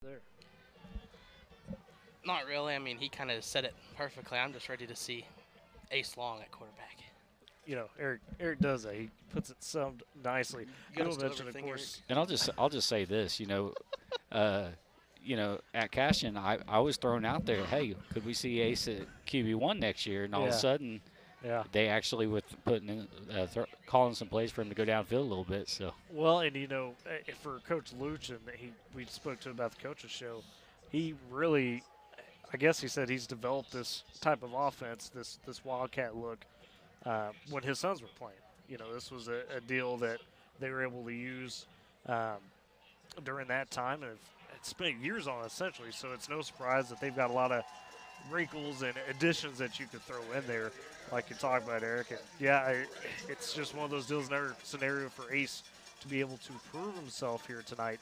There. Not really. I mean, he kind of said it perfectly. I'm just ready to see Ace Long at quarterback. Eric does that. He puts it summed nicely. You You got to will steal mention, of everything, Eric. course. And I'll just say this, uh, at Cashin, I was thrown out there. Hey, could we see Ace at QB1 next year? And all of a Yeah, sudden, yeah. they actually with putting in, calling some plays for him to go downfield a little bit. So Well, and for Coach Luch, and we spoke to him about the coaches show. He really, I guess he said he's developed this type of offense, this wildcat look, when his sons were playing. This was a deal that they were able to use um, during that time, and have spent years on it, essentially. So it's no surprise that they've got a lot of wrinkles and additions that you could throw in there, like you talked about, Eric. And it's just one of those deals, another scenario for Ace to be able to prove himself here tonight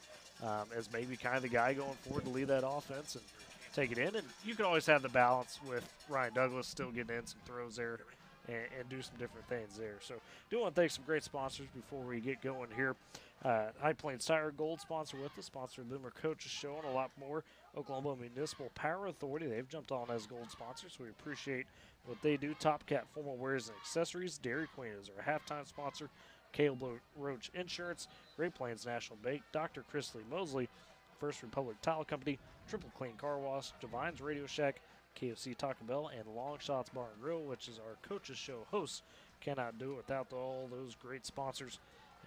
as maybe kind of the guy going forward to lead that offense and take it in. And you can always have the balance with Ryan Douglas still getting in some throws there and do some different things there. So, do want to thank some great sponsors before we get going here. High Plains Tire Gold sponsor with us, sponsor of the Boomer Coaches Show, and a lot more. Oklahoma Municipal Power Authority, they've jumped on as gold sponsors, so we appreciate what they do. Top Cat Formal Wears and Accessories, Dairy Queen is our halftime sponsor. Caleb Roach Insurance, Great Plains National Bank, Dr. Chrisley Mosley, First Republic Tile Company, Triple Clean Car Wash, Divine's Radio Shack, KFC Taco Bell, and Long Shots Bar and Grill, which is our Coaches Show hosts. Cannot do it without all those great sponsors.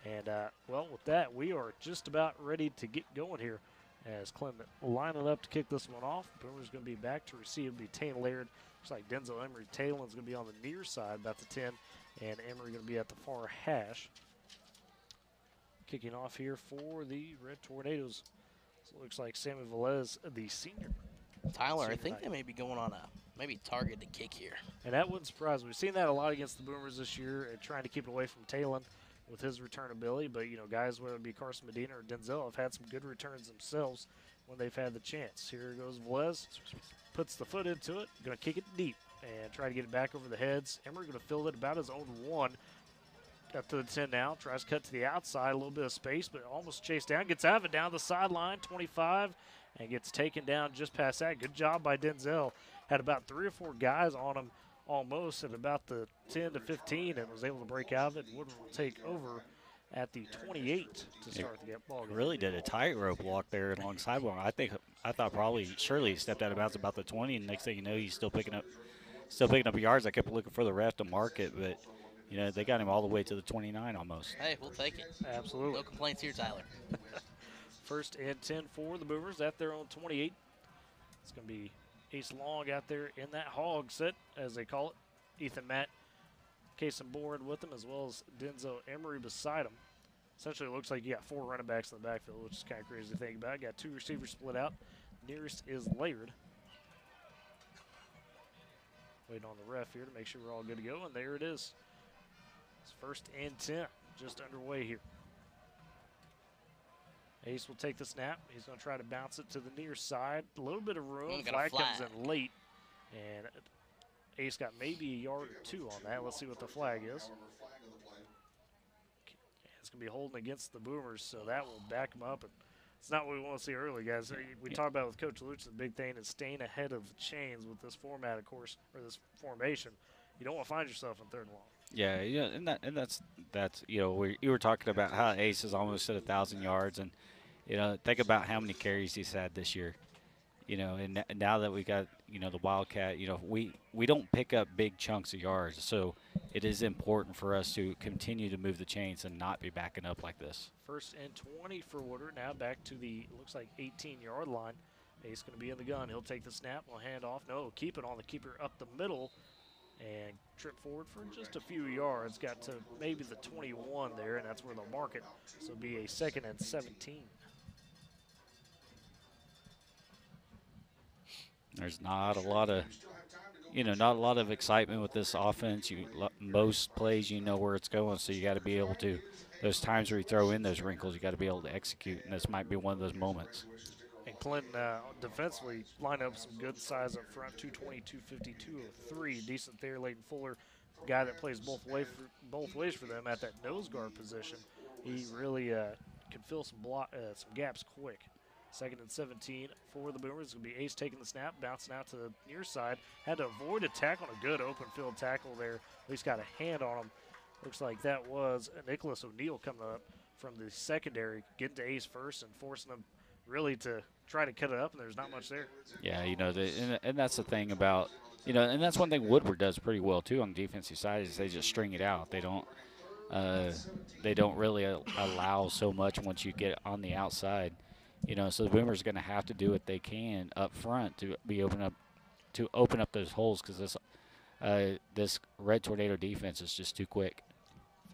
And, with that, we are just about ready to get going here as Clement lining up to kick this one off. Boomer's going to be back to receive. It'll be Tane Laird. Looks like Denzel Emery Talen's going to be on the near side, about the 10, and Emery going to be at the far hash. Kicking off here for the Red Tornadoes. So it looks like Sammy Velez, the senior. Tyler, I Senior think night. they may be going on a maybe targeted kick here. And that wouldn't surprise me. We've seen that a lot against the Boomers this year, and trying to keep it away from Talon with his return ability. But, guys, whether it be Carson Medina or Denzel, have had some good returns themselves when they've had the chance. Here goes Velez, puts the foot into it, going to kick it deep and try to get it back over the heads. Emery going to fill it about his own one. Up to the 10 now, tries to cut to the outside, a little bit of space, but almost chased down. Gets out of it down the sideline, 25, and gets taken down just past that. Good job by Denzel. Had about 3 or 4 guys on him almost at about the 10 to 15 and was able to break out of it. Woodward will take over at the 28 to start the ball game. really did a tightrope walk there along sideline. I thought probably Shirley stepped out of bounds about the 20, and next thing you know, he's still picking up yards. I kept looking for the ref to mark it, but they got him all the way to the 29 almost. Hey, we'll take it. Absolutely. No complaints here, Tyler. First and 10 for the Boomers at their own 28. It's going to be Ace Long out there in that hog set, as they call it. Ethan Matt, case and board with him, as well as Denzel Emery beside him. Essentially, it looks like you got 4 running backs in the backfield, which is kind of crazy to think about. Got 2 receivers split out. Nearest is Laird. Waiting on the ref here to make sure we're all good to go, and there it is. It's first and 10, just underway here. Ace will take the snap. He's going to try to bounce it to the near side. A little bit of room. Got a Flag comes flag. in late, and Ace got maybe a yard or 2 on that. Let's see what the flag is. It's going to be holding against the Boomers, so that will back them up. And it's not what we want to see early, guys. We talked about it with Coach Luch. The big thing is staying ahead of the chains with this format, of course, or this formation. You don't want to find yourself in 3rd and long. Yeah, and that's you were talking about how Ace is almost at 1,000 yards, and think about how many carries he's had this year. And now that we got the Wildcat, we don't pick up big chunks of yards, so it is important for us to continue to move the chains and not be backing up like this. First and 20 for Woodward. Now back to the, looks like 18-yard line. Ace going to be in the gun. He'll take the snap. Will hand off. No, keep it on the keeper up the middle and trip forward for just a few yards. Got to maybe the 21 there, and that's where they'll mark it. So it'll be a 2nd and 17. There's not a lot of excitement with this offense. Most plays, where it's going, so you got to be able to. Those times where you throw in those wrinkles, you got to be able to execute, and this might be one of those moments. And Clinton defensively line up some good size up front, 220, 250, 203. Decent there. Leighton Fuller, guy that plays both ways for them at that nose guard position. He really can fill some gaps quick. 2nd and 17 for the Boomers. It's going to be Ace taking the snap, bouncing out to the near side. Had to avoid a tackle on a good open field tackle there. At least got a hand on him. Looks like that was Nicholas O'Neal coming up from the secondary, getting to Ace first and forcing him really to try to cut it up, and there's not much there. Yeah, and that's the thing about, and that's one thing Woodward does pretty well too on the defensive side is they just string it out. They don't really allow so much once you get on the outside. So the Boomers are going to have to do what they can up front to open up those holes because this Red Tornado defense is just too quick.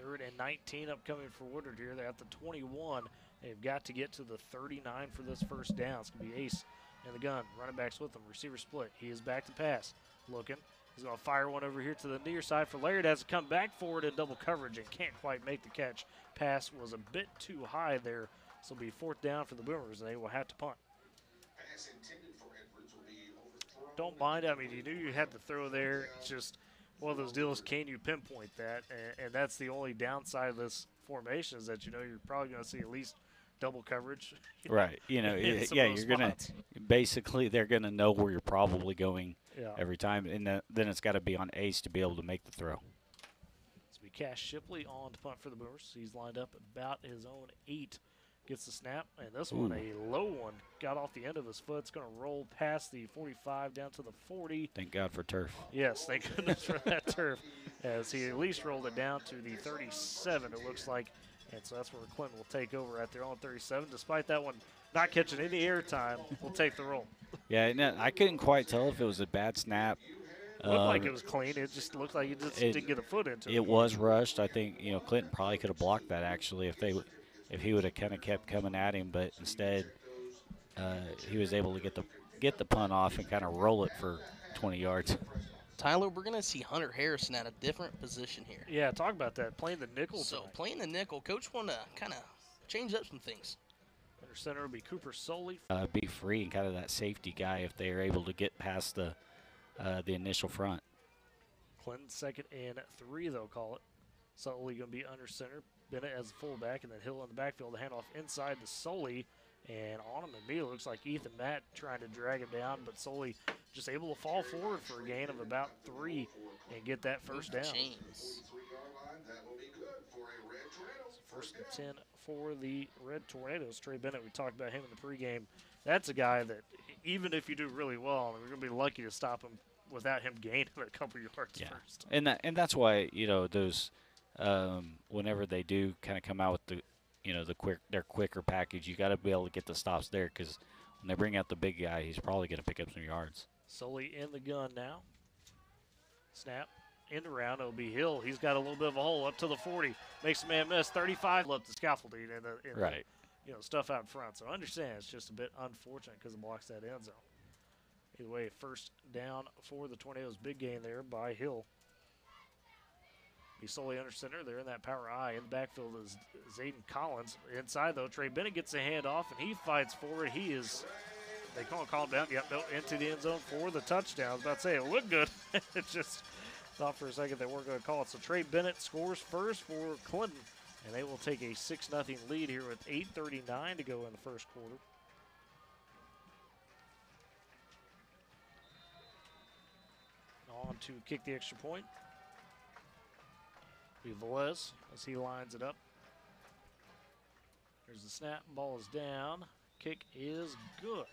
3rd and 19 upcoming for Woodward here. They're at the 21. They've got to get to the 39 for this first down. It's going to be Ace in the gun. Running backs with him. Receiver split. He is back to pass. Looking. He's going to fire one over here to the near side for Laird. Has to come back forward in double coverage and can't quite make the catch. Pass was a bit too high there. So it'll be 4th down for the Boomers, and they will have to punt. Don't mind. I mean, you knew you had to throw there. It's just one of those deals, can you pinpoint that? And that's the only downside of this formation is that you're probably going to see at least double coverage. Right. You're going to basically they're going to know where you're probably going every time, and then it's got to be on Ace to be able to make the throw. It's going to be Cash Shipley on to punt for the Boomers. He's lined up about his own 8. Gets the snap, and this one, a low one, got off the end of his foot. It's going to roll past the 45 down to the 40. Thank God for turf. Yes, thank goodness for that turf, as he at least rolled it down to the 37, it looks like. And so that's where Clinton will take over at their own 37. Despite that one not catching any air time, we'll take the roll. Yeah, no, I couldn't quite tell if it was a bad snap. It looked like it was clean. It just looked like he just didn't get a foot into it. It was rushed. I think, Clinton probably could have blocked that, actually, if he would have kind of kept coming at him, but instead he was able to get the punt off and kind of roll it for 20 yards. Tyler, we're going to see Hunter Harrison at a different position here. Yeah, talk about that. Playing the nickel. So playing the nickel, Coach want to kind of change up some things. Under center will be Cooper Soley. Be free and kind of that safety guy if they are able to get past the initial front. Clinton 2nd and 3, they'll call it. Soley going to be under center. Bennett as a fullback, and then Hill in the backfield. The handoff inside to Soley, and on him immediately looks like Ethan Matt trying to drag him down, but Soley just able to fall forward for a gain of about 3 and get that first down. James. 1st and 10 for the Red Tornadoes. Trey Bennett, we talked about him in the pregame. That's a guy that even if you do really well, we're going to be lucky to stop him without him gaining a couple yards first. And that's why those. Whenever they do kind of come out with their quicker package, you got to be able to get the stops there because when they bring out the big guy, he's probably going to pick up some yards. Solely in the gun now. Snap. End around. It'll be Hill. He's got a little bit of a hole up to the 40. Makes a man miss. 35 up the scaffolding and the stuff out front. So I understand it's just a bit unfortunate because it blocks that end zone. Either way, 1st down for the Tornadoes. Big gain there by Hill. He's solely under center. They're in that power I. In the backfield is Zayden Collins. Inside, though, Trey Bennett gets a handoff, and he fights forward. They can't call him down. Yep, no, into the end zone for the touchdown. I was about to say, it looked good. It just thought for a second they weren't going to call it. So Trey Bennett scores first for Clinton, and they will take a 6-0 lead here with 8:39 to go in the first quarter. On to kick the extra point. Velez as he lines it up. There's the snap. Ball is down. Kick is good.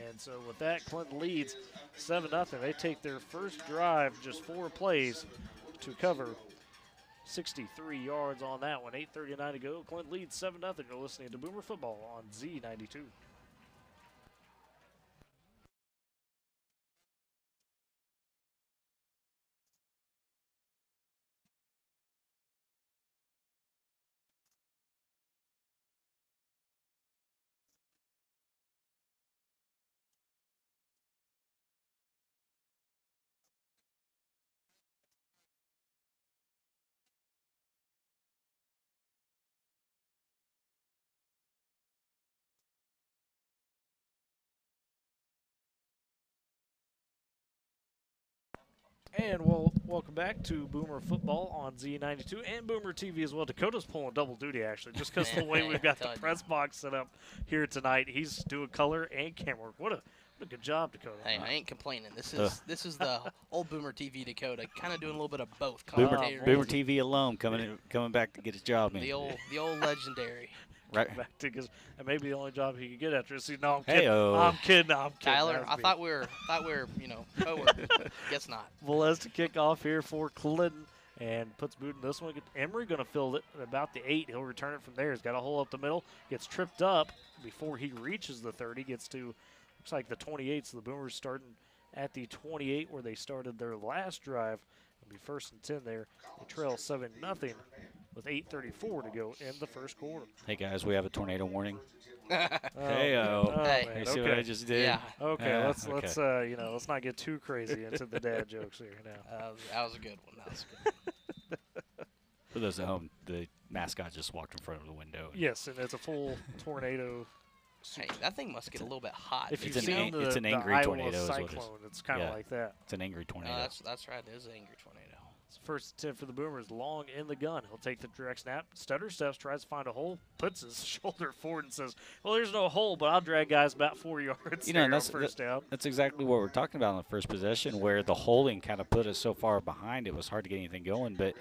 And so with that, Clinton leads 7-0. They take their first drive, just 4 plays, to cover 63 yards on that one. 8:39 to go. Clinton leads 7-0. You're listening to Boomer Football on Z92. And well, welcome back to Boomer Football on Z92 and Boomer TV as well. Dakota's pulling double duty, actually, just because the way we've got the press box set up here tonight. He's doing color and camera work. What a good job, Dakota. Hey, I ain't complaining. This is the old Boomer TV Dakota, kind of doing a little bit of both. Boomer Commentator, TV alone coming back to get his job in. the old legendary. Right. Back to because that may be the only job he could get after this. No, I'm kidding. Hey-o. I'm kidding. Tyler, I thought we were coworkers. Guess not. Velez to kick off here for Clinton and puts boot in this one. Emery going to field it at about the 8. He'll return it from there. He's got a hole up the middle. Gets tripped up before he reaches the 30. Gets to, looks like the 28. So the Boomers starting at the 28 where they started their last drive. It'll be 1st and 10 there. They trail 7-0 with 8:34 to go in the first quarter. Hey guys, we have a tornado warning. Oh, Hey-o. Hey. man, You see okay. what I just did? Yeah. Okay, let's okay. let's not get too crazy into the dad jokes here now. That was a good one. That was good. For those at home, the mascot just walked in front of the window. Yes, and it's a full tornado. Hey, that thing must get a little bit hot. If you've It's seen an- it's an angry the Iowa tornado is what it is. cyclone, it's kind of Yeah. like that. It's an angry tornado. That's right. It is an angry tornado. It's 1st and 10 for the Boomers. Long in the gun. He'll take the direct snap. Stutter steps, tries to find a hole, puts his shoulder forward and says, well, there's no hole, but I'll drag guys about 4 yards You know, there and on that's first down. That's exactly what we're talking about in the first possession, where the holding kind of put us so far behind it was hard to get anything going. But,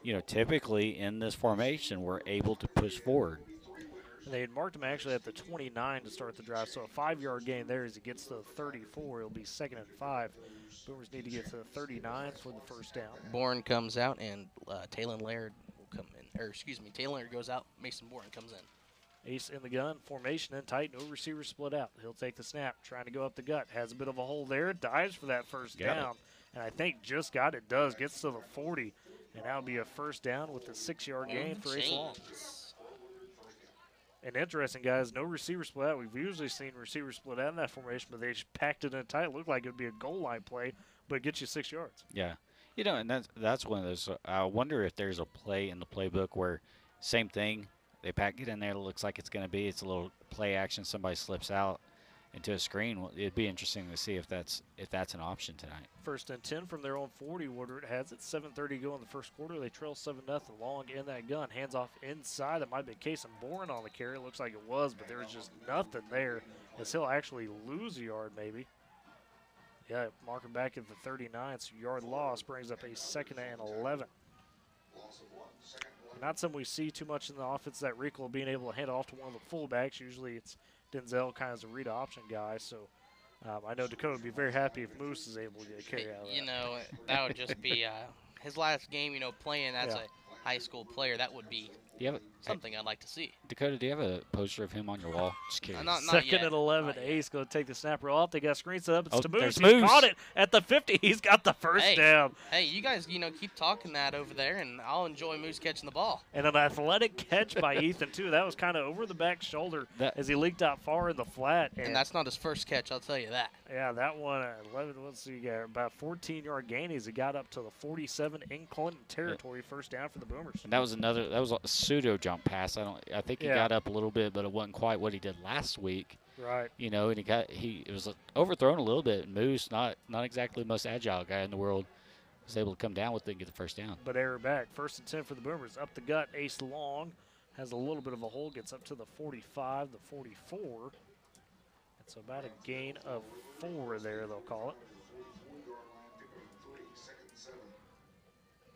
you know, typically in this formation, we're able to push forward. And they had marked him actually at the 29 to start the drive, so a 5-yard gain there as he gets to the 34. It'll be 2nd and 5. Boomers need to get to the 39 for the first down. Bourne comes out, and Taylor Laird will come in. Or, excuse me, Taylor Laird goes out. Mason Bourne comes in. Ace in the gun, formation in tight, no receiver split out. He'll take the snap, trying to go up the gut. Has a bit of a hole there, dives for that first Got down. And I think just got it, gets to the 40. And that'll be a first down with a 6-yard gain for Ace Long. And interesting, guys, no receiver split out. We've usually seen receivers split out in that formation, but they just packed it in tight. Looked like it would be a goal line play, but it gets you 6 yards. Yeah. You know, and that's one of those. I wonder if there's a play in the playbook where same thing, they pack it in there. It looks like it's going to be. It's a little play action. Somebody slips out into a screen. Well, it'd be interesting to see if that's an option tonight. 1st and 10 from their own 40. Woodward has it. 7:30 to go in the first quarter. They trail 7-0. Long in that gun. Hands off inside. It might have been Casey Bourne on the carry. It looks like it was, but there was just nothing there as he'll actually lose a yard maybe. Yeah, marking back at the 39. So yard loss brings up a 2nd and 11. Not something we see too much in the offense, that recall being able to hand off to one of the fullbacks. Usually it's Denzel kind of as a read option guy. So I know Dakota would be very happy if Moose is able to get a carry out of that. You know, that would just be his last game, playing as Yeah. a high school player. That would be Do you have something I'd like to see. Dakota? Do you have a poster of him on your wall? Just curious. Not 2nd yet. and 11. Not yet. Ace going to take the snap roll up. They got screen set up. It's Oh, to Moose. there's He's Moose. caught it at the 50. He's got the first Hey. down. Hey, you guys, keep talking that over there, and I'll enjoy Moose catching the ball. And an athletic catch by Ethan, too. That was kind of over the back shoulder as he leaked out far in the flat. And that's not his first catch, I'll tell you that. Yeah, that one at 11, let's see, got about 14-yard gain as he got up to the 47 in Clinton territory. First down for the Boomers. And that was a pseudo jump pass. I think he got up a little bit, but it wasn't quite what he did last week. Right. You know, and it was overthrown a little bit. Moose, not exactly the most agile guy in the world, was able to come down with it and get the first down. But error back. 1st and 10 for the Boomers. Up the gut, Ace Long has a little bit of a hole, gets up to the 45, the 44. It's about a gain of 4 there, they'll call it.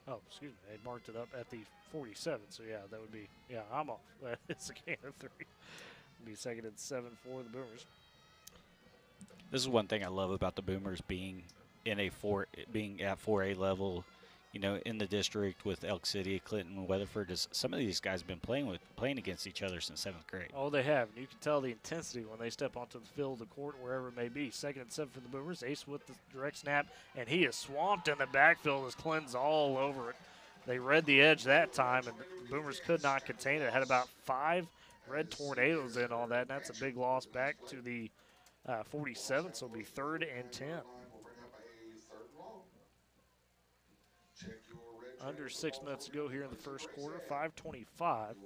Oh, excuse me. They marked it up at the 47. So, yeah, that would be, I'm off. It's a gain of 3. It'd be 2nd and 7 for the Boomers. This is one thing I love about the Boomers being being at 4A level, in the district with Elk City, Clinton, and Weatherford. Is some of these guys have been playing against each other since 7th grade. Oh, they have. You can tell the intensity when they step onto the field, the court, wherever it may be. 2nd and 7 for the Boomers. Ace with the direct snap, and he is swamped in the backfield as Clinton's all over it. They read the edge that time, and the Boomers could not contain it. Had about 5 red tornadoes in on that, and that's a big loss back to the 47, so it'll be 3rd and 10. Under 6 minutes to go here in the first quarter, 5:25.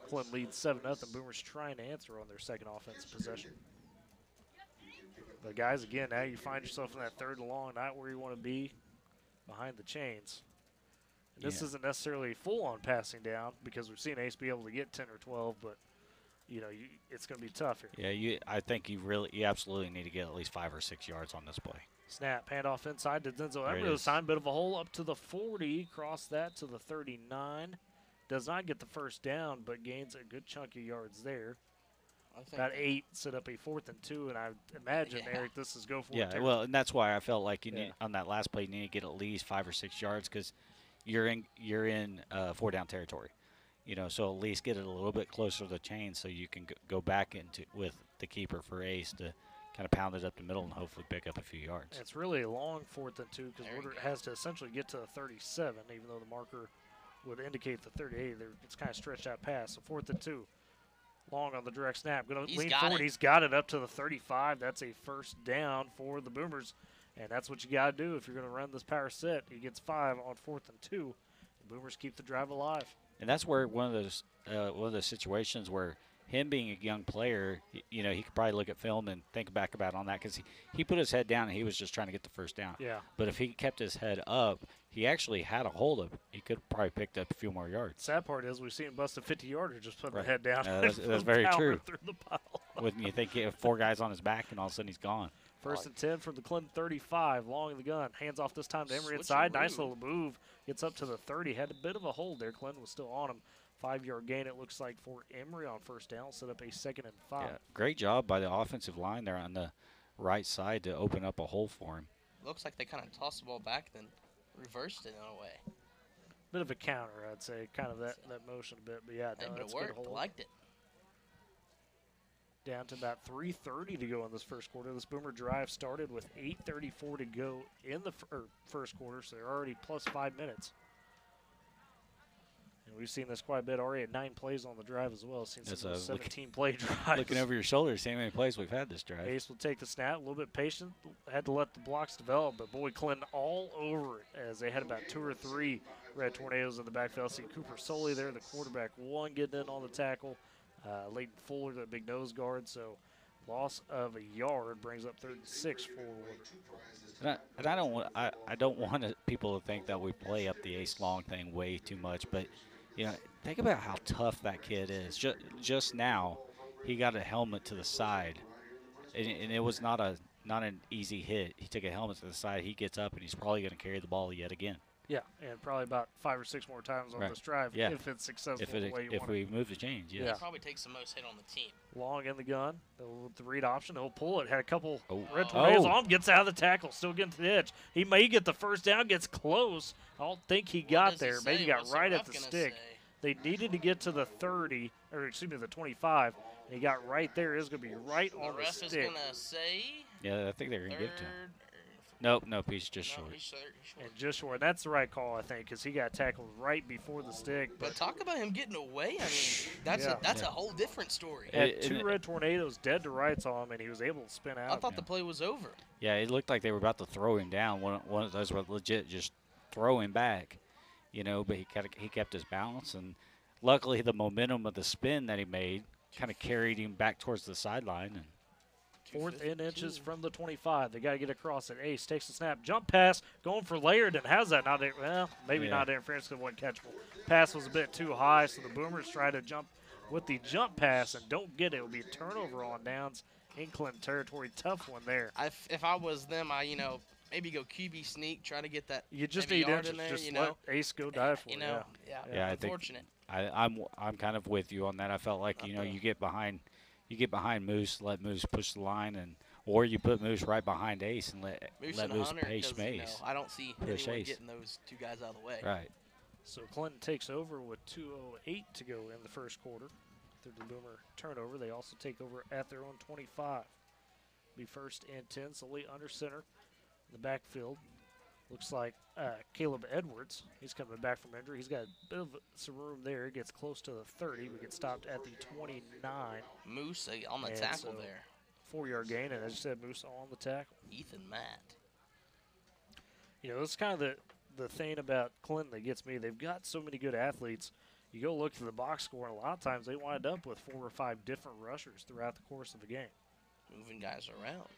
Clinton leads 7-0. Boomers trying to answer on their second offensive possession. But guys, again, now you find yourself in that 3rd and long, not where you want to be. behind the chains. And this Yeah. isn't necessarily full-on passing down because we've seen Ace be able to get 10 or 12, but it's going to be tough here. Yeah, I think you absolutely need to get at least 5 or 6 yards on this play. Snap, handoff inside to Denzel There it Emerald. is. Time, bit of a hole up to the 40, cross that to the 39. Does not get the first down, but gains a good chunk of yards there. I think About 8, set up a 4th and 2, and I imagine, Yeah. Eric, this is go for it. Yeah, well, and that's why I felt like you Yeah. need on that last play you need to get at least 5 or 6 yards because you're in 4-down territory. So at least get it a little bit closer to the chain so you can go back into with the keeper for Ace to kind of pound it up the middle and hopefully pick up a few yards. It's really a long 4th and 2 because There you Woodward go. has to essentially get to the 37, even though the marker would indicate the 38. It's kind of stretched out pass. So 4th and 2. Long on the direct snap. Going to He's lean got forward. it. He's got it up to the 35. That's a first down for the Boomers. And that's what you got to do if you're going to run this power set. He gets 5 on 4th and 2. The Boomers keep the drive alive. And that's where one of those situations where him being a young player, he could probably look at film and think back about on that because he put his head down and he was just trying to get the first down. Yeah. But if he kept his head up, he actually had a hold of it. He could have probably picked up a few more yards. Sad part is we've seen him bust a 50-yarder just putting Right. the head down. That's and very power true. Through the pile. Wouldn't you think you have 4 guys on his back and all of a sudden he's gone? First and 10 from the Clinton 35. Long in the gun. Hands off this time to Emery Switcheroo. inside. Nice little move. Gets up to the 30. Had a bit of a hold there. Clinton was still on him. 5-yard gain, it looks like, for Emery on first down. Set up a 2nd and 5. Yeah, great job by the offensive line there on the right side to open up a hole for him. looks like they kind of tossed the ball back, then reversed it in a way. Bit of a counter, I'd say. Kind of that motion a bit. But, yeah, Hey, no, but that's it a good worked. hold. I liked it. Down to about 3:30 to go in this first quarter. This Boomer drive started with 8:34 to go in the first quarter, so they're already plus 5 minutes. And we've seen this quite a bit already at 9 plays on the drive as well. Seen some That's, 17-play drives. Looking over your shoulder, see how many plays we've had this drive. Ace will take the snap, a little bit patient. Had to let the blocks develop, but boy, Clinton all over it as they had about 2 or 3 Red Tornadoes in the backfield. See Cooper Soley there, the quarterback one getting in on the tackle. Leighton Fuller, the big nose guard. So loss of a yard brings up 36 for Woodward. And I don't want people to think that we play up the Ace Long thing way too much, but think about how tough that kid is. Just now, he got a helmet to the side, and it was not an easy hit. He took a helmet to the side. He gets up, and he's probably going to carry the ball yet again. Yeah, and probably about 5 or 6 more times on Right. this drive Yeah. if it's successful If the way you if want we it. move the chains, yes. Yeah. He probably takes the most hit on the team. Long in the gun. With the read option, he'll pull it. Had a couple Oh. Red Tornadoes Oh. on him, gets out of the tackle, still getting to the edge. He may get the first down, gets close. I don't think he What got does he there. say? Maybe got What's the right at ref the gonna stick. say? They needed to get to the 30, or excuse me, the 25. And he got right there. It's going to be right The on the ref is stick. going to say Yeah, I think they're going to give it to him. third. Nope, he's just No, short. he's short. And just short. That's the right call, I think, because he got tackled right before the stick. But talk about him getting away. I mean, that's Yeah. a whole different story. Had And- 2 and- Red Tornadoes dead to rights on him, and he was able to spin out. I thought the play was over. Yeah, it looked like they were about to throw him down. One of those were legit just throw him back, but he kept his balance, and luckily the momentum of the spin that he made kind of carried him back towards the sideline. And 4th and inches from the 25. They got to get across it. Ace takes the snap. Jump pass. Going for Laird. And how's that not? Well, maybe Yeah. not interference because it wasn't catchable. Pass was a bit too high, so the Boomers try to jump with the jump pass and don't get it. It will be a turnover on downs in Clinton territory. Tough one there. If I was them, maybe go QB sneak, try to get that. You just heavy need yard inches. in there, Just you let know. Ace go dive for it. Yeah. Yeah, I think- Unfortunate. I'm kind of with you on that. I felt like you get behind Moose, let Moose push the line, or you put Moose right behind Ace and let Moose let and Moose Hunter, pace 'cause, Mace. I don't see Push anyone Ace. getting those 2 guys out of the way. Right. So Clinton takes over with 2:08 to go in the first quarter. Through the Boomer turnover, they also take over at their own 25. Be 1st and 10, solely under center. In the backfield, looks like Caleb Edwards. He's coming back from injury. He's got a bit of some room there. Gets close to the 30. We get stopped at the 29. Moose on the And tackle so- there. 4-yard gain, and as you said, Moose on the tackle. Ethan Matt. It's kind of the thing about Clinton that gets me. They've got so many good athletes. You go look at the box score, and a lot of times they wind up with 4 or 5 different rushers throughout the course of a game. Moving guys around.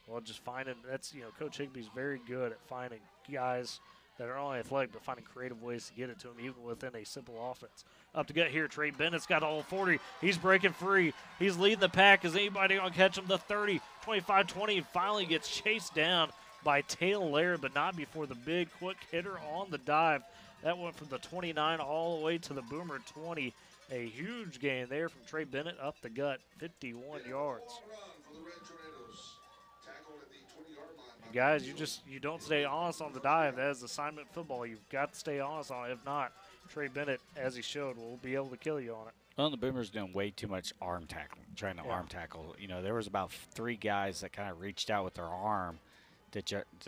Well, just finding that's Coach Higby's very good at finding guys that are not only athletic but finding creative ways to get it to them, even within a simple offense. Up to gut here, Trey Bennett's got all 40. He's breaking free. He's leading the pack. Is anybody going to catch him? The 30, 25, 20, and finally gets chased down by Taylor Laird, but not before the big quick hitter on the dive. That went from the 29 all the way to the Boomer 20. A huge gain there from Trey Bennett up the gut, 51 yards. And guys, you don't stay honest on the dive. That is assignment football. You've got to stay honest on it. If not, Trey Bennett, as he showed, will be able to kill you on it. Well, the Boomers doing way too much arm tackling, trying to arm tackle. There was about 3 guys that kind of reached out with their arm to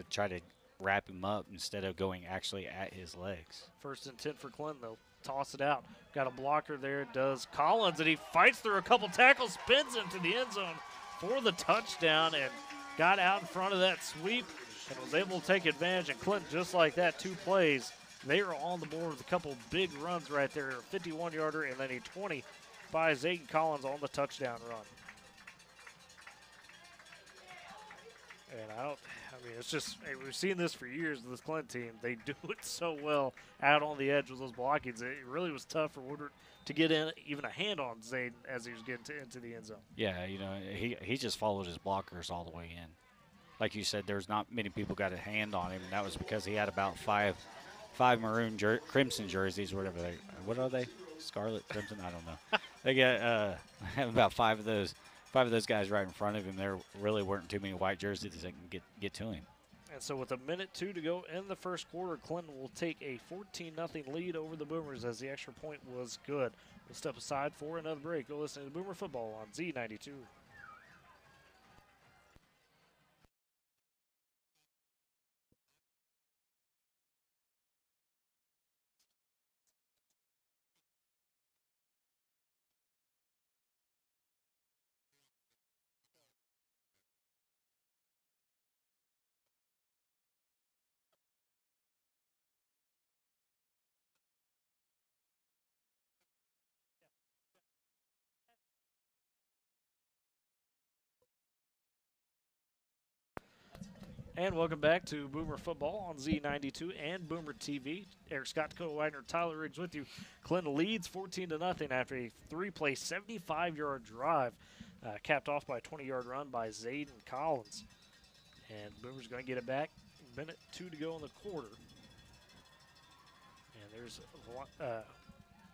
try to wrap him up instead of going actually at his legs. 1st and 10 for Clinton, though. Toss it out. Got a blocker there, does Collins, and he fights through a couple tackles, spins into the end zone for the touchdown, and got out in front of that sweep and was able to take advantage. And Clinton, just like that, 2 plays, they are on the board with a couple big runs right there, a 51-yarder and then a 20 by Zayden Collins on the touchdown run. And it's just, we've seen this for years with this Clinton team. They do it so well out on the edge with those blockings. It really was tough for Woodward to get in even a hand on Zayden as he was getting into the end zone. Yeah, he just followed his blockers all the way in. Like you said, there's not many people got a hand on him, and that was because he had about five maroon crimson jerseys, whatever what are they? Scarlet, crimson? I don't know. They got about 5 of those. 5 of those guys right in front of him. There really weren't too many white jerseys that can get to him. And so with 1:02 to go in the first quarter, Clinton will take a 14-0 lead over the Boomers as the extra point was good. We'll step aside for another break. Go listen to Boomer Football on Z92. And welcome back to Boomer Football on Z92 and Boomer TV. Eric Scott, Dakota Widener, Tyler Riggs with you. Clinton leads 14-0 after a 3-play, 75-yard drive, capped off by a 20-yard run by Zayden Collins. And Boomer's going to get it back. 1:02 to go in the quarter. And there's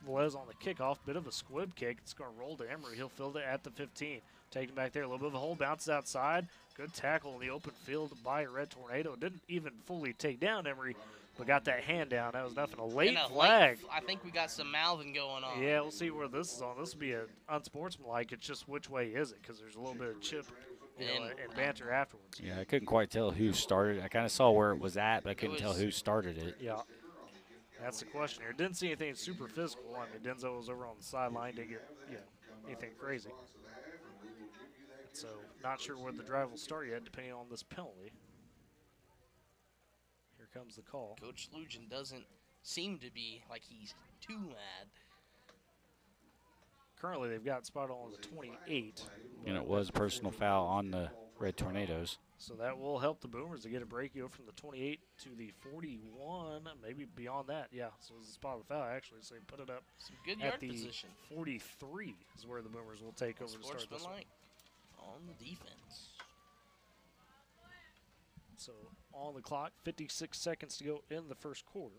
Velez on the kickoff. Bit of a squib kick. It's going to roll to Emery. He'll field it at the 15. Taking back there. A little bit of a hole. Bounces outside. Good tackle in the open field by Red Tornado. Didn't even fully take down Emery, but got that hand down. That was nothing. A late flag. I think we got some mouthing going on. Yeah, we'll see where this is on. This will be an unsportsmanlike. It's just which way is it? Because there's a little bit of chip and banter afterwards. Yeah, I couldn't quite tell who started. I kind of saw where it was at, but I couldn't tell who started it. Yeah. That's the question here. Didn't see anything super physical. I mean, Denzel was over on the sideline. Didn't get anything crazy. So not sure where the drive will start yet, depending on this penalty. Here comes the call. Coach Lujan doesn't seem to be like he's too mad. Currently, they've got spot on the 28. And it was a personal foul on the Red Tornadoes. So that will help the Boomers to get a break. Go from the 28 to the 41, maybe beyond that. Yeah, so it's a spot of the foul, actually. So they put it up some good at yard the position. 43 is where the Boomers will take over to start this one. On the defense. So on the clock, 56 seconds to go in the first quarter.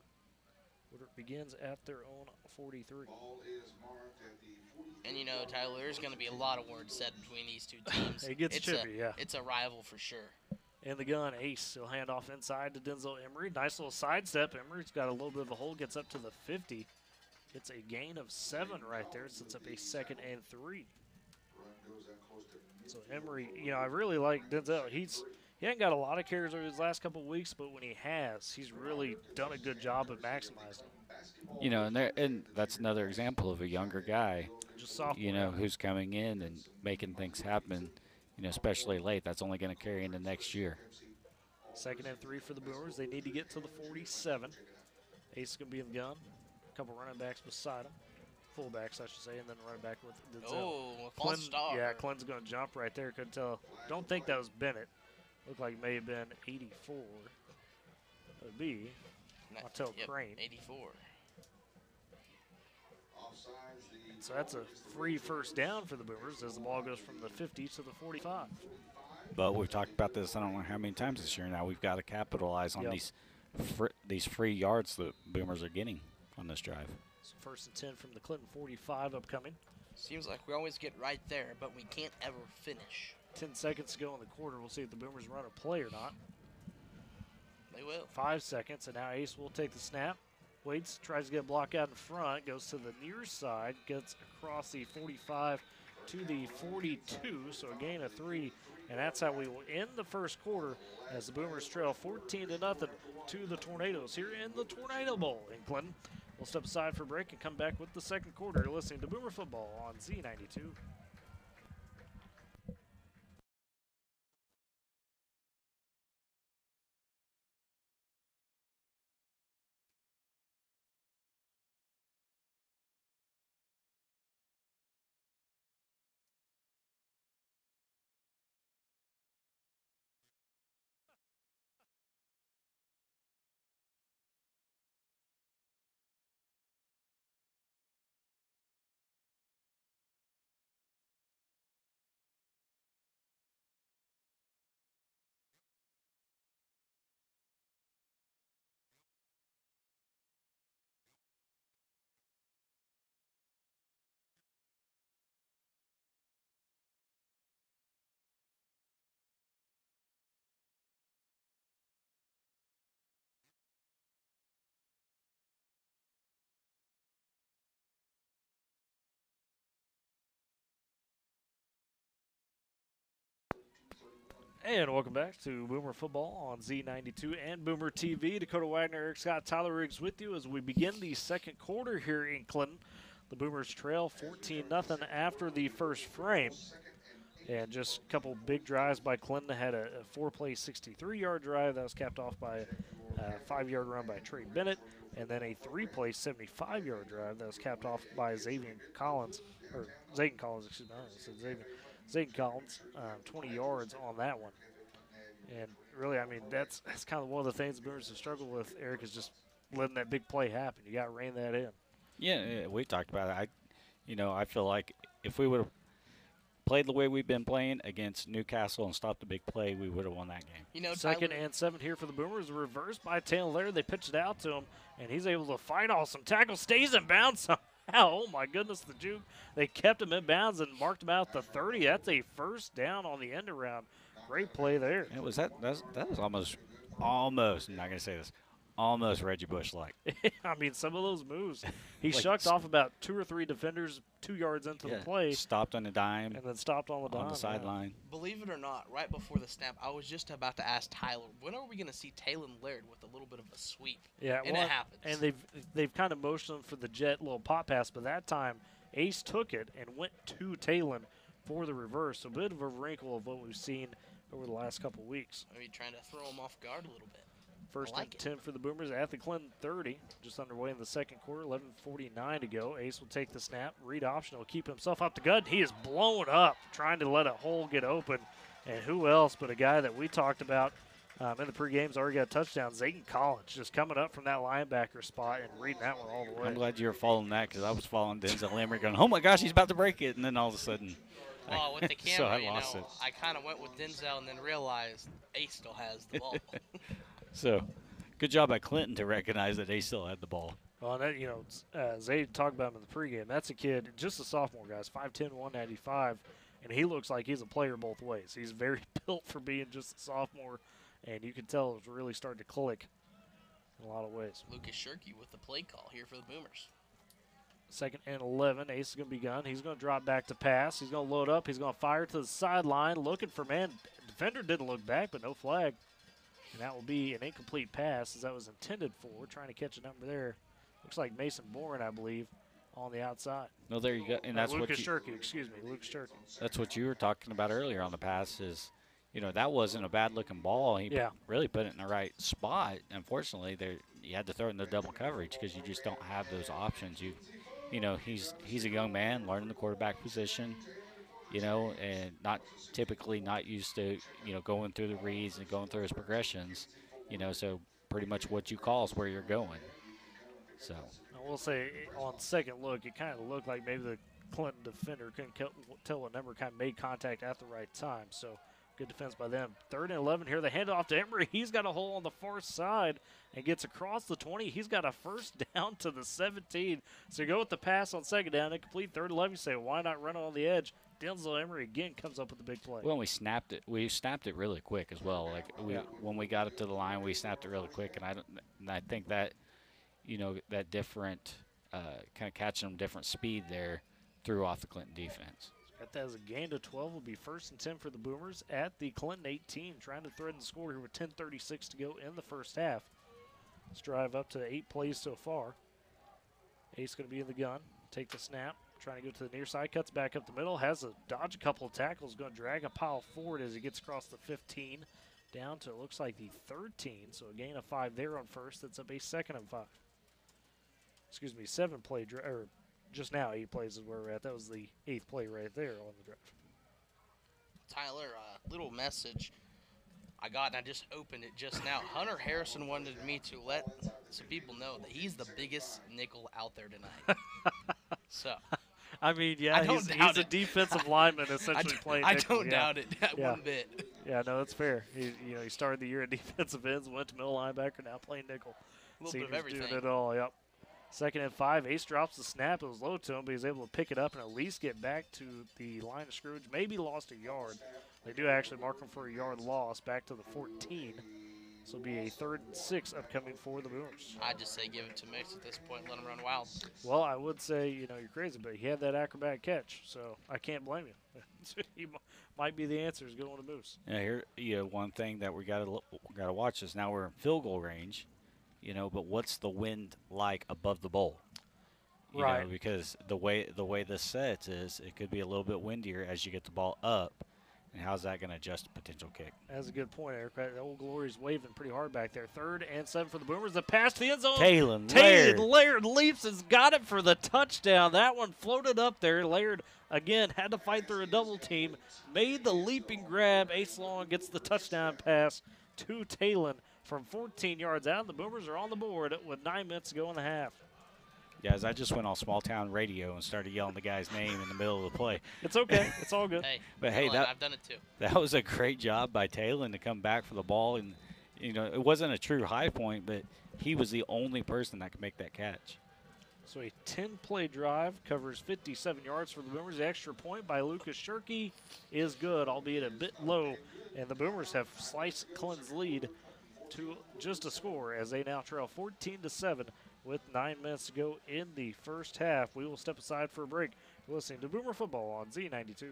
Woodward begins at their own 43. And Tyler, there's going to be a lot of words said between these two teams. It gets chippy, yeah. It's a rival for sure. In the gun, Ace. He'll hand off inside to Denzel Emery. Nice little sidestep. Emery's got a little bit of a hole, gets up to the 50. Gets a gain of 7 right there. Sets up a 2nd and 3. So Emery, I really like Denzel. He hasn't got a lot of carries over his last couple of weeks, but when he has, he's really done a good job of maximizing. And that's another example of a younger guy, just sophomore, who's coming in and making things happen, especially late. That's only going to carry into next year. 2nd and 3 for the Boomers. They need to get to the 47. Ace is going to be in the gun. A couple running backs beside him. Fullbacks, I should say, and then running back with Denzel. Oh, a false start. Yeah, Clinton's going to jump right there. Couldn't tell. Don't think that was Bennett. Looked like it may have been 84. It would be Montel Crane. 84. So that's a free first down for the Boomers as the ball goes from the 50 to the 45. But we've talked about this I don't know how many times this year now. We've got to capitalize on these free yards that Boomers are getting on this drive. So first and 10 from the Clinton 45 upcoming. Seems like we always get right there, but we can't ever finish. 10 seconds to go in the quarter. We'll see if the Boomers run a play or not. They will. 5 seconds, and now Ace will take the snap. Waits, tries to get a block out in front, goes to the near side, gets across the 45 to the 42, so a gain of 3. And that's how we will end the first quarter as the Boomers trail 14-0 to the Tornadoes here in the Tornado Bowl in Clinton. We'll step aside for break and come back with the second quarter. You're listening to Boomer Football on Z92. And welcome back to Boomer Football on Z92 and Boomer TV. Dakota Wagner, Eric Scott, Tyler Riggs with you as we begin the second quarter here in Clinton. The Boomers trail 14-0 after the first frame. And just a couple big drives by Clinton. Had a 4-play 63-yard drive that was capped off by a 5-yard run by Trey Bennett. And then a 3-play 75-yard drive that was capped off by Zayden Collins, excuse me, I said Zayden Collins, 20 yards on that one. And really, I mean, that's kind of one of the things the Boomers have struggled with, Eric, is just letting that big play happen. You got to rein that in. Yeah, we talked about it. I feel like if we would have played the way we've been playing against Newcastle and stopped the big play, we would have won that game. Second and 7 here for the Boomers. Reversed by Taylor Laird. They pitched it out to him, and he's able to fight off some tackles. Stays in bounds somehow. Oh, my goodness, the juke. They kept him in bounds and marked him out the 30. That's a first down on the end around. Great play there. It was that was almost, I'm not going to say this, almost Reggie Bush-like. I mean, some of those moves. He shucked off about 2 or 3 defenders 2 yards into the play. Stopped on a dime. And then stopped on the dime. On the sideline. Believe it or not, right before the snap, I was just about to ask Tyler, when are we going to see Taylor Laird with a little bit of a sweep? Yeah, and it happens. And they've kind of motioned for the jet little pop pass, but that time Ace took it and went to Taylor for the reverse. So a bit of a wrinkle of what we've seen over the last couple of weeks. Maybe trying to throw him off guard a little bit. First and 10 for the Boomers at the Clinton 30. Just underway in the second quarter, 11:49 to go. Ace will take the snap. Read option will keep himself up the gut. He is blown up, trying to let a hole get open. And who else but a guy that we talked about in the pregame's already got a touchdown, Zayden Collins, just coming up from that linebacker spot and reading that one all the way. I'm glad you were following that because I was following Denzel Lamry going, oh, my gosh, he's about to break it. And then all of a sudden. Well, with the camera, so I lost it. I kind of went with Denzel and then realized Ace still has the ball. So, good job by Clinton to recognize that Ace still had the ball. Well, that, Zay talked about him in the pregame. That's a kid, just a sophomore, guys, 5'10", 195, and he looks like he's a player both ways. He's very built for being just a sophomore, and you can tell it's really starting to click in a lot of ways. Lucas Shirky with the play call here for the Boomers. Second and 11. Ace is going to be gone. He's going to drop back to pass. He's going to load up. He's going to fire to the sideline, looking for man. Defender didn't look back, but no flag. And that will be an incomplete pass as that was intended for. Trying to catch a number there. Looks like Mason Bourne, I believe, on the outside. No, there you go. And that's Lucas Shirky, excuse me, Lucas Shirky. That's what you were talking about earlier on the pass is, that wasn't a bad-looking ball. He really put it in the right spot. Unfortunately, you had to throw it in the double coverage because you just don't have those options. He's a young man learning the quarterback position. and not typically not used to, going through the reads and going through his progressions, so pretty much what you call is where you're going. So, I will say, on second look, it kind of looked like maybe the Clinton defender couldn't tell what number kind of made contact at the right time. So, good defense by them. 3rd and 11 here. They hand it off to Emery. He's got a hole on the far side and gets across the 20. He's got a first down to the 17. So, you go with the pass on second down and complete 3rd and 11. You say, why not run it on the edge? Denzel Emery again comes up with the big play. well, we snapped it. We snapped it really quick as well. Like when we got up to the line, we snapped it really quick, and I think that, that different kind of catching them different speed there threw off the Clinton defense. Got that as a gain to 12. Will be 1st and 10 for the Boomers at the Clinton 18, trying to threaten the score here with 10:36 to go in the first half. Let's drive up to 8 plays so far. Ace going to be in the gun. Take the snap. Trying to go to the near side. Cuts back up the middle. Has a dodge a couple of tackles. Going to drag a pile forward as he gets across the 15. Down to, it looks like, the 13. So a gain of 5 there on first. That's up a 2nd and 5. Excuse me, 7 play drive. Or just now 8 plays is where we're at. That was the 8th play right there on the drive. Tyler, little message I got, and I just opened it just now. Hunter Harrison wanted me to let some people know that he's the biggest nickel out there tonight. So, I mean, yeah, he's a defensive lineman essentially playing nickel. I don't doubt it one bit. Yeah, no, that's fair. He started the year at defensive ends, went to middle linebacker, now playing nickel. A little bit of everything. Doing it all, yep. 2nd and 5. Ace drops the snap. It was low to him, but he's able to pick it up and at least get back to the line of scrimmage. Maybe lost a yard. They do actually mark him for a yard loss back to the 14. This will be a 3rd and 6 upcoming for the Boomers. I'd just say give it to Mix at this point, let him run wild. Well, I would say, you're crazy, but he had that acrobatic catch, so I can't blame you. He might be the answer is going to Moose. Yeah, here, one thing that we got to watch is now we're in field goal range, but what's the wind like above the bowl? Right. Because the way this sets is it could be a little bit windier as you get the ball up. And how's that going to adjust a potential kick? That's a good point, Eric. The Old Glory's waving pretty hard back there. 3rd and 7 for the Boomers. The pass to the end zone. Taylon Laird leaps, has got it for the touchdown. That one floated up there. Laird, again, had to fight through a double team. Made the leaping grab. Ace Long gets the touchdown pass to Taylon from 14 yards out. The Boomers are on the board with 9 minutes to go in the half. Guys, I just went on small town radio and started yelling the guy's name in the middle of the play. It's okay. It's all good. Hey, I've done it too. That was a great job by Taylon to come back for the ball. And, it wasn't a true high point, but he was the only person that could make that catch. So a 10-play drive covers 57 yards for the Boomers. The extra point by Lucas Shirkey is good, albeit a bit low. And the Boomers have sliced Clinton's lead to just a score as they now trail 14-7. With 9 minutes to go in the first half. We will step aside for a break. You're listening to Boomer Football on Z92.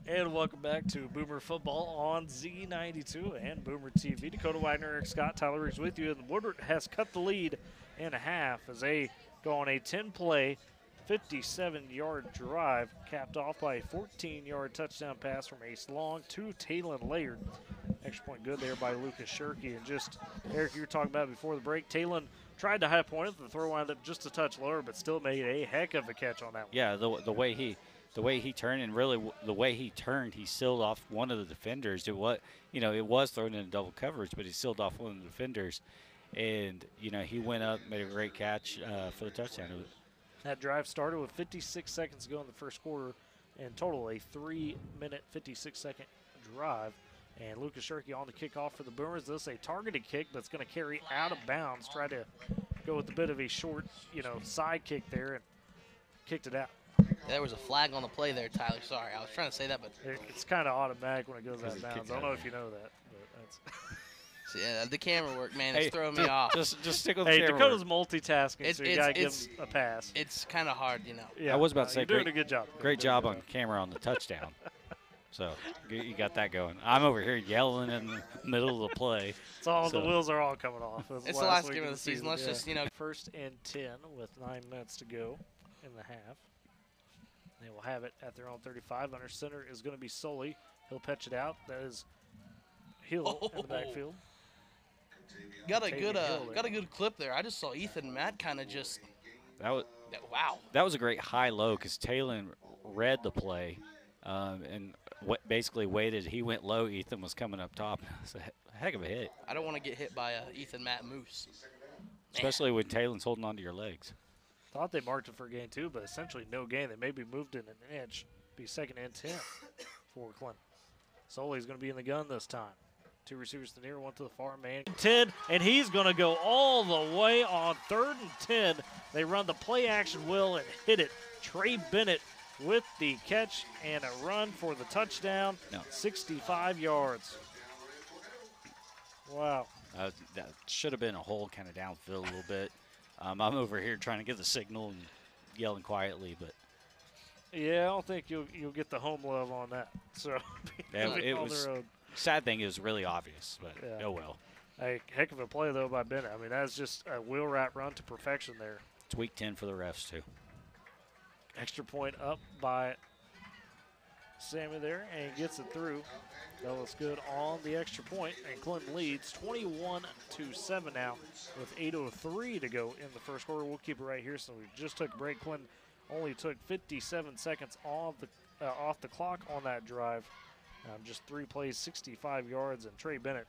And welcome back to Boomer Football on Z92 and Boomer TV. Dakota Widener, Eric Scott, Tyler Riggs with you. And Woodward has cut the lead in half as they go on a 10-play, 57-yard drive, capped off by a 14-yard touchdown pass from Ace Long to Taylon Laird. Extra point good there by Lucas Shirkey. And just, Eric, you were talking about before the break, Taylon tried to high point it. The throw wound up just a touch lower, but still made a heck of a catch on that one. Yeah, the way he turned, and really the way he turned, he sealed off one of the defenders. It was thrown in double coverage, but he sealed off one of the defenders. And, he went up, made a great catch for the touchdown. That drive started with 56 seconds to go in the first quarter. In total, a 3-minute, 56-second drive. And Lucas Shirkey on the kickoff for the Boomers. This is a targeted kick that's going to carry out of bounds. Try to go with a bit of a short, side kick there and kicked it out. There was a flag on the play there, Tyler. Sorry, I was trying to say that, but It's kind of automatic when it goes out of bounds. I don't know if you know that, but that's Yeah, the camera work, man, Hey, it's throwing me off. Just stick with Hey, the camera. Dakota's multitasking, It's- so you it's- gotta give it's- him a pass. It's kind of hard, you know. Yeah, I was about to say, you're doing great- a good job. Great job on camera on the touchdown. So you got that going. I'm over here yelling in the middle of the play. It's all So- the wheels are all coming off. It's the last week game of the season. Let's yeah. just, you know. 1st and 10 with 9 minutes to go in the half. They will have it at their own 35. Under center is going to be Sully. He'll pitch it out. That is Hill in the backfield. Got a Taking good Hill there. got a good clip there. I just saw Ethan and Matt kind of just wow. That was a great high-low because Talon read the play and basically waited. He went low. Ethan was coming up top. It's a heck of a hit, I don't want to get hit by a Ethan Matt Moose. especially when Talon's holding onto your legs. Thought they marked it for gain 2, but essentially no gain. They maybe moved it an inch. Be 2nd and 10 for Clinton. Sully's going to be in the gun this time. 2 receivers to the near, 1 to the far, man. 10, and he's going to go all the way on 3rd and 10. They run the play action wheel and hit it. Trey Bennett with the catch and a run for the touchdown. No. 65 yards. Wow. That should have been a hole kind of downfield a little bit. I'm over here trying to get the signal and yelling quietly, but Yeah, I don't think you'll get the home love on that. So Yeah, it on the was- road. sad thing is really obvious, but Yeah. oh well. A heck of a play, though, by Bennett. I mean, that's just a wheel wrap run to perfection there. It's week 10 for the refs, too. Extra point up by Sammy there and gets it through. That looks good on the extra point, and Clinton leads 21-7 now with 8:03 to go in the first quarter. We'll keep it right here since we just took a break. Clinton only took 57 seconds off the clock on that drive. Just 3 plays, 65 yards, and Trey Bennett,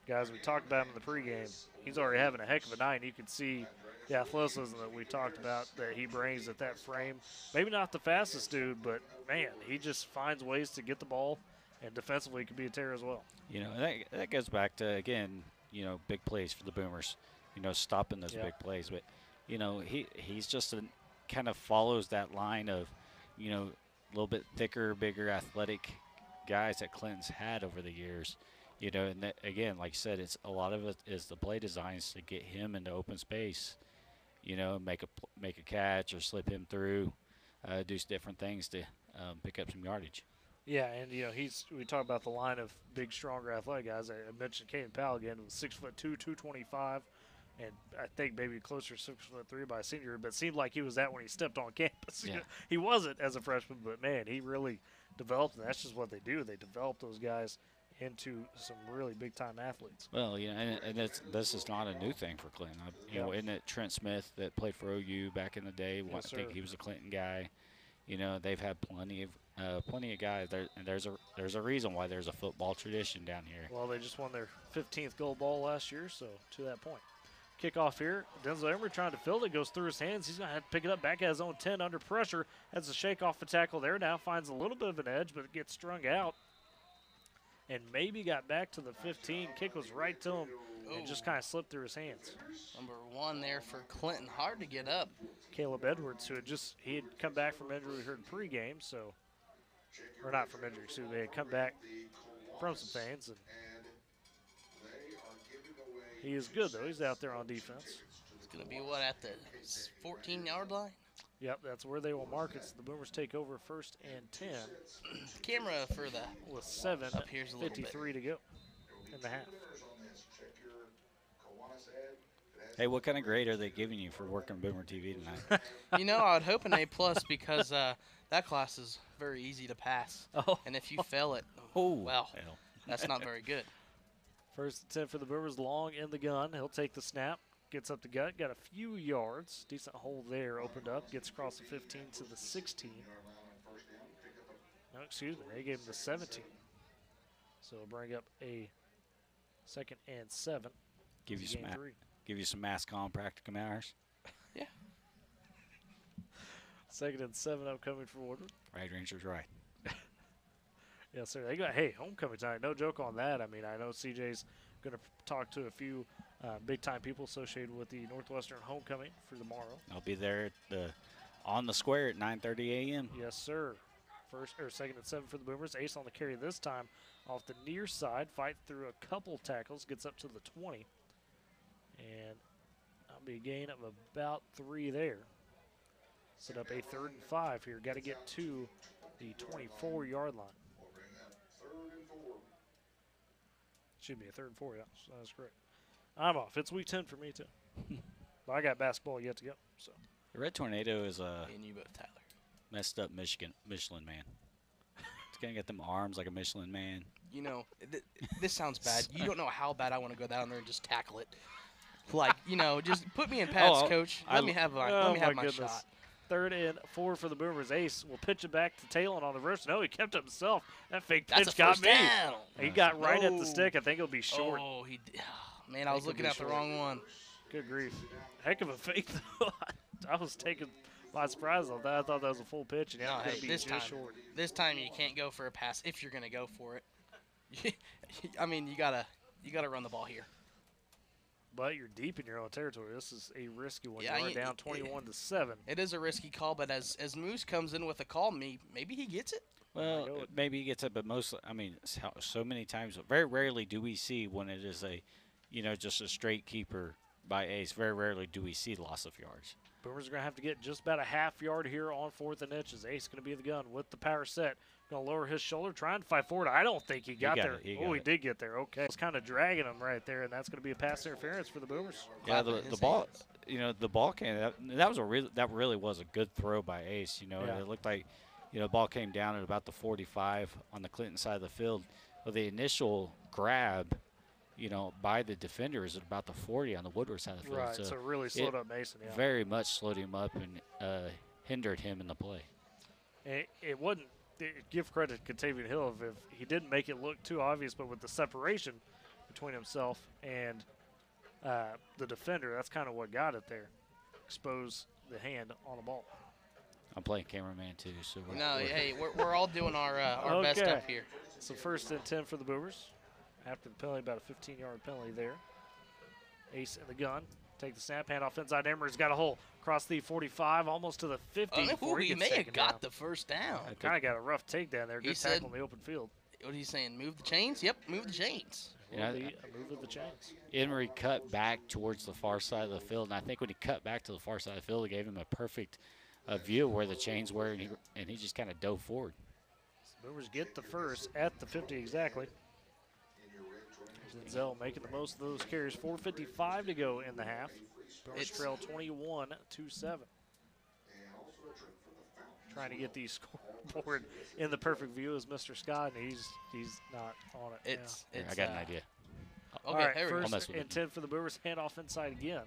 guys, we talked about him in the pregame. He's already having a heck of a night. You can see the athleticism that we talked about that he brings at that frame. Maybe not the fastest dude, but, man, he just finds ways to get the ball, and defensively he can be a terror as well. You know, that goes back to, again, you know, big plays for the Boomers, you know, stopping those Yeah. big plays. But, you know, he's just kind of follows that line of, you know, a little bit thicker, bigger, athletic guys that Clinton's had over the years. You know, and that, again, like you said, it's a lot of it is the play designs to get him into open space, you know, make a catch or slip him through, do different things to pick up some yardage. Yeah, and, you know, we talk about the line of big, stronger, athletic guys. I mentioned Caden Powell again, was 6'2", 225, and I think maybe closer to 6'3" by senior, but it seemed like he was that when he stepped on campus. Yeah. He wasn't as a freshman, but, man, he really developed, and that's just what they do. They develop those guys into some really big-time athletes. Well, you know, and this is not a new thing for Clinton. You know, isn't it Trent Smith that played for OU back in the day? I think sir. he was a Clinton guy. You know, they've had plenty of guys. And there's a reason why there's a football tradition down here. Well, they just won their 15th gold ball last year, so to that point. Kickoff here. Denzel Emery trying to field it. Goes through his hands. He's going to have to pick it up back at his own 10 under pressure. Has a shake off the tackle there. Now finds a little bit of an edge, but it gets strung out. And maybe got back to the 15. Kick was right to him and just kind of slipped through his hands. Number 1 there for Clinton. Hard to get up. Caleb Edwards, who he had come back from injury, we heard pregame, so, or not from injury, so they had come back from some things. And he is good, though. He's out there on defense. It's going to be what, at the 14-yard line? Yep, that's where they will mark it. So the Boomers take over 1st and 10 Camera for the with Up here's a little bit. 7:53 to go in the half. Hey, what kind of grade are they giving you for working Boomer TV tonight? You know, I would hope an A+ because that class is very easy to pass. Oh, And if you fail it, well, Hell. that's not very good. 1st and 10 for the Boomers. Long in the gun. He'll take the snap. Gets up the gut. Got a few yards. Decent hole there. Opened up. Gets across the 15 to the 16. No, excuse me. They gave him the 17. So it'll bring up a 2nd and 7. Give you some Gain 3. give you some mask on practicum hours. 2nd and 7 upcoming for Woodward. Right, Ranger's right. Yes, sir. They got, hey, homecoming tonight. No joke on that. I mean, I know CJ's going to talk to a few big-time people associated with the Northwestern homecoming for tomorrow. I'll be there on the square at 9:30 a.m. Yes, sir. First or second and 7 for the Boomers. Ace on the carry this time off the near side. Fight through a couple tackles. Gets up to the 20. And that'll be a gain of about 3 there. Set up a 3rd and 5 here. Got to get to the 24-yard line. Should be a 3rd and 4, yeah. So that's correct. I'm off. It's week 10 for me, too. But I got basketball yet to go. So The Red Tornado is a And you both, Tyler. messed up Michelin man. It's going to get them arms like a Michelin man. You know, this sounds bad. You don't know how bad I want to go down there and just tackle it. Like, you know, just put me in pads, Coach. Let me have my shot. 3rd and 4 for the Boomers. Ace will pitch it back to Talon on the reverse. No, he kept it himself. That fake That's pitch a got first me. down. He got right at the No. stick. I think it'll be short. Oh, he did. Man, I was Think looking it'll at be the short. wrong one. Good grief. Heck of a fake, though. I was taken by surprise on that. I thought that was a full pitch, and No, yeah, it hey, could be this just time, short. this time you can't go for a pass if you're going to go for it. I mean, you gotta run the ball here. But you're deep in your own territory. This is a risky one. Yeah, You're down 21-7. It is a risky call, but as Moose comes in with a call, maybe he gets it. Well, go. maybe he gets it, but so many times, very rarely do we see when it is just a straight keeper by Ace. Very rarely do we see loss of yards. Boomers are going to have to get just about a half yard here on 4th and inches. Ace going to be the gun with the power set. Going to lower his shoulder, trying to fight forward. I don't think he got there. He did get there. Okay. It's kind of dragging him right there, and that's going to be a pass interference for the Boomers. Yeah, the ball, the ball came. That really was a good throw by Ace. Yeah. It looked like, the ball came down at about the 45 on the Clinton side of the field. But the initial grab, by the defender is at about the 40 on the Woodward side of the field. Right, so really slowed up Mason. Yeah. Very much slowed him up and hindered him in the play. It wasn't. Give credit to Contavious Hill if he didn't make it look too obvious, but with the separation between himself and the defender, that's kind of what got it there. Expose the hand on the ball. I'm playing cameraman too, so We're all doing our best Okay. up here. So 1st and 10 for the Boomers. After the penalty, about a 15-yard penalty there. Ace in the gun. Take the snap, hand off inside. Emery's got a hole across the 45, almost to the 50. before He gets may have taken got down. the first down. Kind of got a rough takedown there. He Good said- tackle in the open field. What are you saying? Move the chains? Yep, move the chains. Yeah, Will be a move of the chains. Emery cut back towards the far side of the field, and I think when he cut back to the far side of the field, it gave him a perfect view of where the chains were, and he just kind of dove forward. So Boomers get the first at the 50 exactly. Denzel making the most of those carries. 4:55 to go in the half. Boomers trail 21-7. Trying to get the scoreboard in the perfect view is Mr. Scott, and he's not on it. I got an idea. Okay, All right, here we go. mess first with and it. 10 for the Boomers. Hand off inside again.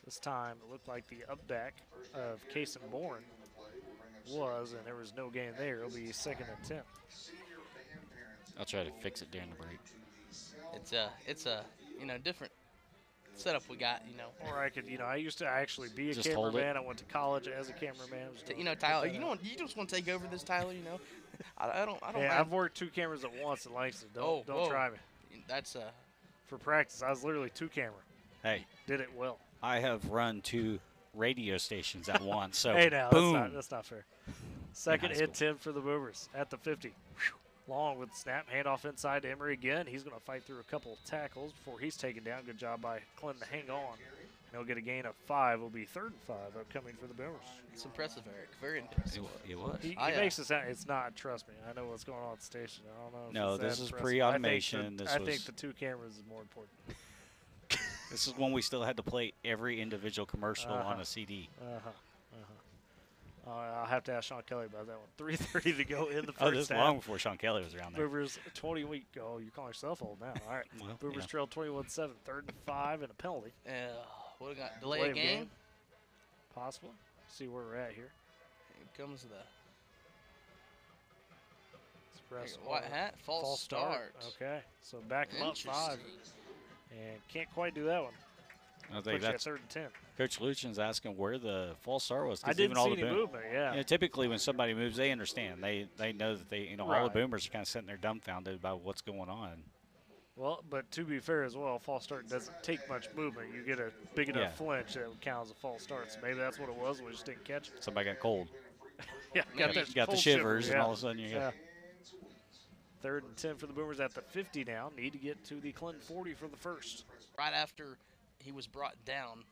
This time it looked like the up back of Case and Bourne was, and there was no gain there. It'll be 2nd and 10. I'll try to fix it during the break. It's a different setup we got. Or I could, I used to actually be a Just hold cameraman. I went to college as a cameraman. Was doing Tyler. stuff like that. You just want to take over this, Tyler. I don't. Yeah, mind. I've worked 2 cameras at once in Langston. Don't whoa. try me. That's For practice, I was literally 2 camera. Hey, Did it well. I have run 2 radio stations at once, so Hey, now boom. that's not fair. 2nd high and 10 for the Boomers at the 50. Long with the snap, handoff inside to Emery again. He's going to fight through a couple of tackles before he's taken down. Good job by Clinton to hang on. And he'll get a gain of 5. It'll be 3rd and 5 upcoming for the Boomers. it's impressive, Eric. Very impressive. It was. He I, makes it sound. It's not. Trust me. I know what's going on at the station. I don't know. If No, it's this that is impressive. pre-automation. I think the 2 cameras is more important. This is when we still had to play every individual commercial Uh-huh. on a CD. I'll have to ask Sean Kelly about that one. 3:30 to go in the Oh, first this is half. long before Sean Kelly was around there. Boomers 20 week. Oh, you're calling yourself old now. All right. Well, Boomers yeah. trail 21-7. 3rd and 5 and a penalty. What we got? Delay Delay a of game. game. Possible. See where we're at here. Here comes the Express white order. hat. False start. Okay. So back him up 5. Interesting. And can't quite do that one. I Puts think you at that's 3rd and 10. Coach Luchen's asking where the false start was. 'cause I didn't even all see the any boom- movement, yeah. Typically when somebody moves, they understand. They know that all the Right. boomers are kind of sitting there dumbfounded about what's going on. Well, but to be fair as well, false start doesn't take much movement. You get a big enough Yeah. flinch that would count as a false start. So maybe that's what it was. We just didn't catch it. Somebody got cold. Yeah, Maybe that You got the cold shivers, shiver, and yeah. all of a sudden you got. 3rd and 10 for the Boomers at the 50 now. Need to get to the Clinton 40 for the first. right after he was brought down.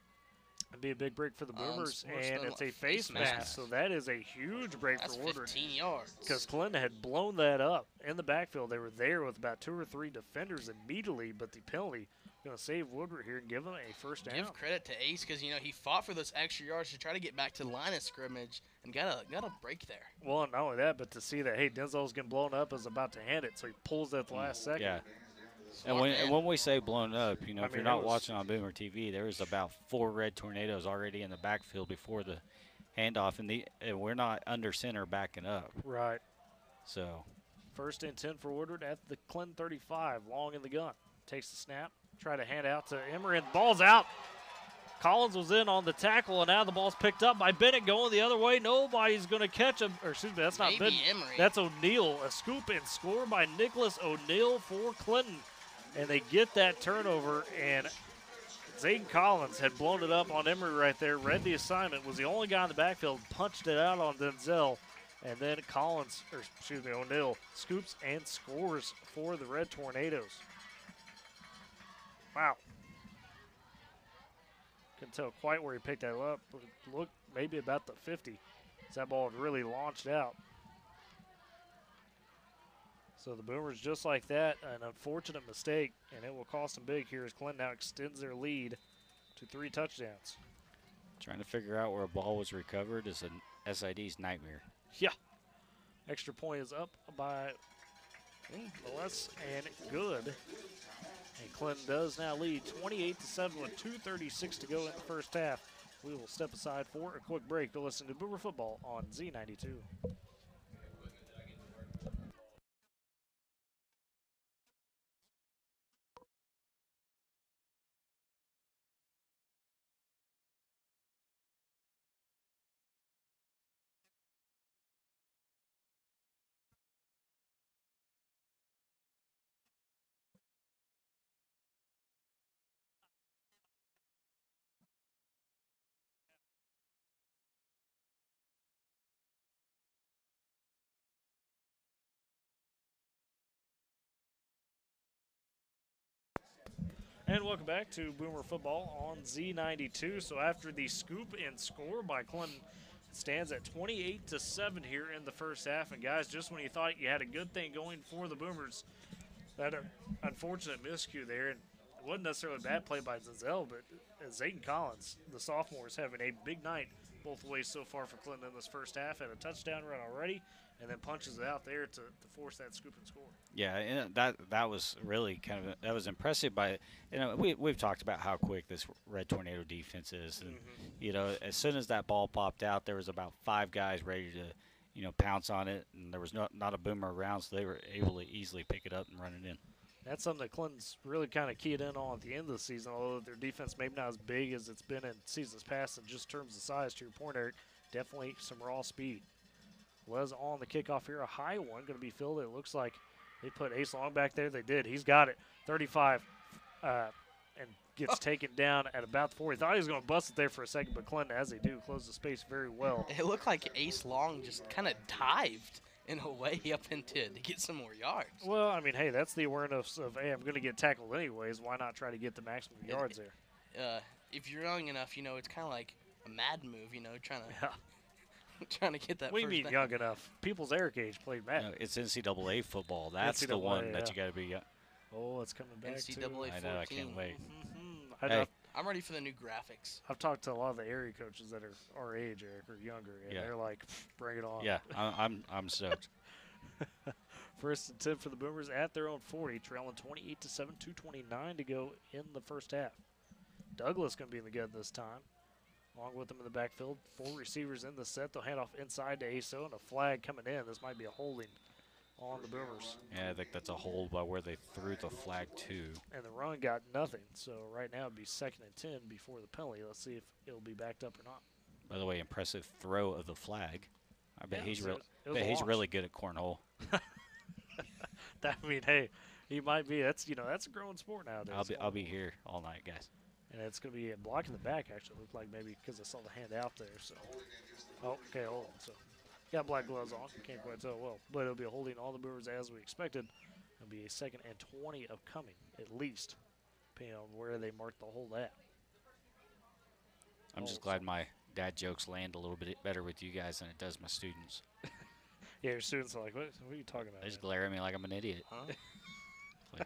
It'd be a big break for the Boomers, and it's a face face mask, mask. so that is a huge break That's for Woodward. 15 yards. Because Clinton had blown that up in the backfield. They were there with about 2 or 3 defenders immediately, but the penalty going to save Woodward here and give them a first down. Give credit to Ace because he fought for those extra yards to try to get back to the line of scrimmage and got a break there. Well, not only that, but to see that, hey, Denzel's getting blown up is about to hand it, so he pulls at the last second. Yeah. Smart man. And when we say blown up, if mean, you're it not was- watching on Boomer TV, there was about 4 red tornadoes already in the backfield before the handoff, and we're not under center backing up. Right. So 1st and 10 for Woodward at the Clinton 35, long in the gun. Takes the snap, try to hand out to Emery, and the ball's out. Collins was in on the tackle, and now the ball's picked up by Bennett going the other way. Nobody's going to catch him. Or excuse me, that's not Maybe Bennett. Emery. That's O'Neal. A scoop and score by Nicholas O'Neal for Clinton. And they get that turnover, and Zayden Collins had blown it up on Emery right there, read the assignment, was the only guy in the backfield, punched it out on Denzel, and then O'Neal scoops and scores for the Red Tornadoes. Wow. Couldn't tell quite where he picked that up, but it looked maybe about the 50. As that ball had really launched out. So the Boomers, just like that, an unfortunate mistake, and it will cost them big here as Clinton now extends their lead to 3 touchdowns. trying to figure out where a ball was recovered is an SID's nightmare. Yeah. Extra point is up by less and good. And Clinton does now lead 28-7 with 2:36 to go in the first half. We will step aside for a quick break to listen to Boomer Football on Z92. And welcome back to Boomer Football on Z92. So after the scoop and score by Clinton, it stands at 28-7 here in the first half. And guys, just when you thought you had a good thing going for the Boomers, that unfortunate miscue there, and it wasn't necessarily a bad play by Denzel, but Zayden Collins, the sophomore, is having a big night both ways so far for Clinton in this first half. Had a touchdown run already, and then punches it out there to force that scoop and score. Yeah, and that was really kind of that was impressive. We've talked about how quick this Red Tornado defense is, and as soon as that ball popped out, there was about 5 guys ready to pounce on it, and there was not a Boomer around, so they were able to easily pick it up and run it in. That's something that Clinton's really kind of keyed in on at the end of the season, although their defense maybe not as big as it's been in seasons past in just terms of size. To your point, Eric, definitely some raw speed. Was on the kickoff here, a high one going to be filled. It looks like they put Ace Long back there. They did. He's got it. 35 and gets taken down at about the 40. Thought he was going to bust it there for a second, but Clinton, as they do, closed the space very well. It looked like Ace Long just kind of dived in a way up into to get some more yards. Well, I mean, hey, that's the awareness of, hey, I'm going to get tackled anyways. Why not try to get the maximum yards there? If you're young enough, it's kind of like a mad move, trying to Yeah. trying to get that We first mean down. young enough. People's Eric age played Madden. No, it's NCAA football. That's the NCAA, one that yeah. you got to be. Oh, it's coming back too. NCAA I know. I 14. can't wait. Mhm. Hey. I'm ready for the new graphics. I've talked to a lot of the area coaches that are our age, Eric, or younger, and Yeah. they're like, bring it on. Yeah, I'm stoked. 1st and 10 for the Boomers at their own 40, trailing 28-7, 2:29 to go in the first half. Douglas going to be in the gun this time. Along with them in the backfield, 4 receivers in the set. They'll hand off inside to ASO, and a flag coming in. This might be a holding on the Boomers. Yeah, I think that's a hold by where they threw the flag to. And the run got nothing. So right now it'd be 2nd and 10 before the penalty. Let's see if it'll be backed up or not. By the way, impressive throw of the flag. I bet Yeah, he's so real. it was a Bet he's launch. really good at cornhole. I mean, hey, he might be. That's that's a growing sport nowadays. I'll be here all night, guys. And it's going to be a block in the back, actually. Looked like maybe because I saw the hand out there. So, oh, okay, hold on. So, Got black gloves on. Can't quite tell well. But it'll be a holding on the Boomers as we expected. It'll be a 2nd and 20 upcoming, at least, depending on where they mark the hold at. I'm just glad my dad jokes land a little bit better with you guys than it does my students. Yeah, your students are like, what are you talking about? They just glare at me like I'm an idiot. Huh? I'm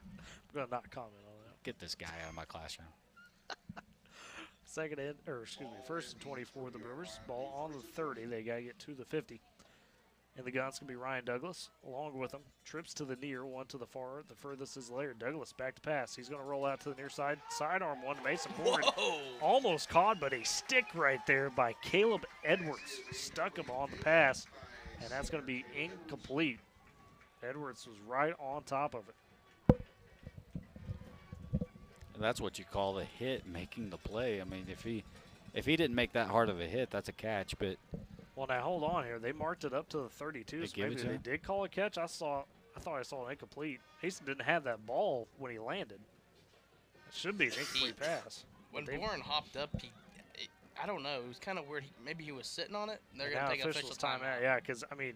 going to not comment on that. Get this guy out of my classroom. 1st and 20 for the Boomers. Ball on the 30. They got to get to the 50. And the gun's going to be Ryan Douglas. Along with him, trips to the near, one to the far. The furthest is Laird. Douglas back to pass. He's going to roll out to the near side. Sidearm one to Mason Morgan. Whoa! Almost caught, but a stick right there by Caleb Edwards. Stuck him on the pass, and that's going to be incomplete. Edwards was right on top of it. That's what you call the hit, making the play. I mean, if he didn't make that hard of a hit, that's a catch. But well, now hold on here. They marked it up to the 32, They so give it maybe to they him? did call a catch. I thought I saw an incomplete. Haston didn't have that ball when he landed. It should be an incomplete pass. When They- Bourne hopped up, I don't know. It was kind of weird. Maybe he was sitting on it. And they're And going now to take officials official timeout. Yeah, because I mean,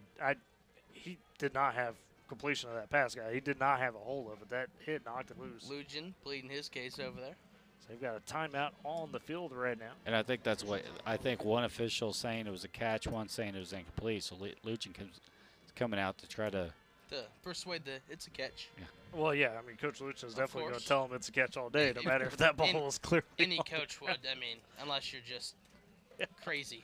he did not have completion of that pass, guy. He did not have a hold of it. That hit knocked it loose. Lujan pleading his case over there. So they've got a timeout on the field right now. and I think that's what one official saying it was a catch, one saying it was incomplete. So Luchin is coming out to try to. To persuade it's a catch. Well, yeah, I mean, Coach Lucha is definitely going course. to tell him it's a catch all day, no matter if that ball was clear. Any coach would. I mean, unless you're just crazy.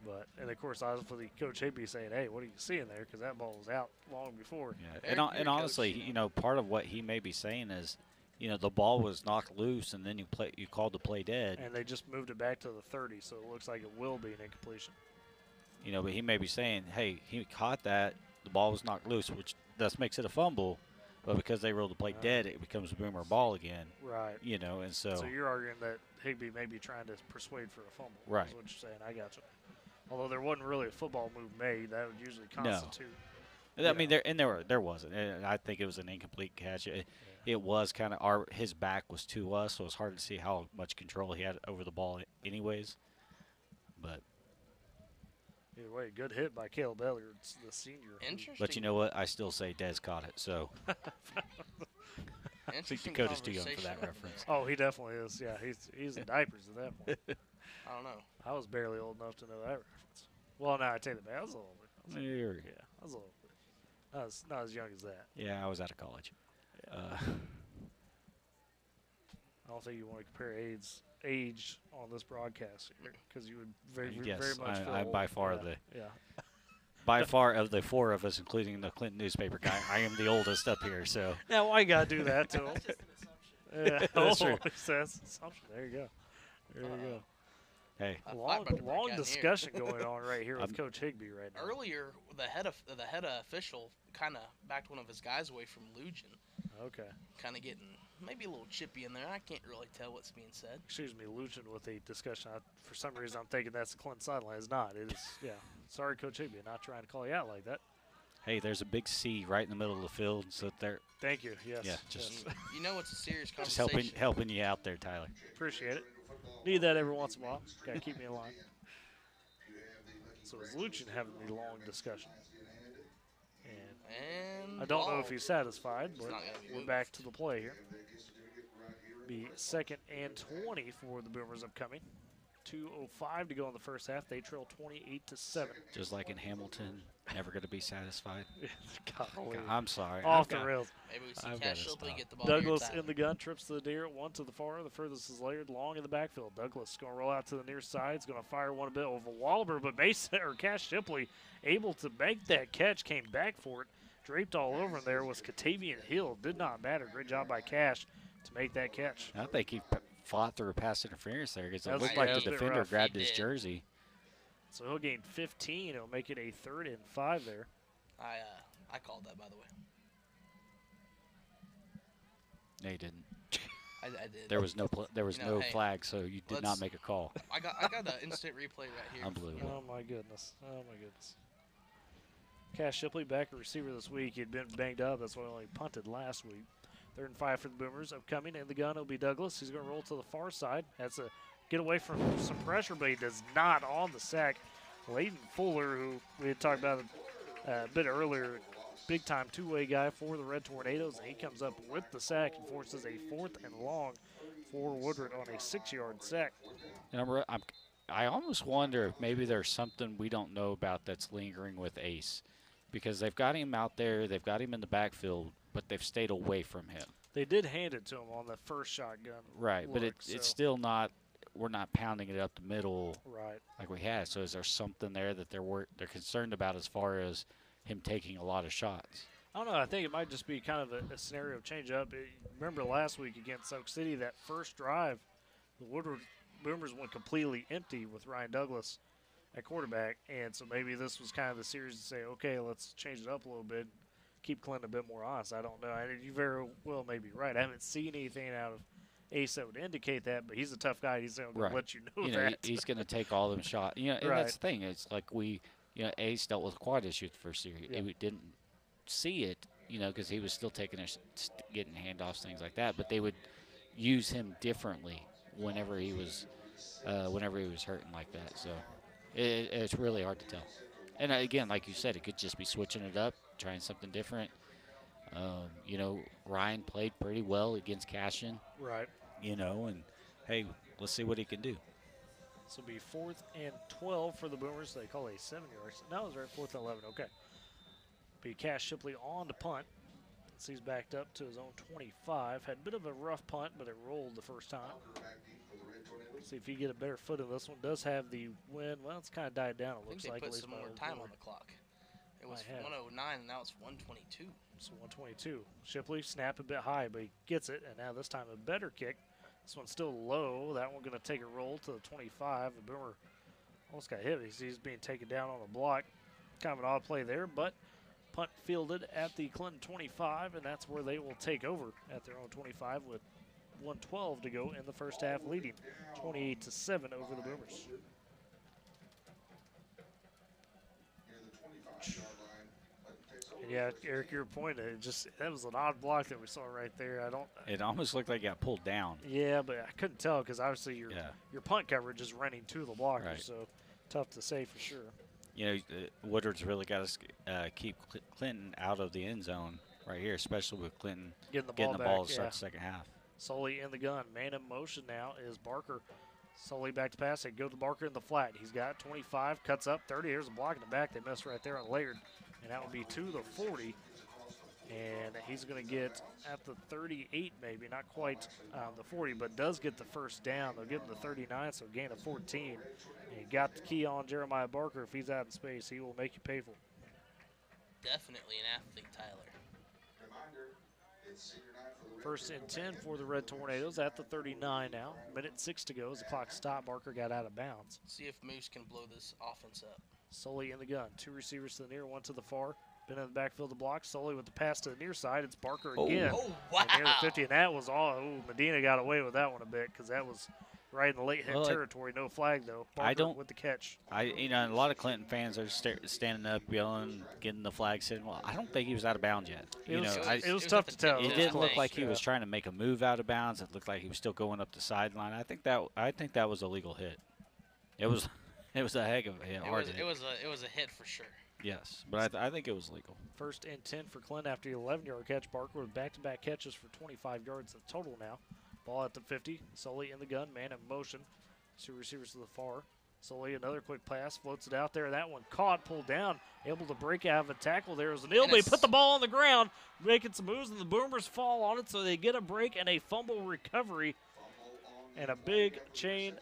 But, and of course, obviously, Coach Higby saying, hey, what are you seeing there? Because that ball was out long before. Yeah, Very and good honestly, coach, part of what he may be saying is, the ball was knocked loose, and then you called the play dead. And they just moved it back to the 30, so it looks like it will be an incompletion. But he may be saying, hey, he caught that, the ball was knocked loose, which thus makes it a fumble. But because they rolled the play dead, it becomes a Boomer ball again. Right. And so. So you're arguing that Higby may be trying to persuade for a fumble. Right. Is what you're saying. I got you. Although there wasn't really a football move made, that would usually constitute. I mean, there wasn't. And I think it was an incomplete catch. It was kind of his back was to us, so it's hard to see how much control he had over the ball, anyways. But Either way, good hit by Caleb Elliott, the senior. Interesting. but you know what? I still say Dez caught it. So I think the Interesting coach is too young for that conversation. reference. Oh, he definitely is. Yeah, he's in diapers at that point. I don't know. I was barely old enough to know that reference. Well, no, I take it back. I was a little bit. Yeah, I was a little bit. Not as young as that. Yeah, I was out of college. I don't think you want to compare age on this broadcast because you would very Yes, much feel I'm old. by far yeah. By far of the four of us, including the Clinton newspaper guy, I am the oldest up here. So Now, why you got to do that to him? That's just an assumption. Yeah, That's true. That's assumption. There you go. There you go. hey, I'm Long, about to break long down here. discussion going on right here with Coach Higby right now. Earlier, the head official kind of backed one of his guys away from Lujan, Okay. kind of getting maybe a little chippy in there. I can't really tell what's being said. Excuse me, Lucian with a discussion. For some reason, I'm thinking that's the Clinton sideline. It's not. It is, yeah. Sorry, Coach Higby. Not trying to call you out like that. hey, there's a big C right in the middle of the field, so they're Thank you. Yes. Yeah, yes. You know it's a serious just conversation. helping you out there, Tyler. Appreciate it. Need that every once in a while. Got to keep me in line. So is Lucian having the long discussion? And And I don't know ball. if he's satisfied, but not gonna be we're moved. back to the play here. Be 2nd and 20 for the Boomers upcoming. 2:05 to go in the first half. They trail 28-7. Just like in Hamilton, never going to be satisfied. Golly. I'm sorry. Off I've the got- rails. Maybe we see I've Cash gotta Shipley stop. get the ball. Douglas here in the gun, trips to the deer, one to the far. The furthest is Laird, long in the backfield. Douglas going to roll out to the near side. He's going to fire one a bit over Wahlberg, but Mason or Cash Shipley able to make that catch, came back for it. Draped all over him there was Katavian Hill. Did not matter. Great job by Cash to make that catch. I think he fought through a pass interference there because it That's- looked yeah, like that the was a bit defender rough. grabbed He his did. jersey. So he'll gain 15. It'll make it a 3rd and 5 there. I called that, by the way. No, he didn't. I did. There was no hey, flag, so you did not let's- make a call. I got an instant replay right here. Unbelievable. Oh, my goodness. Oh, my goodness. Cash Shipley back at receiver this week. He'd been banged up. That's why he only punted last week. 3rd and 5 for the Boomers. Upcoming in the gun will be Douglas. He's going to roll to the far side. That's a get away from some pressure, but he does not on the sack. Layden Fuller, who we had talked about a bit earlier, big-time two-way guy for the Red Tornadoes, and he comes up with the sack and forces a 4th and long for Woodward on a 6-yard sack. And I almost wonder if maybe there's something we don't know about that's lingering with Ace, because they've got him out there, they've got him in the backfield, but they've stayed away from him. They did hand it to him on the first shotgun. Right, look, but so. it's still not. We're not pounding it up the middle Right. like we had. So is there something there that they're concerned about as far as him taking a lot of shots? I don't know. I think it might just be kind of a scenario change up. Remember last week against Oak City, that first drive, the Woodward Boomers went completely empty with Ryan Douglas at quarterback. And so maybe this was kind of the series to say, okay, let's change it up a little bit, keep Clinton a bit more honest. I don't know. You very well may be right. I haven't seen anything out of Ace that would indicate that, but he's a tough guy. He's going to let you know that. He's going to take all them shots. And that's the thing. It's like Ace dealt with a quad issue the first year. Yeah. We didn't see it, because he was still getting handoffs, things like that. But they would use him differently whenever he was hurting like that. So it's really hard to tell. And again, like you said, it could just be switching it up, trying something different. Ryan played pretty well against Cashin. Right. And hey, let's see what he can do. This will be 4th and 12 for the Boomers. They call it a 7-yard. No, it was right, 4th and 11. Okay. Be Cash Shipley on to punt. He's backed up to his own 25. Had a bit of a rough punt, but it rolled the first time. See if you get a better foot in this one. Does have the wind. Well, it's kind of died down, it looks like. I think they put some more time on the clock. It was 109, and now it's 122. So 122. Shipley snapped a bit high, but he gets it, and now this time a better kick. This one's still low. That one going to take a roll to the 25. The Boomer almost got hit. He's being taken down on a block. Kind of an odd play there, but punt fielded at the Clinton 25, and that's where they will take over at their own 25 with 1:12 to go in the first half, leading 28-7 over the Boomers. Yeah, Eric, your point. That was an odd block that we saw right there. It almost looked like it got pulled down. Yeah, but I couldn't tell because obviously your punt coverage is running to the blocker, right. So tough to say for sure. Woodward's really got to keep Clinton out of the end zone right here, especially with Clinton getting the ball back, to start the second half. Sully in the gun. Man in motion now is Barker. Sully back to pass. They go to Barker in the flat. He's got 25, cuts up 30. Here's a block in the back. They missed right there on Laird. And that will be to the 40. And he's going to get at the 38 maybe, not quite the 40, but does get the first down. They'll give him the 39, so gain of 14. And he got the key on Jeremiah Barker. If he's out in space, he will make you pay for it. Definitely an athlete, Tyler. 1st and 10 for the Red Tornadoes at the 39 now. Minute 6 to go as the clock stopped. Barker got out of bounds. See if Moose can blow this offense up. Sully in the gun. 2 receivers to the near, 1 to the far. Been in the backfield to block. Sully with the pass to the near side. It's Barker again. Oh, wow. Near the 50, and that was all. Ooh, Medina got away with that one a bit because that was right in the late hit territory. No flag, though. Barker with the catch. A lot of Clinton fans are standing up, yelling, getting the flag sitting. Well, I don't think he was out of bounds yet. It was tough to tell. It didn't look like he was trying to make a move out of bounds. It looked like he was still going up the sideline. I think that was a legal hit. It was a heck of a hit. It was a hit for sure. Yes, but I think it was legal. 1st and 10 for Clinton after the 11-yard catch. Barker with back-to-back catches for 25 yards in total now. Ball at the 50. Sully in the gun. Man in motion. 2 receivers to the far. Sully, another quick pass. Floats it out there. That one caught, pulled down. Able to break out of a tackle. There was an Ilby. Put the ball on the ground. Making some moves, and the Boomers fall on it, so they get a break and a fumble recovery. And a big change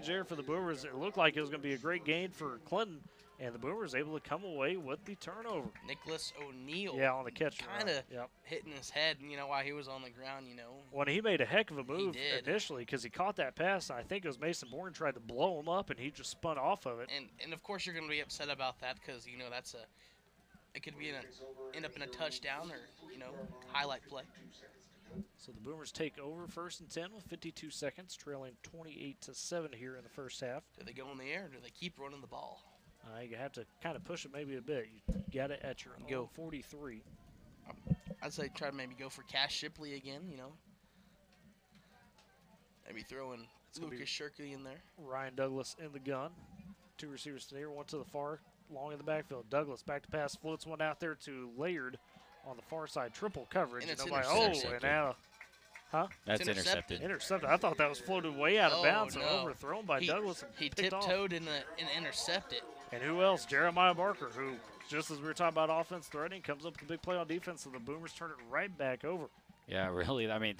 there for the Boomers. It looked like it was going to be a great gain for Clinton. And the Boomers able to come away with the turnover. Nicholas O'Neal. Yeah, on the catch. Kind of hitting his head, while he was on the ground, When he made a heck of a move initially because he caught that pass. And I think it was Mason Bourne tried to blow him up, and he just spun off of it. And of course you're going to be upset about that because, it could be end up in a touchdown or, highlight play. So the Boomers take over 1st and 10 with 52 seconds, trailing 28-7 here in the first half. Do they go in the air or do they keep running the ball? You have to kind of push it maybe a bit. You got it at your own 43. I'd say try to maybe go for Cash Shipley again, Maybe throw in Lucas Shirkley in there. Ryan Douglas in the gun. Two receivers to near, one to the far, long in the backfield. Douglas back to pass, floats one out there to Laird on the far side. Triple coverage. And it's intercepted. and now, That's It's intercepted. intercepted. I thought that was floated way out of Oh, bounds and no. overthrown by Douglas and He picked off. tiptoed and intercepted. And who else? Jeremiah Barker, who, just as we were talking about offense threatening, comes up with a big play on defense, and the Boomers turn it right back over. Yeah, really. I mean,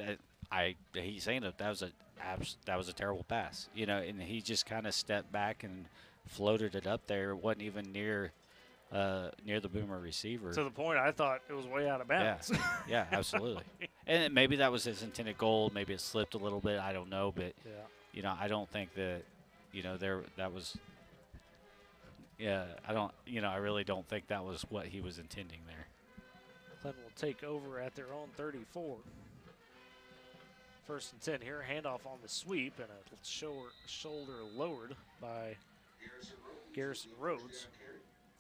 he's saying that was a terrible pass, you know, and he just kind of stepped back and floated it up there. It wasn't even near the Boomer receiver. To the point I thought it was way out of bounds. Yeah, absolutely. And maybe that was his intended goal. Maybe it slipped a little bit. I don't know, but Yeah. you know, I don't think that, you know, that was. Yeah, I really don't think that was what he was intending there. Clinton will take over at their own 34. First and 10 here. Handoff on the sweep and a shoulder lowered by Garrison Rhodes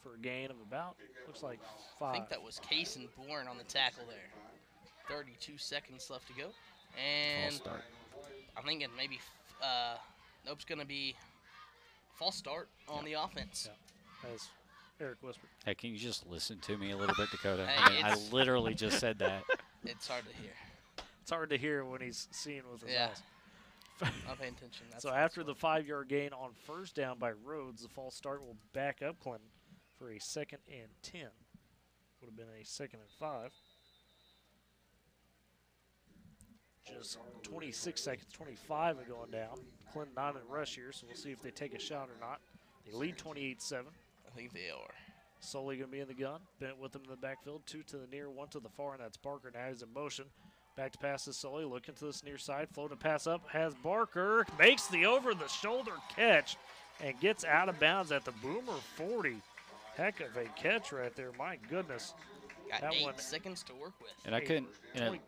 for a gain of about, looks like 5. I think that was Kaysen Bourne on the tackle there. 32 seconds left to go. And False start. I'm thinking maybe Nope's going to be false start on the offense. Yeah, as Eric whispered. Hey, can you just listen to me a little bit, Dakota? Hey, I mean, I it's- literally just said that. It's hard to hear. It's hard to hear when he's seeing with his Yeah. eyes. Not paying attention. So after the 5-yard gain on first down by Rhodes, the false start will back up Clinton for a 2nd and 10. Would have been a 2nd and 5. Just 26 seconds, 25 are going down. Clinton not in rush here, so we'll see if they take a shot or not. They lead 28-7. I think they are. Solely going to be in the gun. Bennett with him in the backfield. 2 to the near, 1 to the far, and that's Barker. Now he's in motion. Back to pass to Sully, looking to this near side, floating a pass up, has Barker, makes the over-the-shoulder catch, and gets out of bounds at the Boomer 40. Heck of a catch right there, my goodness. Got That 8 one- seconds to work with. And I couldn't. You know, 20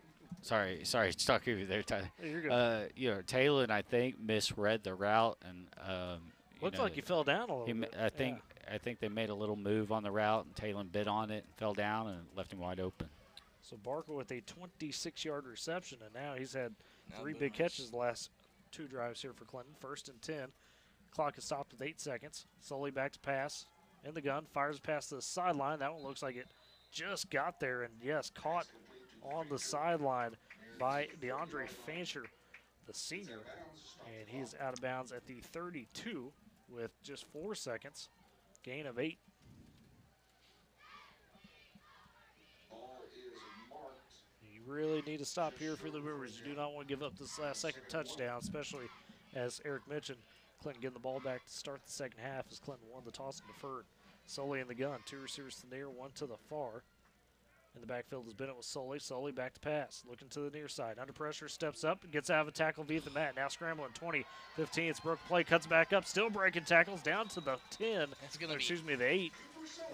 sorry, stuck with you there, Tyler. Hey, you're good. You know, Taylor, I think, misread the route, and Looks like he fell down a little bit. I think they made a little move on the route, and Taylor bit on it, and fell down, and left him wide open. So Barker with a 26-yard reception, and now he's had Now 3 big Boomers. catches the last 2 drives here for Clinton. 1st and 10. Clock is stopped with 8 seconds. Sully back to pass in the gun, fires past the sideline. That one looks like it just got there, and yes, caught on the sideline by DeAndre Fancher, the senior, and he is out of bounds at the 32 with just 4 seconds. Gain of 8. You really need to stop here for the Boomers. You do not want to give up this last second touchdown, especially as Eric mentioned, Clinton getting the ball back to start the second half as Clinton won the toss and deferred. Sully in the gun, 2 receivers to the near, 1 to the far. In the backfield is Bennett with Sully. Sully back to pass, looking to the near side. Under pressure, steps up, gets out of a tackle via the mat. Now scrambling, 20, 15, it's broken play, cuts back up, still breaking tackles, down to the 10. It's going to be Excuse me, the 8.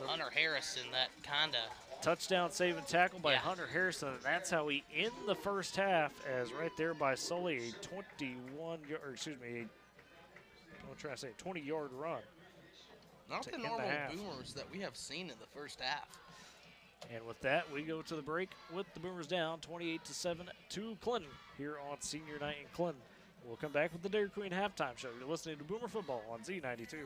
Hunter Harrison that kind of. Touchdown saving tackle by Yeah. Hunter Harrison, and that's how we end the first half, as right there by Sully, a 20-yard run. Not To the end the normal half. Boomers that we have seen in the first half. And with that, we go to the break with the Boomers down 28-7 to Clinton here on Senior Night in Clinton. We'll come back with the Dairy Queen halftime show. You're listening to Boomer Football on Z92.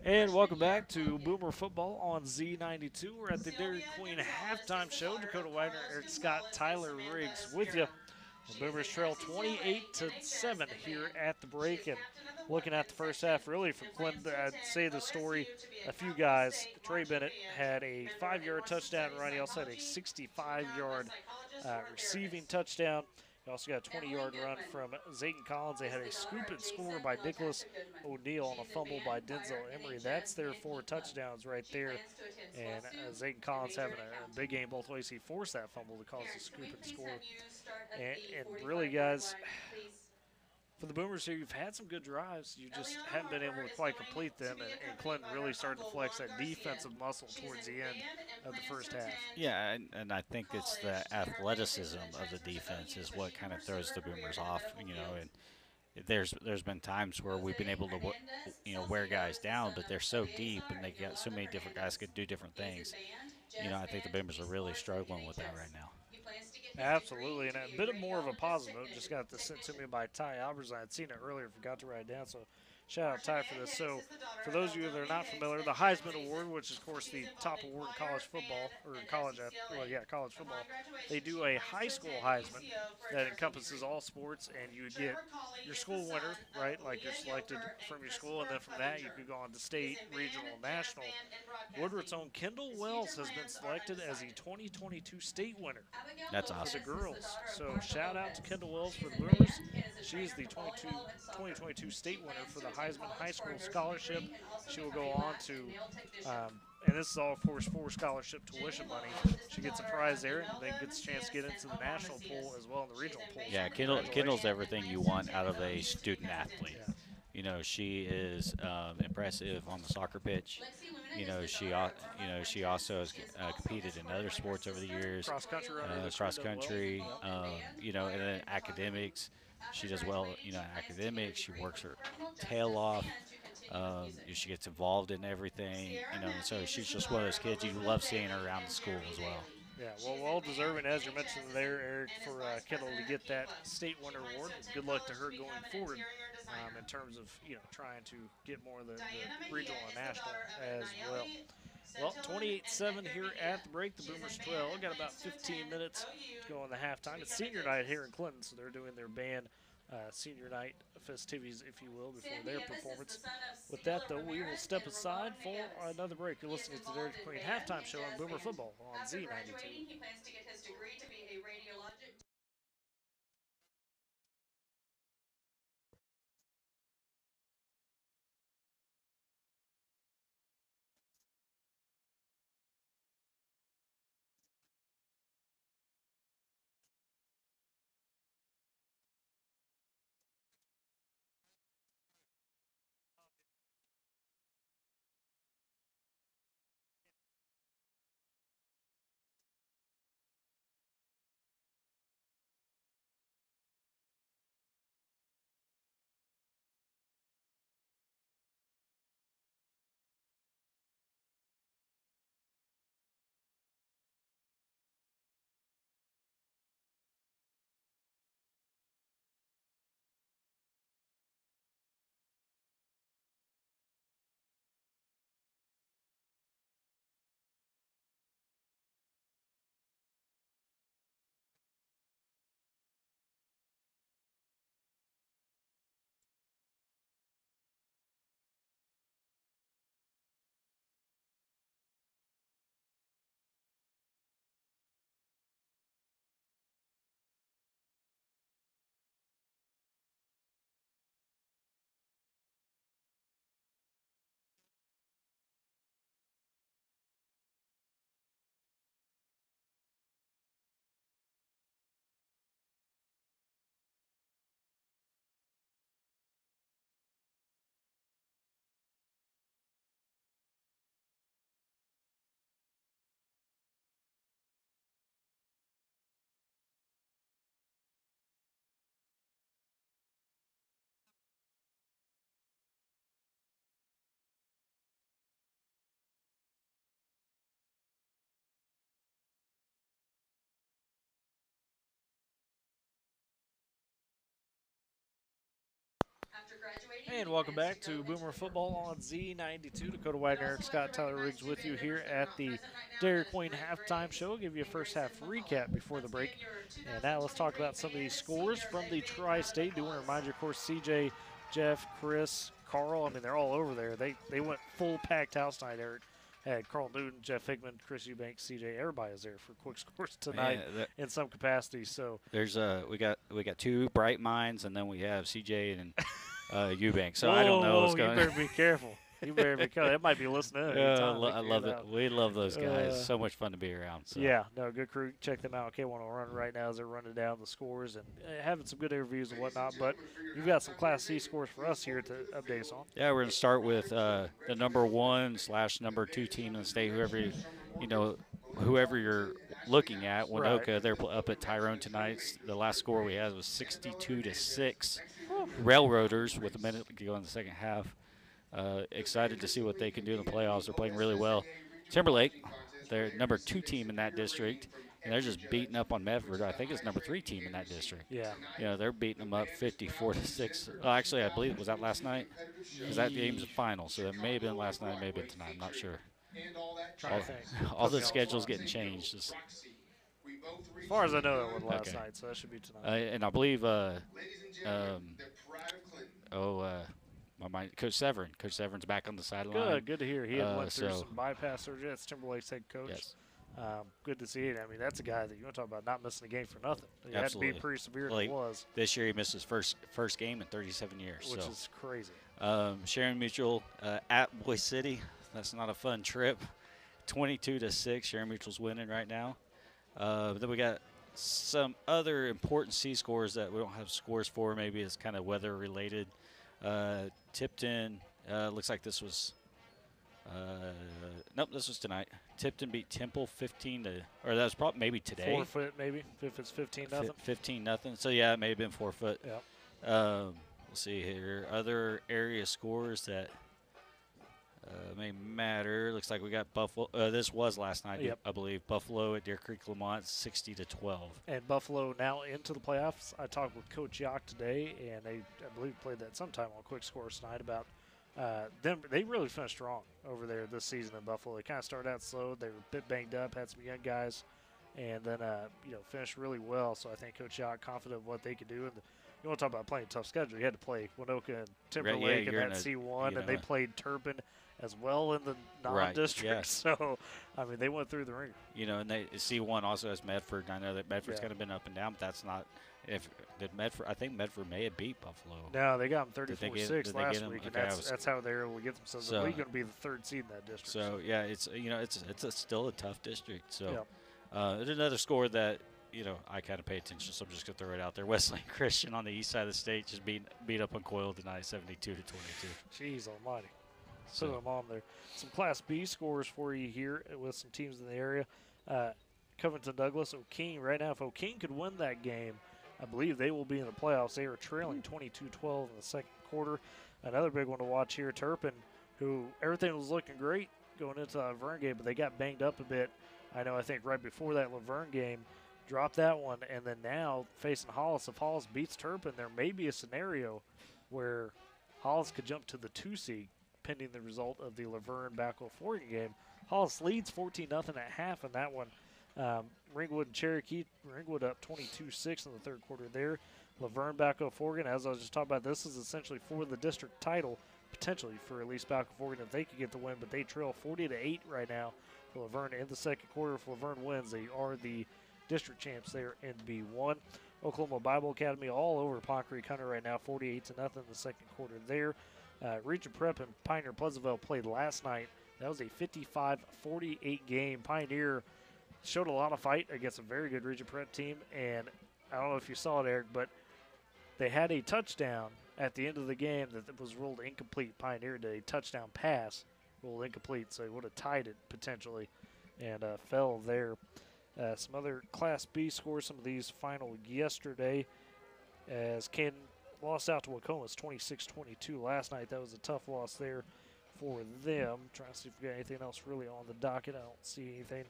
And welcome back to Boomer Football on Z92. We're at the Dairy Queen halftime show. Dakota Wagner, Eric Scott, Tyler Riggs with you. The Boomers trail 28-7 here at the break. And looking at the first half, really from Clinton, I'd say the story, a few guys. Trey Bennett had a 5-yard touchdown run. He also had a 65-yard receiving touchdown. He also got a 20-yard run from Zayton Collins. They had a scoop and score by Nicholas O'Neal and a fumble by Denzel Emery. That's their 4 touchdowns right there. And Zayton Collins having a big game both ways. He forced that fumble to cause the scoop and score. And really, guys, for the Boomers here, you've had some good drives. You just haven't been able to quite complete them. And Clinton really started to flex that defensive muscle towards the end of the first half. Yeah, and I think it's the athleticism of the defense is what kind of throws the Boomers off. And there's been times where we've been able to wear guys down, but they're so deep and they got so many different guys could do different things. I think the Boomers are really struggling with that right now. Absolutely, and a bit more of a positive note. Just got this sent to me by Ty Albers. I had seen it earlier, forgot to write it down, so shout out Ty for this. So, for those of you that are not familiar, the Heisman Award, which is, of course, the top award in college football, or college football, they do a high school Heisman that encompasses all sports, and you get your school winner, right? Like you're selected from your school, and then from that you could go on to state, regional, national. Woodward's own Kendall Wells has been selected as the 2022 state winner. That's For awesome. the girls. So shout out to Kendall Wells for the Boomers. She is the 2022 state winner for the Heisman High School Scholarship. She will go on to, and this is all, of course, for scholarship tuition money. She gets a prize there and then gets a chance to get into the national pool as well in the regional pool. Yeah, Kendall's everything you want out of a student athlete. Yeah. She is impressive on the soccer pitch. She also has competed in other sports over the years. Cross country runner. Cross country. And then academics. She does well. In academics. She works her tail off. She gets involved in everything. So she's just one of those kids you love seeing her around the school as well. Yeah, well deserving, as you mentioned there, Eric, for Kendall to get that state winner award. Good luck to her going forward in terms of trying to get more of the regional and national as well. Well, 28-7 here at the break. The Boomers 12. Got about 15 minutes to go on the halftime. It's senior night here in Clinton, so they're doing their band senior night festivities, if you will, before their performance. With that, though, we will step aside for another break. You're listening to the Dairy Queen halftime show on Boomer Football on Z92. And welcome back to Boomer Football on Z92. Dakota White and Eric Scott, Tyler Riggs with you here at the Dairy Queen halftime show. Give you a first half recap before the break. And now let's talk about some of these scores from the Tri-State. Do want to remind you, of course, CJ, Jeff, Chris, Carl. I mean, they're all over there. They went full packed house tonight, Eric. Had Carl Newton, Jeff Hickman, Chris Eubanks, CJ. Everybody is there for quick scores tonight in some capacity. So there's we got two bright minds, and then we have CJ and Eubanks. So whoa, I don't know what's going on. You better be careful. You better be careful. That might be listening. I love it. We love those guys. So much fun to be around. So. Yeah, no, good crew. Check them out. K1 will run right now as they're running down the scores and having some good interviews and whatnot. But you've got some Class C scores for us here to update us on. Yeah, we're going to start with the number 1/number 2 team in the state. Whoever you're looking at, Winoka, right. They're up at Tyrone tonight. The last score we had was 62-6. Railroaders with a minute to go in the second half. Excited to see what they can do in the playoffs. They're playing really well. Timberlake, they're number 2 team in that district, and they're just beating up on Medford. I think it's number 3 team in that district. Yeah. They're beating them up 54-6. Actually, I believe, was that last night? Because that game's the final, so it may have been last night, maybe tonight. I'm not sure. All the schedules getting changed. As far as I know, that was last night, so that should be tonight. And I believe, my mind, Coach Severin. Coach Severin's back on the sideline. Good to hear. He had went through some bypass surgery. That's Timberlake's head coach. Yes. Good to see it. I mean, that's a guy that you want to talk about not missing a game for nothing. It Absolutely. had to be pretty severe. Well, it was. This year he missed his first game in 37 years. Which is crazy. Sharon Mutual at Boise City. That's not a fun trip. 22-6. Sharon Mutual's winning right now. Then we got some other important C scores that we don't have scores for. Maybe it's kind of weather related. Tipton, looks like this was, nope, this was tonight. Tipton beat Temple 15 or that was probably maybe today. Forfeit maybe, if it's 15-0. 15-0. So yeah, it may have been forfeit. Yep. Let's see here. Other area scores that may matter. Looks like we got Buffalo. This was last night, yep. I believe. Buffalo at Deer Creek Lamont, 60-12. And Buffalo now into the playoffs. I talked with Coach Yock today, and I believe played that sometime on Quick Scores tonight about them. They really finished strong over there this season in Buffalo. They kind of started out slow. They were a bit banged up, had some young guys, and then finished really well. So I think Coach Yock confident of what they could do. And you want to talk about playing a tough schedule. You had to play Winoka and Timberlake in that C1, and they played Turpin as well in the non-district. Right, yes. So, I mean, they went through the ringer. And they C1 also has Medford. I know that Medford's kind of been up and down, but that's not. I think Medford may have beat Buffalo. No, they got them 34-6 last week, and okay, that's how they were able to get themselves. So we're going to be the 3rd seed in that district. So yeah, it's still a tough district. So yep. There's another score that I kind of pay attention, so I'm just going to throw it out there. Wesleyan Christian on the east side of the state just beat up on Coyle tonight, 72-22. Jeez almighty. Put them on there. Some Class B scores for you here with some teams in the area. Covington Douglas, O'Keene. Right now, if O'Keene could win that game, I believe they will be in the playoffs. They are trailing 22-12 in the second quarter. Another big one to watch here, Turpin, who everything was looking great going into the Laverne game, but they got banged up a bit. I think right before that Laverne game, dropped that one, and then now facing Hollis. If Hollis beats Turpin, there may be a scenario where Hollis could jump to the 2 seed, pending the result of the Laverne Backwell Forgan game. Hollis leads 14-0 at half in that one. Ringwood and Cherokee, Ringwood up 22-6 in the third quarter there. Laverne Backwell Forgan, as I was just talking about, this is essentially for the district title, potentially for at least Backwell Forgan if they could get the win, but they trail 40-8 right now for Laverne in the second quarter. If Laverne wins, they are the district champs there in B1. Oklahoma Bible Academy all over Pond Creek Hunter right now, 48-0 in the second quarter there. Region Prep and Pioneer Pleasantville played last night. That was a 55-48 game. Pioneer showed a lot of fight against a very good Region Prep team, and I don't know if you saw it, Eric, but they had a touchdown at the end of the game that was ruled incomplete. Pioneer did a touchdown pass, ruled incomplete, so he would have tied it potentially and fell there. Some other Class B scores, some of these final yesterday, as Canton lost out to Wacomas 26-22 last night. That was a tough loss there for them. Trying to see if we got anything else really on the docket. I don't see anything.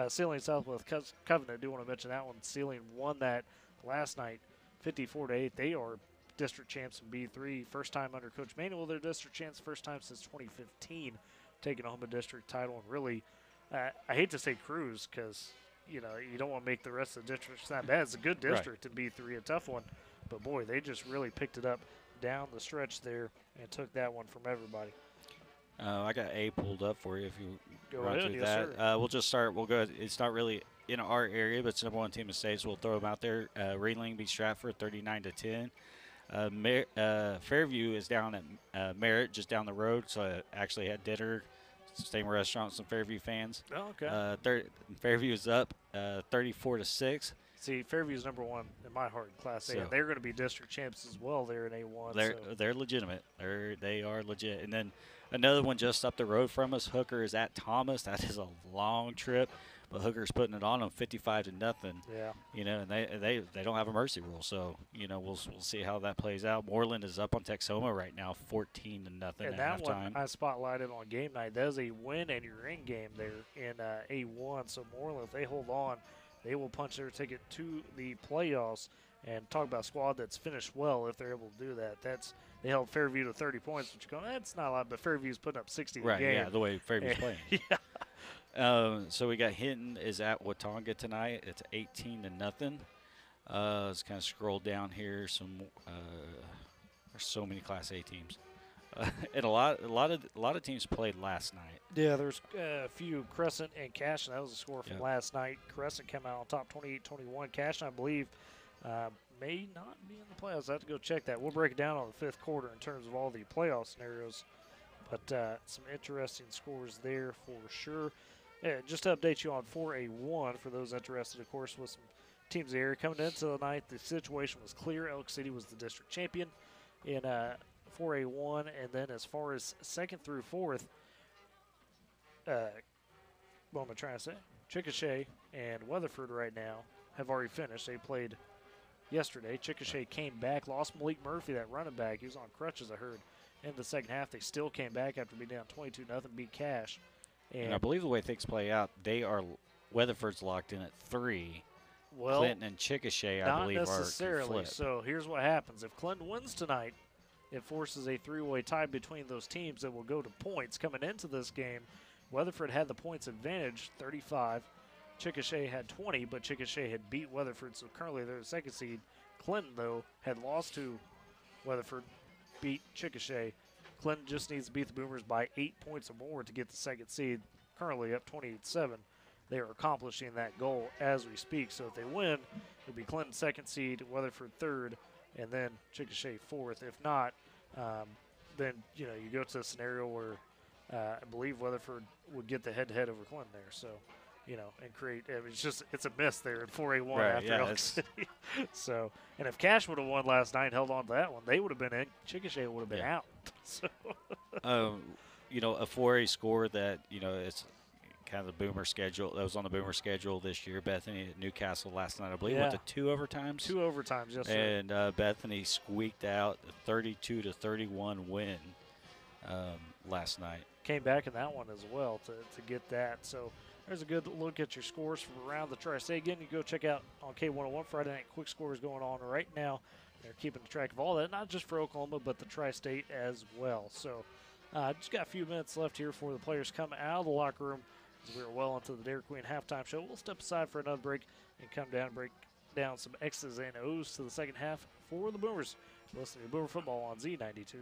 Sealing Southwest Covenant, I do want to mention that one. Sealing won that last night 54-8. They are district champs in B3. First time under Coach Manuel, they're district champs. First time since 2015, taking home a district title. And really, I hate to say cruise because, you don't want to make the rest of the districts that bad. It's a good district in B3, a tough one. But, boy, they just really picked it up down the stretch there and took that one from everybody. I got A pulled up for you if you Go run ahead, through yes, that. sir. We'll just start. We'll go. It's not really in our area, but it's the number one team in the state, so we'll throw them out there. Reeling beat Stratford 39-10. Fairview is down at Merritt, just down the road, so I actually had dinner. Same restaurant, some Fairview fans. Oh, okay. Fairview is up 34-6. See, Fairview's number one in my heart in Class A. So- And they're going to be district champs as well there in A1. They're legitimate. They are legit. And then another one just up the road from us. Hooker is at Thomas. That is a long trip, but Hooker's putting it on them 55-0. Yeah. And they don't have a mercy rule. So we'll see how that plays out. Moreland is up on Texoma right now, 14-0 And at that one halftime. I spotlighted on game night. That is a win and you're in game there in A1. So Moreland, if they hold on, they will punch their ticket to the playoffs. And talk about a squad that's finished well if they're able to do that. They held Fairview to 30 points, which you go, that's not a lot, but Fairview's putting up 60 Right, a game. yeah, the way Fairview's playing. Yeah. So we got Hinton is at Watonga tonight. It's 18-0. Let's kind of scroll down here. There's so many Class A teams, and a lot of teams played last night. Yeah, there's a few. Crescent and Cashin. That was the score from Yeah. last night. Crescent came out on top 28-21. Cashin, I believe, may not be in the playoffs. I have to go check that. We'll break it down on the fifth quarter in terms of all the playoff scenarios. But some interesting scores there for sure. Yeah, just to update you on 4A1 for those interested, of course, with some teams there. Coming into the night, the situation was clear. Elk City was the district champion in 4A1. And then as far as second through fourth, what am I trying to say? Chickasha and Weatherford right now have already finished. They played yesterday. Chickasha came back, lost Malik Murphy, that running back. He was on crutches, I heard. In the second half, they still came back after being down 22-0, beat Cash. And I believe the way things play out, Weatherford's locked in at 3. Well, Clinton and Chickasha, I believe, not are necessarily. flipped. So here's what happens. If Clinton wins tonight, it forces a three-way tie between those teams that will go to points. Coming into this game, Weatherford had the points advantage, 35. Chickasha had 20, but Chickasha had beat Weatherford, so currently they're the second seed. Clinton, though, had lost to Weatherford, beat Chickasha. Clinton just needs to beat the Boomers by 8 points or more to get the second seed, currently up 28-7. They are accomplishing that goal as we speak. So if they win, it'll be Clinton second seed, Weatherford third, and then Chickasha fourth. If not, then you go to a scenario where I believe Weatherford would get the head-to-head over Clinton there. So, and create. It's a miss there in 4A1 Right, after yeah, Elk City. So, and if Cash would have won last night and held on to that one, they would have been in. Chickasha would have been out. So, a 4A score that it's kind of the Boomer schedule. That was on the Boomer schedule this year. Bethany at Newcastle last night, I believe, went to 2 overtimes. 2 overtimes, yes, sir. And Bethany squeaked out a 32-31 win last night. Came back in that one as well to get that. So there's a good look at your scores from around the Tri-State. Again, you go check out on K101 Friday Night Quick Scores going on right now. They're keeping track of all that, not just for Oklahoma, but the Tri-State as well. So just got a few minutes left here before the players come out of the locker room. As we're well into the Dairy Queen halftime show. We'll step aside for another break and come down and break down some X's and O's to the second half for the Boomers. Listening to Boomer Football on Z92.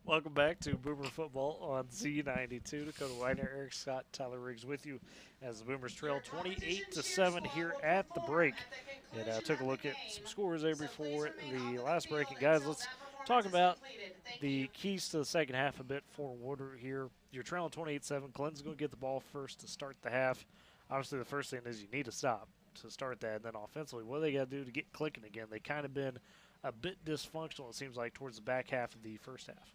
Welcome back to Boomer Football on Z92. Dakota Widener, Eric Scott, Tyler Riggs with you as the Boomers trail 28-7 here at the break. And took a look at some scores there before the last break. And guys, let's talk about the keys to the second half a bit for Woodward here. You're trailing 28-7. Clinton's going to get the ball first to start the half. Obviously, the first thing is you need to stop to start that. And then offensively, what do they got to do to get clicking again? They kind of been a bit dysfunctional, it seems like, towards the back half of the first half.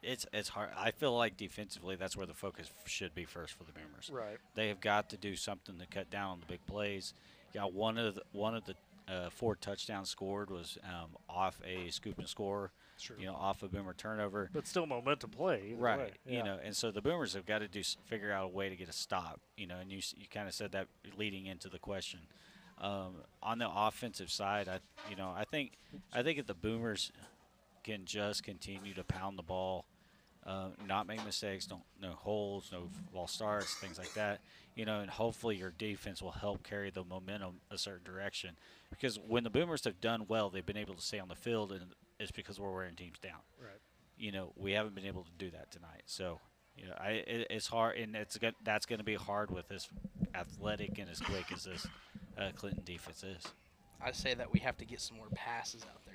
It's hard. I feel like defensively, that's where the focus should be first for the Boomers. Right. They have got to do something to cut down on the big plays. Yeah, one of the 4 touchdowns scored was off a scoop and score. Sure. Off a Boomer turnover. But still momentum play. Right. Way. Yeah. And so the Boomers have got to figure out a way to get a stop. And you kind of said that leading into the question. On the offensive side, I think if the Boomers can just continue to pound the ball, not make mistakes, no holes, no false starts, things like that, and hopefully your defense will help carry the momentum a certain direction. Because when the Boomers have done well, they've been able to stay on the field, and it's because we're wearing teams down. Right. We haven't been able to do that tonight. So, it's hard, and that's going to be hard with as athletic and as quick as this Clinton defense is. I say that we have to get some more passes out there.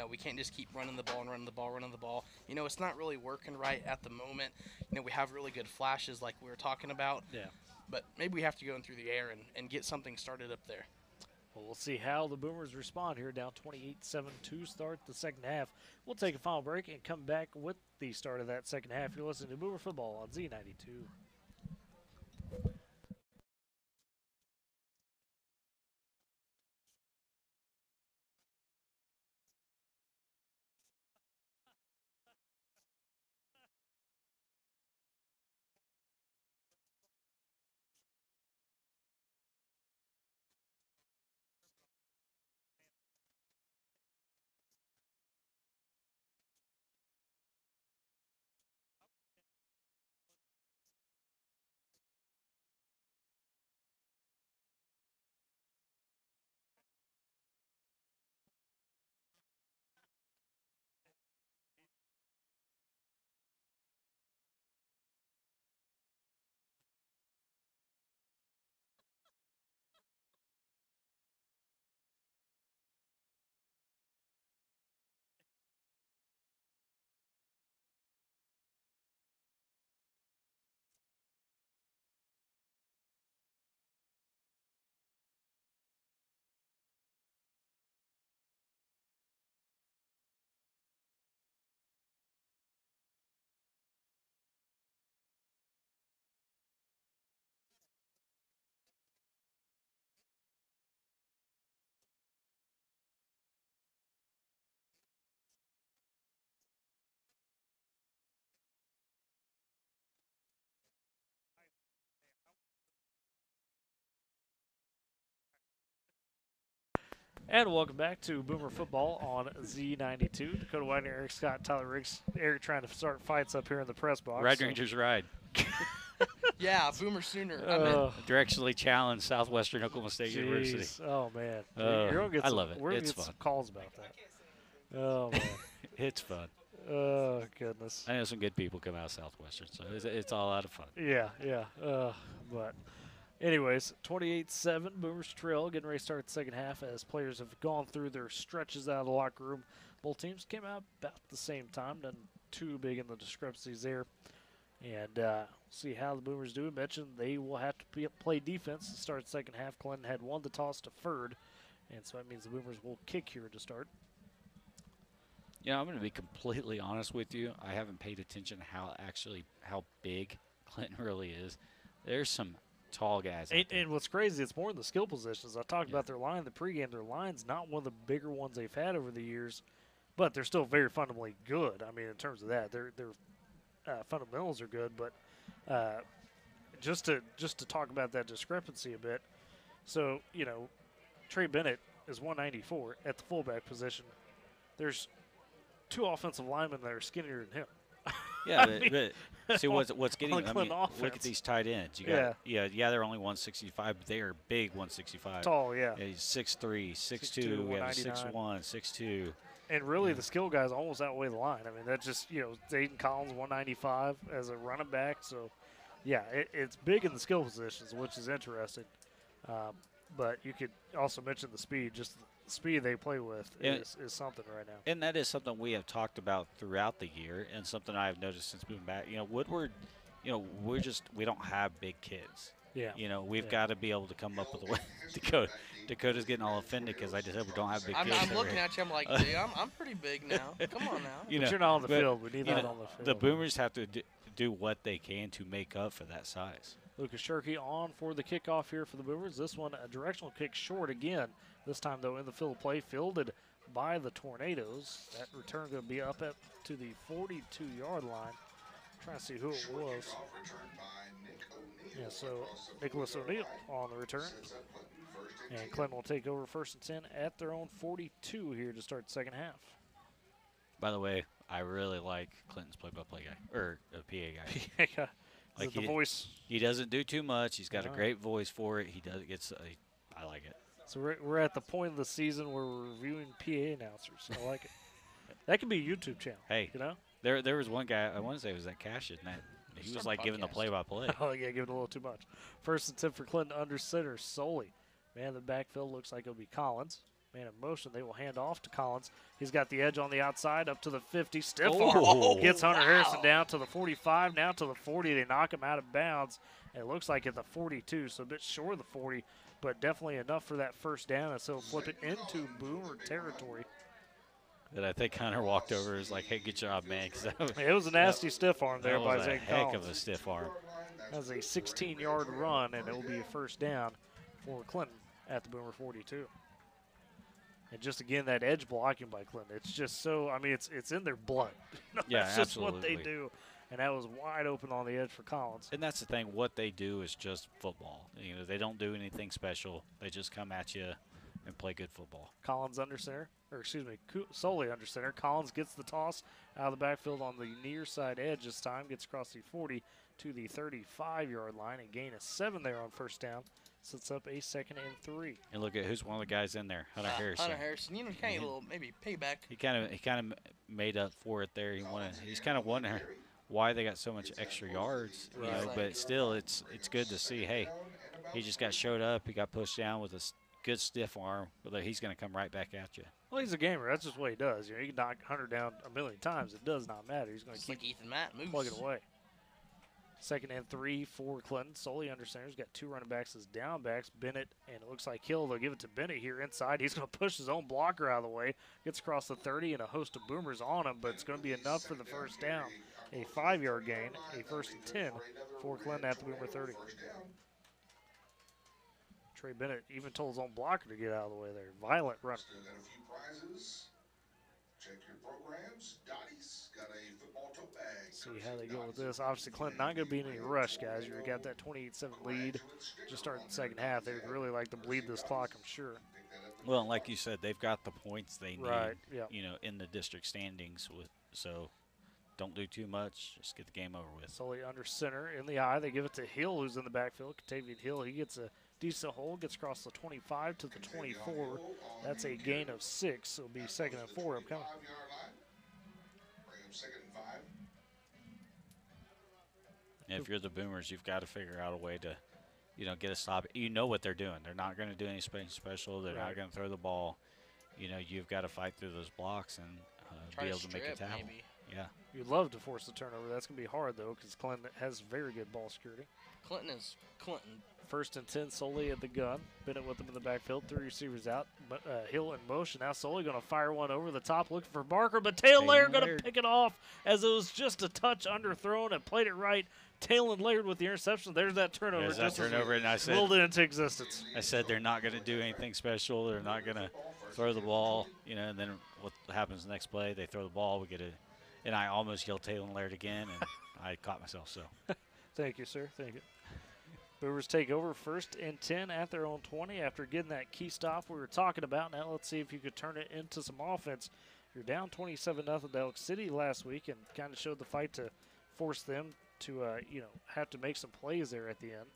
We can't just keep running the ball and running the ball. It's not really working right at the moment. We have really good flashes like we were talking about. Yeah. But maybe we have to go in through the air and get something started up there. Well, we'll see how the Boomers respond here, down 28-7 to start the second half. We'll take a final break and come back with the start of that second half. You're listening to Boomer Football on Z92. And welcome back to Boomer Football on Z92. Dakota Widener, Eric Scott, Tyler Riggs. Eric trying to start fights up here in the press box. Red Rangers ride. Yeah, Boomer Sooner. Directionally challenged Southwestern Oklahoma State University. Oh, man. You're gonna get I some, love it. We're going It's to get fun. some calls about that. Oh, man. It's fun. Oh, goodness. I know some good people come out of Southwestern, so it's all out of fun. Yeah. But anyways, 28-7, Boomers trail, getting ready to start the second half as players have gone through their stretches out of the locker room. Both teams came out about the same time, nothing too big in the discrepancies there. And see how the Boomers do. I mentioned they will have to play defense to start the second half. Clinton had won the toss deferred, and so that means the Boomers will kick here to start. I'm going to be completely honest with you. I haven't paid attention how big Clinton really is. There's some tall guys. And what's crazy, it's more in the skill positions. I talked about their line, the pregame. Their line's not one of the bigger ones they've had over the years, but they're still very fundamentally good. I mean, in terms of that, their fundamentals are good. But just to talk about that discrepancy a bit, so Trey Bennett is 194 at the fullback position. There's 2 offensive linemen that are skinnier than him. Yeah, but see what's getting. Look at these tight ends. You got they're only 165, but they are big 165. Tall, yeah. He's 6'3", 6'2", we have 6'1", 6'2". And really, the skill guys almost outweigh the line. I mean, that's just, Zayden Collins, 195 as a running back. So, yeah, it's big in the skill positions, which is interesting. But you could also mention the speed. Just the speed they play with is something right now. And that is something we have talked about throughout the year, and something I've noticed since moving back. Woodward, we don't have big kids. Yeah. We've got to be able to come up with a way. Dakota's getting all offended because I just said we don't have big kids. I'm looking at you. I'm like, dude, I'm pretty big now. Come on now. But you're not on the field. We need that on the field. The Boomers have to do what they can to make up for that size. Lucas Shirkey on for the kickoff here for the Boomers. This one, a directional kick short again. This time, though, in the field play, fielded by the Tornadoes. That return going to be up to the 42-yard line. Trying to see who it was. Yeah, so Nicholas O'Neill on the return. And Clinton will take over 1st and 10 at their own 42 here to start the second half. By the way, I really like Clinton's play-by-play guy, or PA guy. Yeah. Like the voice. He doesn't do too much. He's got a great voice for it. I like it. So we're at the point of the season where we're reviewing PA announcers. I like it. That could be a YouTube channel. Hey, there was one guy, I want to say it was that Cashin, that he was like giving the play-by-play. Oh, yeah, giving a little too much. 1st and 10 for Clinton under center solely. Man, the backfield looks like it'll be Collins. Man in motion, they will hand off to Collins. He's got the edge on the outside up to the 50. Stiff arm gets Hunter Harrison down to the 45, now to the 40. They knock him out of bounds. And it looks like at the 42, so a bit short of the 40, but definitely enough for that first down. And so he'll flip it into Boomer territory. That I think Hunter walked over and was like, hey, good job, man. It was a nasty stiff arm there by Zay Collins. That was a heck of a stiff arm. That was a 16-yard run, and it will be a first down for Clinton at the Boomer 42. And just, again, that edge blocking by Clinton. It's just so, I mean, it's in their blood. Yeah, that's just absolutely. what they do. And that was wide open on the edge for Collins. And that's the thing. What they do is just football. They don't do anything special. They just come at you and play good football. Collins under center, solely under center. Collins gets the toss out of the backfield on the near side edge this time. Gets across the 40 to the 35-yard line and gain a 7 there on first down. Sets up a 2nd and 3. And look at who's one of the guys in there, Hunter Harrison. Hunter Harrison, kind of a little maybe payback. He kind of made up for it there. He's kind of wondering why they got so much extra yards, but still, it's good to see. Hey, he just got showed up. He got pushed down with a good stiff arm, but he's going to come right back at you. Well, he's a gamer. That's just what he does. You can knock Hunter down a million times. It does not matter. He's going to keep like Ethan Matt moves. Plugging away. 2nd and 3 for Clinton. Solely under center. He's got 2 running backs as down backs. Bennett, and it looks like Hill. They'll give it to Bennett here inside. He's going to push his own blocker out of the way. Gets across the 30 and a host of Boomers on him, but it's going to be enough for the first down. A 5-yard gain, a 1st and 10 for Clinton at the Boomer 30. Trey Bennett even told his own blocker to get out of the way there. Violent run. Check your programs. Dottie's got a football tote bag. See how they go with this. Obviously, Clinton not going to be in any rush, guys. You got that 28-7 lead. Just starting the second half. They would really like to bleed this clock, I'm sure. Well, and like you said, they've got the points they need, yeah. In the district standings. So don't do too much. Just get the game over with. Solely under center in the eye. They give it to Hill, who's in the backfield. Contavious Hill, he gets a decent hold, gets across the 25 to the 24. That's a gain of 6. So it'll be 2nd and 4 upcoming. And if you're the Boomers, you've got to figure out a way to, get a stop. You know what they're doing. They're not going to do anything special. They're not going to throw the ball. You've got to fight through those blocks and be able to make a tackle. Maybe. Yeah. You'd love to force the turnover. That's going to be hard, though, because Clinton has very good ball security. Clinton is Clinton. 1st and 10, Solely at the gun. Bennett with them in the backfield. 3 receivers out. Hill in motion. Now Solely going to fire one over the top, looking for Barker, but Taylor Laird going to pick it off as it was just a touch underthrown and played it right. Taylor Laird with the interception. There's that turnover. There's that turnover, and I said, willed it into existence. I said they're not going to do anything special. They're not going to throw the ball, and then what happens the next play? They throw the ball. We get it, and I almost yelled Taylor Laird again, and I caught myself. So, thank you, sir. Thank you. Boomers take over 1st and 10 at their own 20 after getting that key stop we were talking about. Now let's see if you could turn it into some offense. You're down 27-0 to Elk City last week and kind of showed the fight to force them to, have to make some plays there at the end.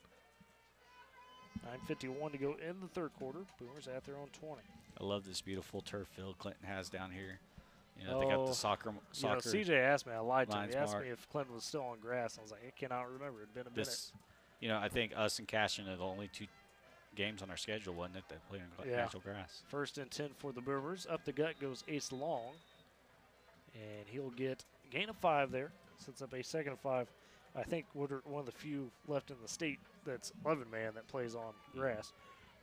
9:51 to go in the third quarter. Boomers at their own 20. I love this beautiful turf field Clinton has down here. You know, they got the soccer. You know, CJ asked me. I lied to him. lines He asked marked. me if Clinton was still on grass. I was like, I cannot remember. It'd been a minute. This, you know, I think us and Cashin are the only 2 games on our schedule, wasn't it, that play on natural grass. 1st and 10 for the Boomers. Up the gut goes Ace Long, and he'll get a gain of 5 there. Sets up a 2nd and 5. I think Woodward, one of the few left in the state that's 11-man that plays on grass.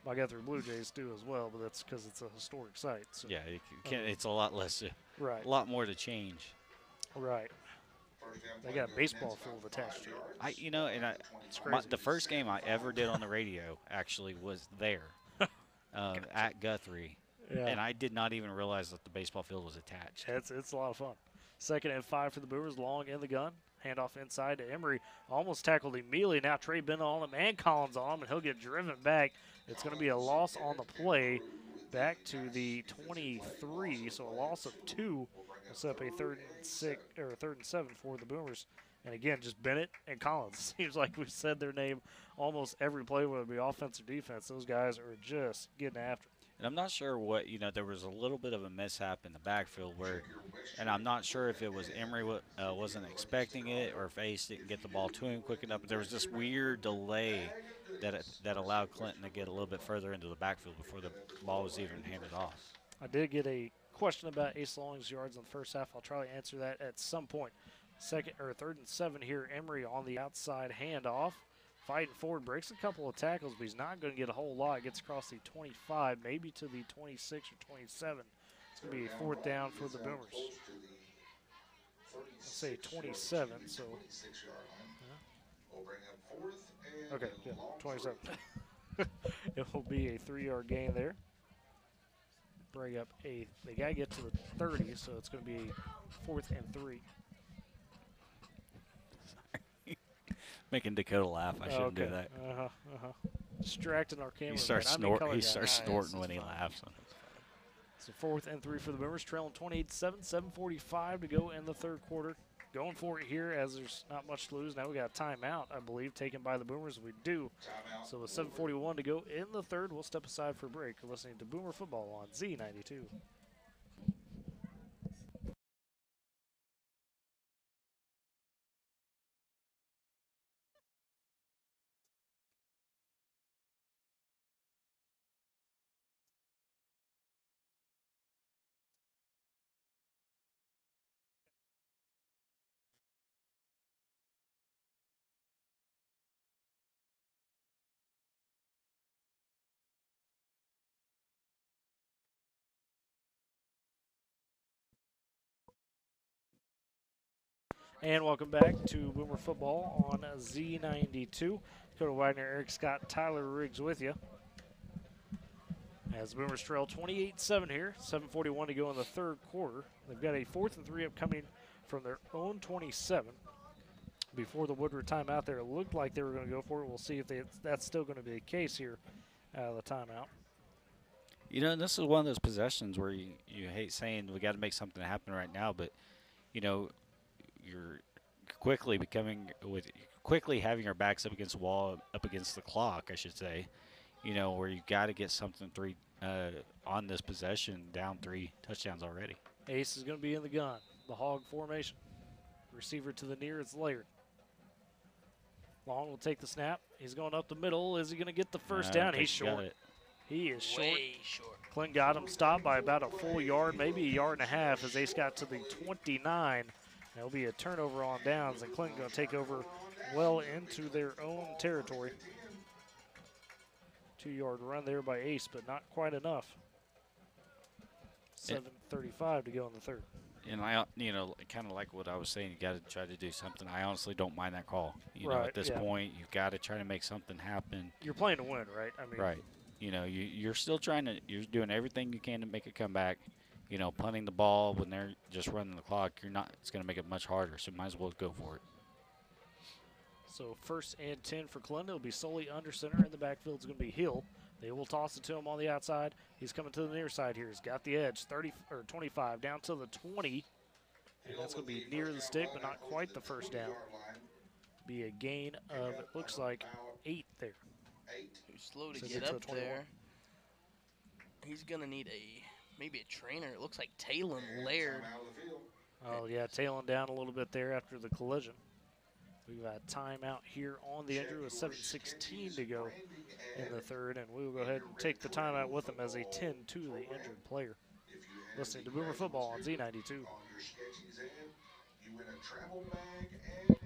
My Guthrie Blue Jays do as well, but that's because it's a historic site. So. Yeah, you can't, it's a lot less, Right. a lot more to change. Right. They got a baseball field attached to it. You know, and It's crazy. the first game I ever did on the radio actually was there at Guthrie, Yeah. and I did not even realize that the baseball field was attached. It's a lot of fun. 2nd and 5 for the Boomers. Long in the gun. Handoff inside to Emery. Almost tackled immediately. Now Trey Bennett on him and Collins on him, and he'll get driven back. It's going to be a loss on the play back to the 23, so a loss of 2. We'll set up a 3rd and 6 or 3rd and 7 for the Boomers. And again, just Bennett and Collins. Seems like we've said their name almost every play, whether it be offense or defense. Those guys are just getting after it. And I'm not sure what, you know, there was a little bit of a mishap in the backfield where, and I'm not sure if it was Emery wasn't expecting it or if Ace didn't get the ball to him quick enough, but there was this weird delay that allowed Clinton to get a little bit further into the backfield before the ball was even handed off. I did get a question about Ace Long's yards in the first half. I'll try to answer that at some point. 2nd or 3rd and 7 here. Emery on the outside handoff. Fighting forward, breaks a couple of tackles, but he's not going to get a whole lot. Gets across the 25, maybe to the 26 or 27. It's going to be a 4th down for the Boomers. I'll say 27, so. Okay, yeah, 27. It will be a 3-yard gain there. Bring up they got to get to the 30, so it's going to be a 4th and 3. Making Dakota laugh. I shouldn't do that. Distracting our camera. He starts snorting when he fine. laughs. So 4th and 3 for the Boomers, trailing 28-7, 7:45 to go in the 3rd quarter. Going for it here as there's not much to lose. Now we got a timeout, I believe, taken by the Boomers. We do. So with 7:41 to go in the 3rd, we'll step aside for a break. You're listening to Boomer Football on Z92. And welcome back to Boomer Football on Z92. Dakota Wagner, Eric Scott, Tyler Riggs with you. As Boomers trail 28-7 here, 7:41 to go in the 3rd quarter. They've got a 4th and 3 upcoming from their own 27. Before the Woodward timeout there, it looked like they were going to go for it. We'll see if that's still going to be the case here out of the timeout. You know, this is one of those possessions where you hate saying we got to make something happen right now, but, you know, you're quickly having our backs up against the wall, up against the clock, I should say, you know, where you got to get something on this possession, down 3 touchdowns already. Ace is going to be in the gun, the hog formation. Receiver to the near, it's Laird. Long will take the snap. He's going up the middle. Is he going to get the first down? He's short. He is short. Way short. Clint got him stopped by about a full yard, maybe a yard and a half as Ace got to the 29. There'll be a turnover on downs, and Clinton going to take over well into their own territory. 2-yard run there by Ace, but not quite enough. 7:35 to go in the 3rd. And I, you know, kind of like what I was saying, you got to try to do something. I honestly don't mind that call. You know, at this point, you've got to try to make something happen. You're playing to win, right? I mean, right. You know, you're still you're doing everything you can to make a comeback. You know, punting the ball when they're just running the clock, it's going to make it much harder. So might as well go for it. So 1st and 10 for Clinton. It'll be solely under center. In the backfield is going to be Hill. They will toss it to him on the outside. He's coming to the near side here. He's got the edge, 30 or 25 down to the 20. And that's going to be near the stick, but not quite the first down. Be a gain of, it looks like, 8 there. Too slow to So get get to up the 21. there. He's going to need a maybe a trainer. It looks like Talon Laird. Out of the field. Oh, yeah, tailing down a little bit there after the collision. We've got timeout here on the injury with 7:16 to go in the third, and we will go ahead and take the timeout with them as they tend to the injured player. Listening to Boomer Football on Z92. On your sketchies and you win a travel bag and a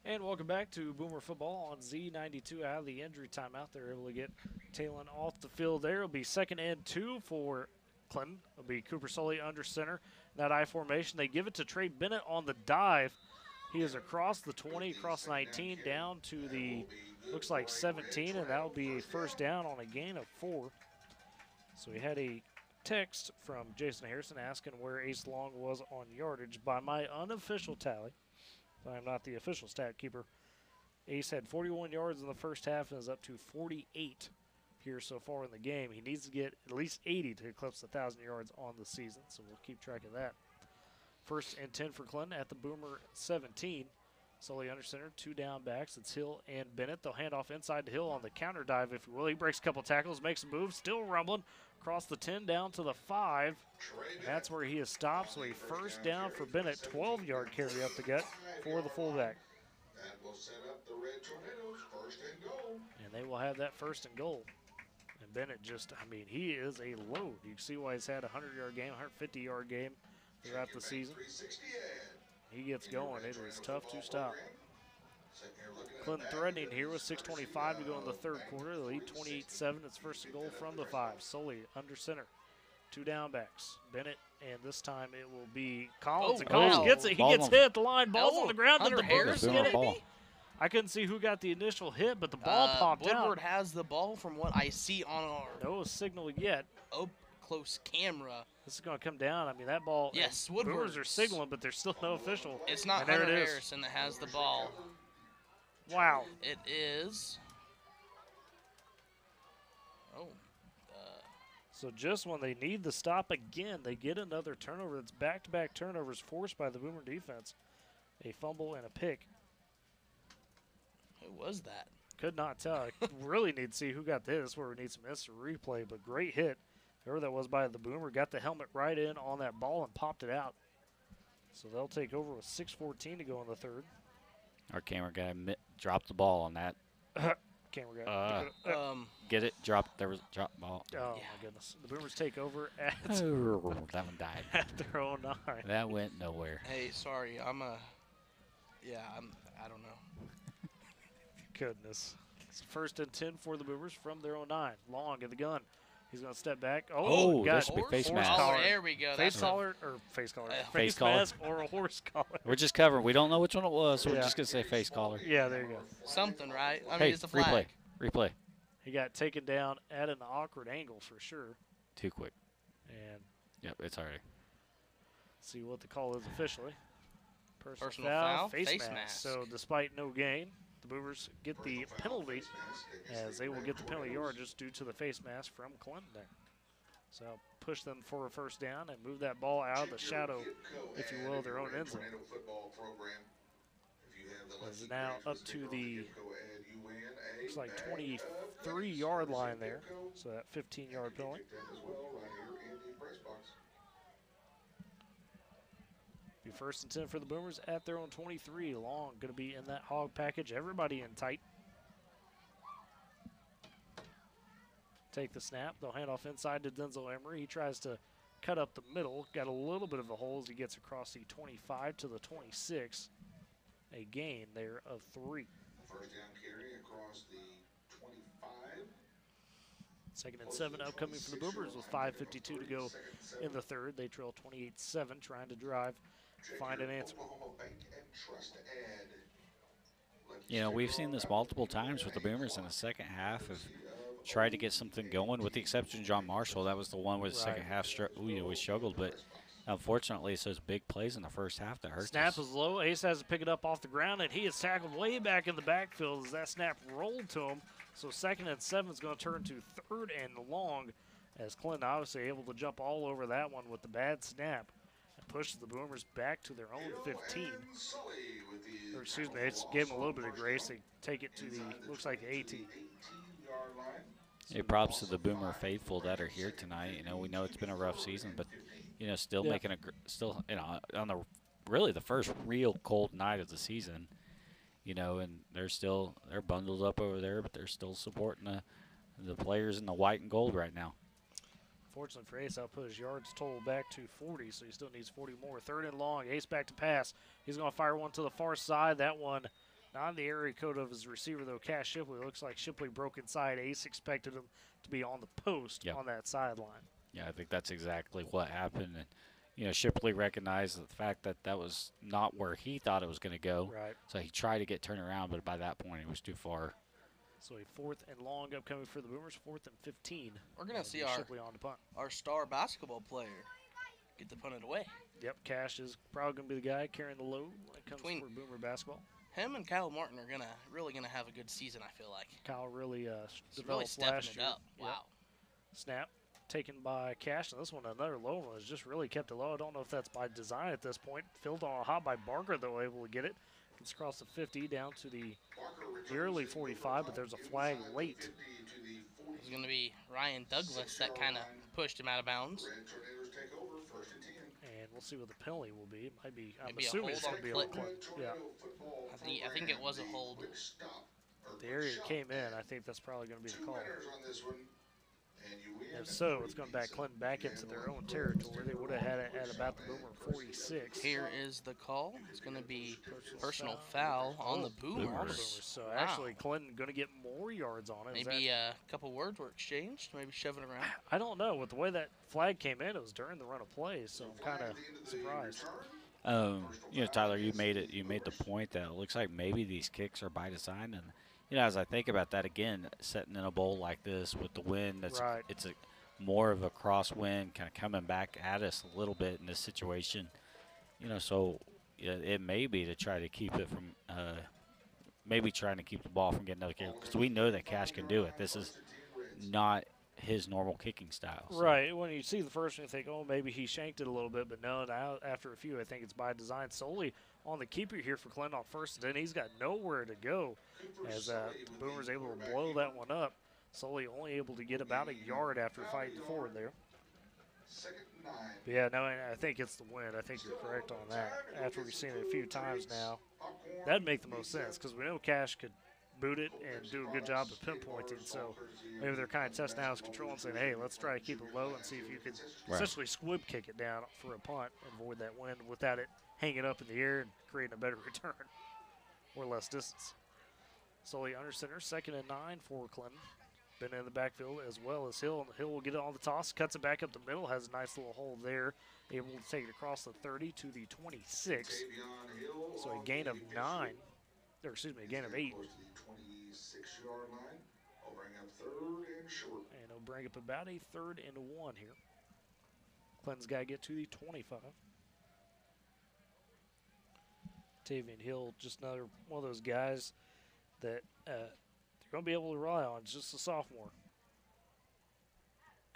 And welcome back to Boomer Football on Z92. Out of the injury timeout, they're able to get Talon off the field there. It'll be 2nd and 2 for Clinton. It'll be Cooper Sully under center. That I formation, they give it to Trey Bennett on the dive. He is across the 20, across 19, down to the, looks like 17, and that will be a first down on a gain of 4. So we had a text from Jason Harrison asking where Ace Long was on yardage. By my unofficial tally, I'm not the official stat keeper, Ace had 41 yards in the first half and is up to 48 here so far in the game. He needs to get at least 80 to eclipse 1,000 yards on the season, so we'll keep track of that. 1st and 10 for Clinton at the Boomer 17. Sully under center, 2 down backs. It's Hill and Bennett. They'll hand off inside to Hill on the counter dive, if you will. He breaks a couple tackles, makes a move, still rumbling. Across the 10 down to the 5. And that's where he is stopped. So a first down for Bennett. 12-yard carry up the gut for the fullback. that will set up the Red Tornadoes 1st and goal. And they will have that 1st and goal. And Bennett just, I mean, he is a load. You can see why he's had a 100-yard game, 150-yard game throughout the season. He gets going. It is tough to stop. Clinton threatening here with 6:25 to go in the third quarter. The lead 28-7. It's 1st and goal from the 5. Sully under center. 2 down backs. Bennett, and this time it will be Collins. And Collins wow. gets it. He gets hit at the line. Ball's on the ground. Did the Hunter Boomers Harrison, get it? ball. I couldn't see who got the initial hit, but the ball popped Woodward out. has the ball from what I see on our No signal yet. up close camera. This is going to come down. I mean, that ball. Yes, Boomers Woodward. are signaling, but there's still no official. It's not And there Hunter it is. Harrison that has the ball. Wow. It is. Oh. So just when they need the stop again, they get another turnover. It's back-to-back turnovers forced by the Boomer defense. A fumble and a pick. Who was that? Could not tell. I really need to see who got this. Where we need some instant replay, but great hit. Whoever that was by the Boomer got the helmet right in on that ball and popped it out. So they'll take over with 6:14 to go in the third. Our camera guy dropped the ball on that. Camera guy. Get it? There was a drop ball. Oh, my goodness. The Boomers take over at, That one died. at their own 9. That went nowhere. Hey, sorry. I don't know. Goodness. It's 1st and 10 for the Boomers from their own 9. Long in the gun. He's going to step back. Oh, got this should be face horse mask. collar. Oh, there we go. Face That's collar or face collar? Face Face collar. mask or a horse collar. We're just covering. We don't know which one it was, so we're Yeah. just going to say face collar. Yeah, there you go. something, right? I mean, Hey, it's a flag. replay. Replay. He got taken down at an awkward angle for sure. Too quick. And Yep, it's already. see what the call is officially. Personal foul, face face mask. mask. So despite no gain, the Boomers get the penalty as they will get the penalty yard just due to the face mask from Clinton there. So I'll push them for a first down and move that ball out of the shadow, if you will, their own end zone. It's now up to the, looks like 23-yard line there. So that 15-yard penalty. Be 1st and 10 for the Boomers at their own 23. Long going to be in that hog package. Everybody in tight. Take the snap. They'll hand off inside to Denzel Emery. He tries to cut up the middle. Got a little bit of a hole as he gets across the 25 to the 26. A gain there of 3. First down carry across the 25. 2nd and 7 upcoming for the Boomers with 5:52 to go in the third. They trail 28-7, trying to drive, find an answer. Oklahoma Bank and Trust ad. You know, we've seen this multiple times with the Boomers in the second half of tried to get something going, with the exception of John Marshall. That was the one where the second half we struggled, but unfortunately it's those big plays in the first half that hurt us. Snap is low. Ace has to pick it up off the ground, and he is tackled way back in the backfield as that snap rolled to him. So 2nd and 7 is going to turn to 3rd and long, as Clinton obviously able to jump all over that one with the bad snap and pushes the Boomers back to their own 15. Or excuse me, it's gave them a little bit of grace. They take it to the, looks like the 18. Hey, props to the Boomer faithful that are here tonight. You know, we know it's been a rough season, but you know, still making on the really the first real cold night of the season. You know, and they're bundled up over there, but they're still supporting the players in the white and gold right now. Fortunately for Ace, I'll put his yards total back to 40, so he still needs 40 more. 3rd and long, Ace back to pass. He's going to fire one to the far side. That one not in the area code of his receiver, though. Cash Shipley. Looks like Shipley broke inside. Ace expected him to be on the post on that sideline. Yeah, I think that's exactly what happened. And, you know, Shipley recognized the fact that that was not where he thought it was going to go. Right. So he tried to get turned around, but by that point, it was too far. So a 4th and long upcoming for the Boomers, 4th and 15. We're going to see Shipley on the punt. our star basketball player get the punt it away. Yep, Cash is probably going to be the guy carrying the load when it comes for Boomer basketball. Him and Kyle Martin are really gonna have a good season, I feel like. Kyle really He's really stepping it up. Wow. Yep. Snap taken by Cash, and this one another low one has just really kept it low. I don't know if that's by design at this point. Filled on a hot by Barker, though, able to get it. Gets across the 50 down to the early 45, but there's a flag late. It's going to be Ryan Douglas that kind of pushed him out of bounds. And we'll see what the penalty will be. It might be, I'm Maybe assuming it's going to be on Clinton. Yeah. I think it was a hold. The area it came in, I think that's probably going to be the call. If so, it's going back Clinton back into their own territory. They would have had it at about the Boomer 46. Here is the call. It's going to be personal foul on the Boomers. So actually, Clinton going to get more yards on it. Maybe a couple words were exchanged. Maybe shoving around. I don't know. With the way that flag came in, it was during the run of play, so I'm kind of surprised. You know, Tyler, you made the point that it looks like maybe these kicks are by design, and you know, as I think about that again, sitting in a bowl like this with the wind, it's a more of a crosswind kind of coming back at us a little bit in this situation. You know, so it may be to try to keep it from maybe trying to keep the ball from getting another kick, because we know that Cash can do it. This is not his normal kicking style. So. Right. When you see the first one, you think, oh, maybe he shanked it a little bit. But no, now after a few, I think it's by design solely on the keeper here for Clinton on first. And then he's got nowhere to go as the Boomers able to blow that one up. Solely only able to get about a yard after fighting forward there. But yeah, no, I think it's the wind. I think you're correct on that. After we've seen it a few times now, that'd make the most sense because we know Cash could boot it and do a good job of pinpointing. So maybe they're kind of testing out his control and saying, hey, let's try to keep it low and see if you can essentially squib kick it down for a punt and avoid that wind without it hanging up in the air and creating a better return or less distance. Solely under center, 2nd and 9 for Clinton. Been in the backfield as well as Hill. Hill will get it on the toss, cuts it back up the middle, has a nice little hole there. Able to take it across the 30 to the 26. So a gain of 9, or excuse me, a gain of 8. And he'll bring up about a 3rd and 1 here. Clinton's got to get to the 25. Tavian Hill, just another one of those guys that they're going to be able to rely on. It's just a sophomore.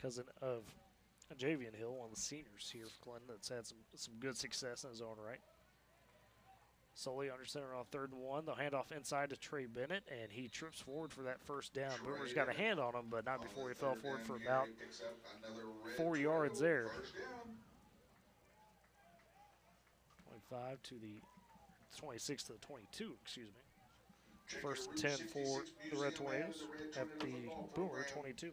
Cousin of Javian Hill, one of the seniors here for Clinton that's had some good success in his own right. Solely under center on 3rd and 1. They'll hand off inside to Trey Bennett, and he trips forward for that first down. Boomer's got a hand on him, but not before he fell forward for about 4 yards there. 25 to the 26 to the 22, excuse me. 1st and 10 for the Red Tornadoes at the Boomer 22.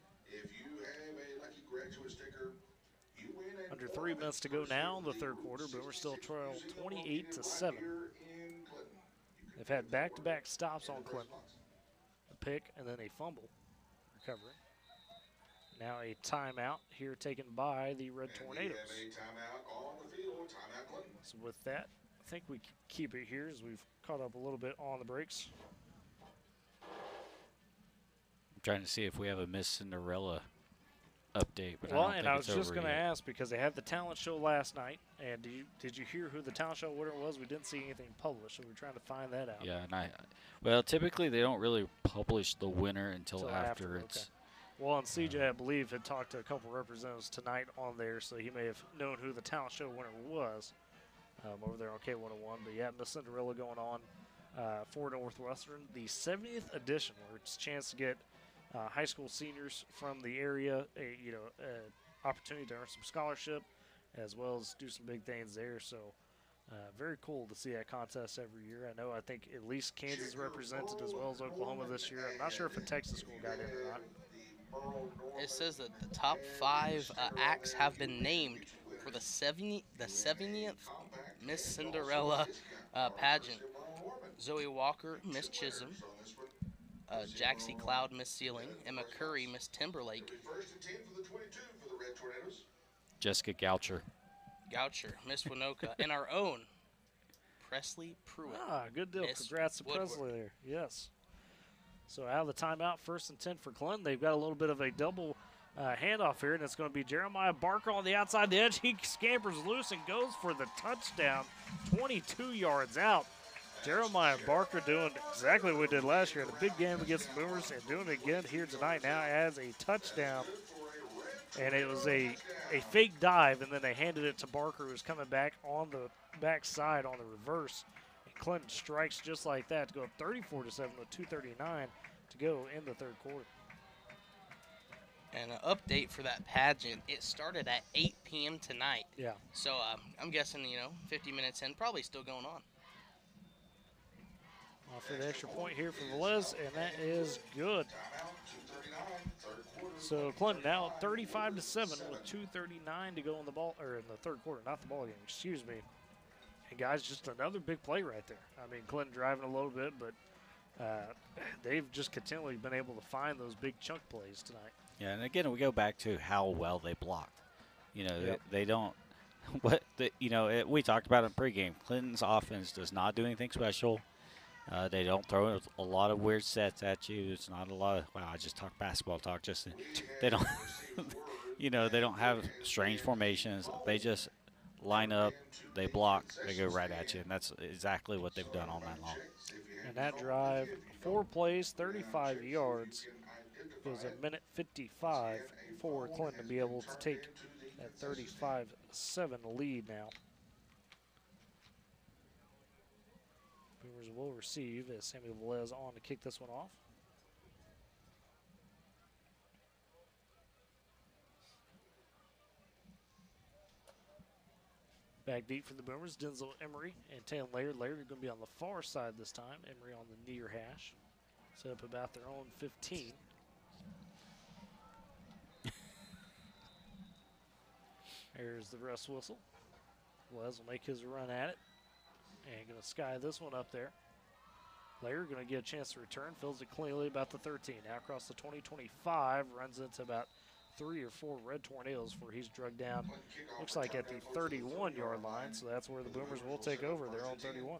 Under 3 minutes to go now in the third quarter. Boomers still trail 28-7. They've had back-to-back stops on Clinton. A pick and then a fumble recovery. Now a timeout here taken by the Red Tornadoes. So with that, I think we keep it here as we've caught up a little bit on the breaks. I'm trying to see if we have a Miss Cinderella update. But Well, I don't and think I it's was just over going to yet. ask because they had the talent show last night, and did you hear who the talent show winner was? We didn't see anything published, so we're trying to find that out. Yeah, and well, typically they don't really publish the winner until after it's. Okay. Well, and CJ, I believe, had talked to a couple representatives tonight on there, so he may have known who the talent show winner was over there on K101. But yeah, Miss Cinderella going on for Northwestern, the 70th edition, where it's a chance to get high school seniors from the area, opportunity to earn some scholarship, as well as do some big things there. So very cool to see that contest every year. I think at least Kansas is represented as well as Oklahoma this year. I'm not sure if a Texas school got in or not. It says that the top 5 acts have been named for the 70th Miss Cinderella pageant. Zoe Walker, Miss Chisholm. Jaxie Cloud, Miss Sealing. Emma Curry, Miss Timberlake. Jessica Goucher. Miss Winoka. And our own Presley Pruitt. Good deal. Miss Congrats to Woodward. Presley there. Yes. So out of the timeout, 1st and 10 for Clinton. They've got a little bit of a double handoff here, and it's going to be Jeremiah Barker on the outside the edge. He scampers loose and goes for the touchdown, 22 yards out. Jeremiah Barker doing exactly what he did last year in a big game against the Boomers and doing it again here tonight now as a touchdown. And it was a fake dive, and then they handed it to Barker, who was coming back on the backside on the reverse. Clinton strikes just like that to go up 34-7 with 2:39 to go in the third quarter. And an update for that pageant, it started at 8 p.m. tonight. Yeah. So I'm guessing, 50 minutes in, probably still going on. Off for the extra point here for Velez, and that is good. So Clinton now 35-7 with 2:39 to go in the ball, or in the third quarter, not the ball game, excuse me. And guys, just another big play right there. I mean, Clinton driving a little bit, but they've just continually been able to find those big chunk plays tonight. Yeah, and again, we go back to how well they blocked. Yep. They don't. We talked about it in pregame. Clinton's offense does not do anything special. They don't throw a lot of weird sets at you. It's not a lot of. Wow, I just talked basketball talk. They don't. They don't have strange formations. They just line up, they block, they go right at you, and that's exactly what they've done all night long. And that drive, 4 plays, 35 yards, is a minute 55 for Clinton to be able to take that 35-7 lead now. Boomers will receive as Samuel Velez on to kick this one off. Back deep for the Boomers, Denzel Emery and Taylor Laird. Laird are going to be on the far side this time. Emery on the near hash. Set up about their own 15. There's the rest whistle. Les will make his run at it. And going to sky this one up there. Laird going to get a chance to return. Fills it cleanly about the 13. Now across the 20-25. Runs into about 3 or 4 Red Tornadoes where he's drugged down, looks like at the 31-yard line, so that's where the Boomers will take over their own 31.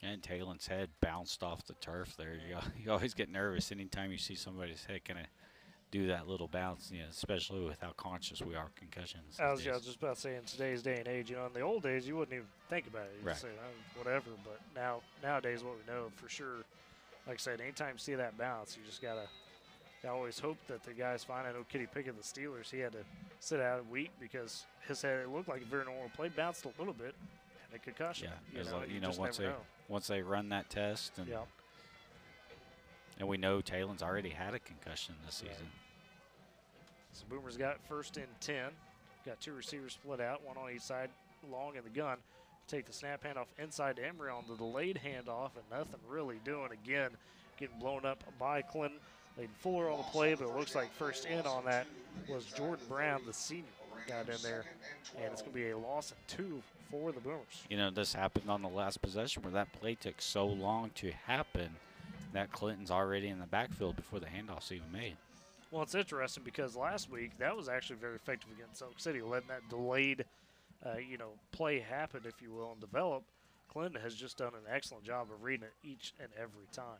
And Taylon's head bounced off the turf there. You always get nervous anytime you see somebody's head kind of do that little bounce, especially with how conscious we are of concussions. I was just about to say, in today's day and age, in the old days, you wouldn't even think about it. You'd Right. say, whatever, but nowadays what we know for sure, like I said, anytime you see that bounce, you just got to always hope that the guy's fine. I know Kenny Pickett, the Steelers, he had to sit out a week because his head, it looked like a very normal play, bounced a little bit, and a concussion. Yeah, You just never know. once they run that test, and Yeah. and we know Taylon's already had a concussion this season. So Boomers got 1st and 10. Got 2 receivers split out, one on each side, long in the gun. Take the snap handoff inside to Emery on the delayed handoff, and nothing really doing again. Getting blown up by Clinton. Laid Fuller on the play, but it looks like first in on that was Jordan Brown, the senior. got in there, and it's going to be a loss of 2 for the Boomers. You know, this happened on the last possession where that play took so long to happen that Clinton's already in the backfield before the handoff's even made. Well, it's interesting because last week that was actually very effective against Oak City, letting that delayed, play happen, if you will, and develop. Clinton has just done an excellent job of reading it each and every time.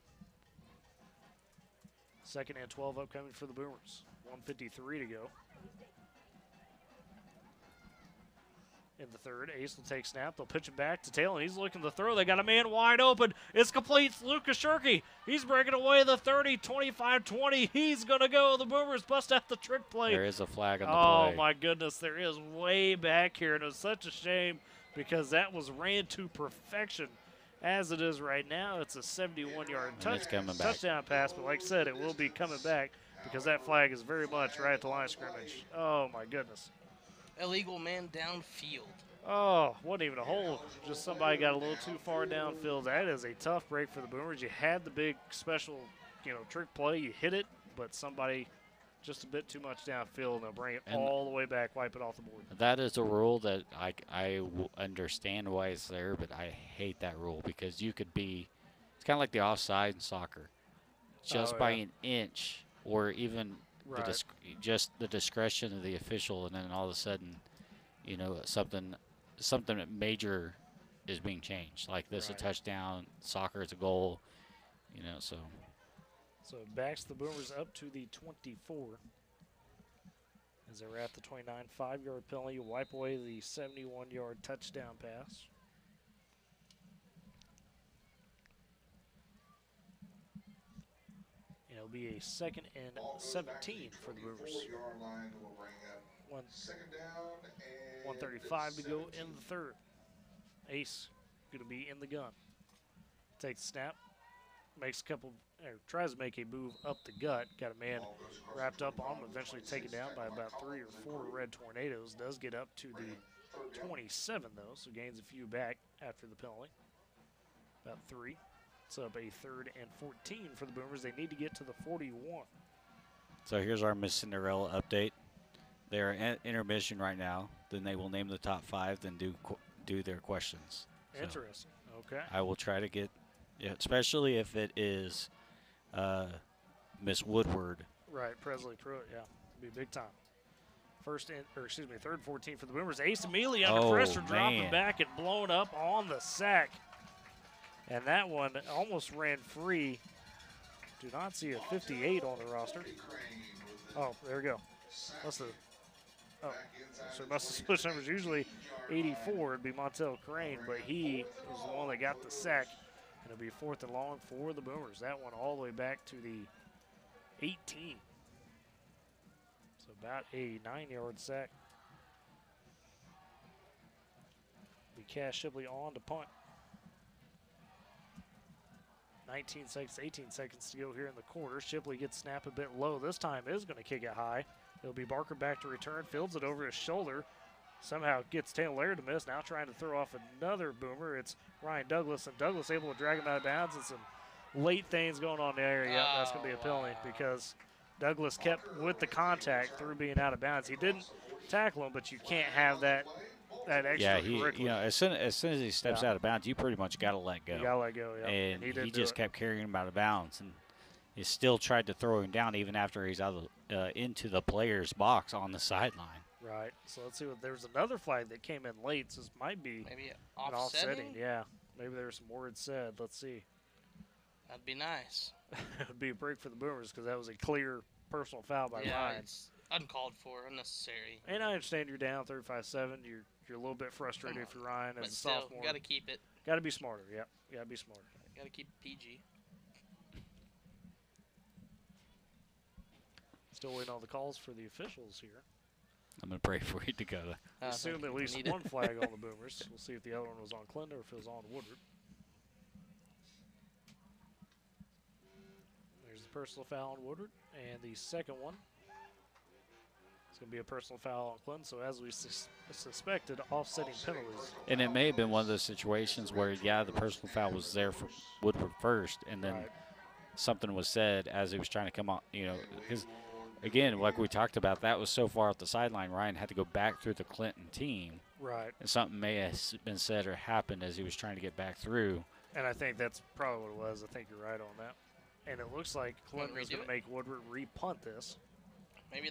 2nd and 12 upcoming for the Boomers. 1:53 to go. In the third, Ace will take snap. They'll pitch it back to Taylor, and he's looking to throw. They got a man wide open. It's complete. It's Lucas Shirky. He's breaking away the 30, 25-20. He's going to go. The Boomers bust out the trick play. There is a flag on the Oh, play. my goodness. There is way back here, and it was such a shame because that was ran to perfection. As it is right now, it's a 71-yard it's coming back. touchdown pass, but like I said, it will be coming back because that flag is very much right at the line of scrimmage. Oh, my goodness. Illegal man downfield. Oh, wasn't even a hole. Just somebody got a little too far downfield. That is a tough break for the Boomers. You had the big special, trick play. You hit it, but somebody just a bit too much downfield, and they'll bring it all the way back, wipe it off the board. That is a rule that I understand why it's there, but I hate that rule because you could be – it's kind of like the offside in soccer. Just by an inch or even – Right. Just the discretion of the official, and then all of a sudden, something major is being changed. Like this, a touchdown, soccer is a goal, so. So it backs the Boomers up to the 24. As they're at the 29, 5-yard penalty, wipe away the 71-yard touchdown pass. It'll be a 2nd and 17 for the Boomers. 1:35 to go in the third. Ace going to be in the gun. Takes the snap, tries to make a move up the gut. Got a man wrapped up on him, eventually taken down by about 3 or 4 Red Tornadoes. Does get up to the 27 though, so gains a few back after the penalty. About 3. It's up a 3rd and 14 for the Boomers. They need to get to the 41. So here's our Miss Cinderella update. They're at intermission right now. Then they will name the top 5, then do their questions. Interesting. Okay. I will try to get, especially if it is Miss Woodward. Right, Presley Pruitt, yeah. It'll be big time. 3rd and 14 for the Boomers. Ace immediately under pressure, dropping back and blown up on the sack. And that one almost ran free. Do not see a 58 on the roster. Oh, there we go. So it must have switched numbers. Usually 84 would be Montel Crane, but he was the one that got the sack. And it'll be 4th and long for the Boomers. That one all the way back to the 18. So about a 9-yard sack. Be Cash Shipley on to punt. 19 seconds, 18 seconds to go here in the quarter. Shipley gets snap a bit low. This time is going to kick it high. It'll be Barker back to return. Fields it over his shoulder. Somehow gets Taylor to miss. Now trying to throw off another Boomer. It's Ryan Douglas, and Douglas able to drag him out of bounds. And some late things going on there. Yeah, that's going to be a penalty because Douglas kept with the contact through being out of bounds. He didn't tackle him, but you can't have that extra. Yeah, as soon as he steps out of bounds, you pretty much got to let go. You got to let go, yeah. And he just kept carrying him out of bounds, and he still tried to throw him down even after he's out of into the player's box on the sideline. Right. So let's see. There's another flag that came in late, so this might be maybe an offsetting. Yeah. Maybe there's some words said. Let's see. That'd be nice. It would be a break for the Boomers because that was a clear personal foul by Ryan. It's uncalled for, unnecessary. And I understand you're down 35-7. You're a little bit frustrated if you're Ryan as a sophomore. Got to keep it. Got to be smarter. Yep. Got to be smarter. Got to keep PG. Still waiting on the calls for the officials here. I'm going to pray for you to go. Assume at least one flag on the Boomers. We'll see if the other one was on Clinton or if it was on Woodward. There's the personal foul on Woodward. And the second one, it's going to be a personal foul on Clinton. So as we suspected, offsetting penalties. And it may have been one of those situations where, the personal foul was there for Woodward first, and then something was said as he was trying to come on, because again, like we talked about, that was so far off the sideline. Ryan had to go back through the Clinton team, Right. and something may have been said or happened as he was trying to get back through. And I think that's probably what it was. I think you're right on that. And it looks like Clinton is redo going to it? make Woodward re-punt this. Maybe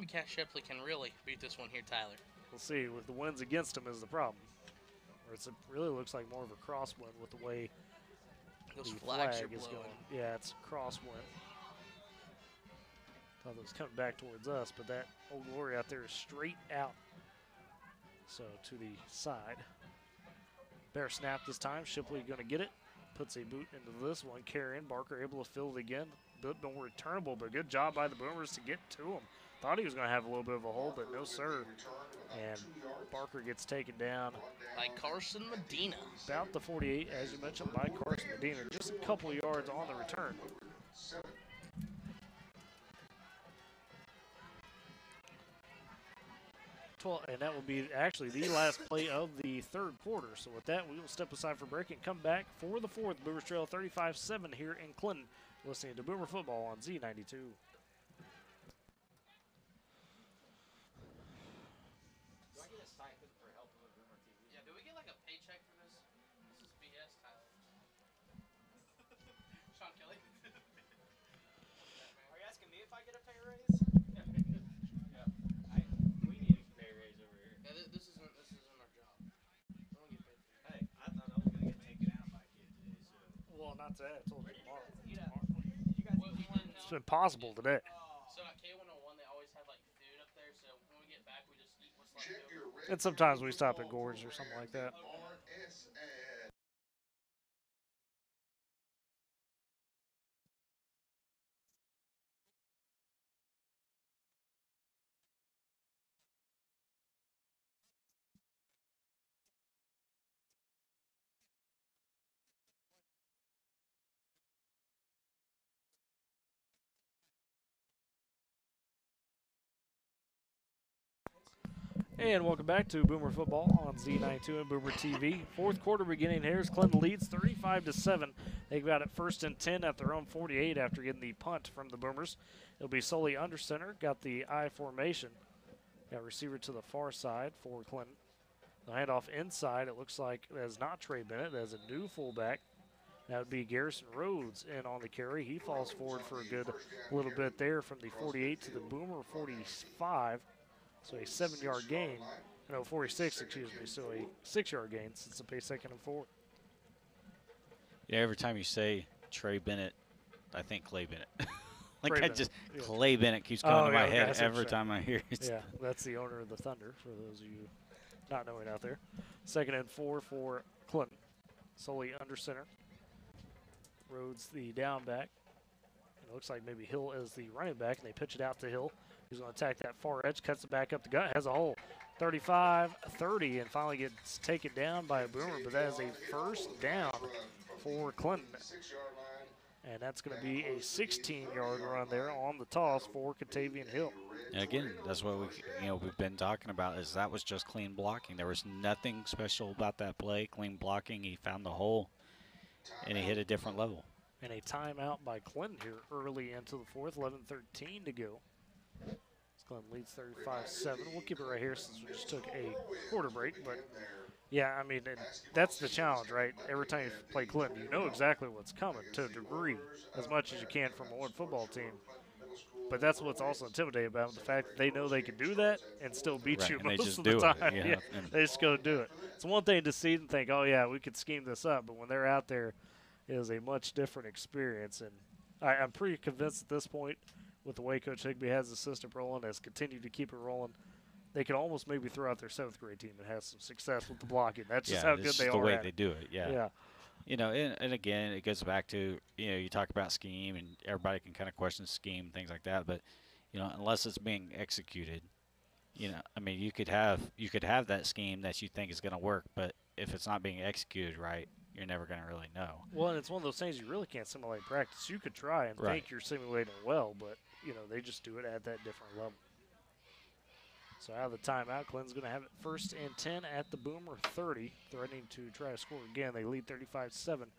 Cat Shepley can really beat this one here, Tyler. We'll see. With the winds against him is the problem. Or it really looks like more of a crosswind with the way Those the flags flag are is blowing. going. Yeah, it's crosswind. Thought it was coming back towards us, but that Old Glory out there is straight out. So to the side. Bear snap this time. Shipley going to get it. Puts a boot into this one. Carry in. Barker able to fill it again. Bit more returnable, but good job by the Boomers to get to him. Thought he was going to have a little bit of a hole, but no sir. And Barker gets taken down By Carson Medina. about the 48, as you mentioned, by Carson Medina. Just a couple of yards on the return. And that will be actually the last play of the third quarter. So with that, we will step aside for break and come back for the fourth. Boomers trail 35-7 here in Clinton. Listening to Boomer Football on Z92. Yeah, do we get like a paycheck for this? This is BS, Tyler. Sean Kelly. Are you asking me if I get a pay raise? We need a pay raise over here. Yeah, this isn't our job. We don't get paid for Hey, I thought I was gonna get taken out by a kid today, so. Well, not today. I told you tomorrow. You guys It's been possible today. So at K101, they always have like food up there. So when we get back, we just eat what's left over. And sometimes we stop at Gorge or something like that. And welcome back to Boomer Football on Z92 and Boomer TV. Fourth quarter beginning here as Clinton leads 35-7. They got it 1st and 10 at their own 48 after getting the punt from the Boomers. It'll be Sully under center. Got the I formation. Got receiver to the far side for Clinton. The handoff inside. It looks like that's not Trey Bennett. That's a new fullback. That would be Garrison Rhodes in on the carry. He falls forward for a good little bit there from the 48 to the Boomer 45. So a 7-yard gain. No, 46, excuse me. So a 6-yard gain since the pace 2nd and 4. Yeah, every time you say Trey Bennett, I think Clay Bennett. Trey Bennett, yeah. Clay Bennett keeps coming to my okay, I head see what every you're time I hear it. Yeah, that's the owner of the Thunder, for those of you not knowing out there. 2nd and 4 for Clinton. Solely under center. Rhodes the down back. And it looks like maybe Hill is the running back, and they pitch it out to Hill. He's going to attack that far edge, cuts it back up the gut, has a hole. 35-30, and finally gets taken down by a Boomer, but that is a first down for Clinton. And that's going to be a 16-yard run there on the toss for Catavian Hill. And again, that's what we've been talking about, is that was just clean blocking. There was nothing special about that play. Clean blocking. He found the hole, and he hit a different level. And a timeout by Clinton here early into the fourth. 11:13 to go. Clinton leads 35-7. We'll keep it right here since we just took a quarter break. But yeah, I mean, that's the challenge, right? Every time you play Clinton, you know exactly what's coming to a degree, as much as you can from a Wood football team. But that's what's also intimidating about them, the fact that they know they can do that and still beat Right, you and they most just of the do it, time. yeah, Yeah, and- they just go do it. It's one thing to see it and think, oh, yeah, we could scheme this up. But when they're out there, it is a much different experience. And I'm pretty convinced at this point, with the way Coach Higbee has the system rolling, has continued to keep it rolling, they could almost maybe throw out their 7th grade team and have some success with the blocking. That's just how good it's they just are the way at they it. do it, yeah. Yeah. And again, it goes back to, you talk about scheme, and everybody can kind of question scheme, things like that, but, unless it's being executed, I mean, you could have that scheme that you think is going to work, but if it's not being executed right, you're never going to really know. Well, and it's one of those things you really can't simulate in practice. You could try and Right. think you're simulating well, but, they just do it at that different level. So out of the timeout, Clinton's going to have it 1st and 10 at the Boomer 30, threatening to try to score again. They lead 35-7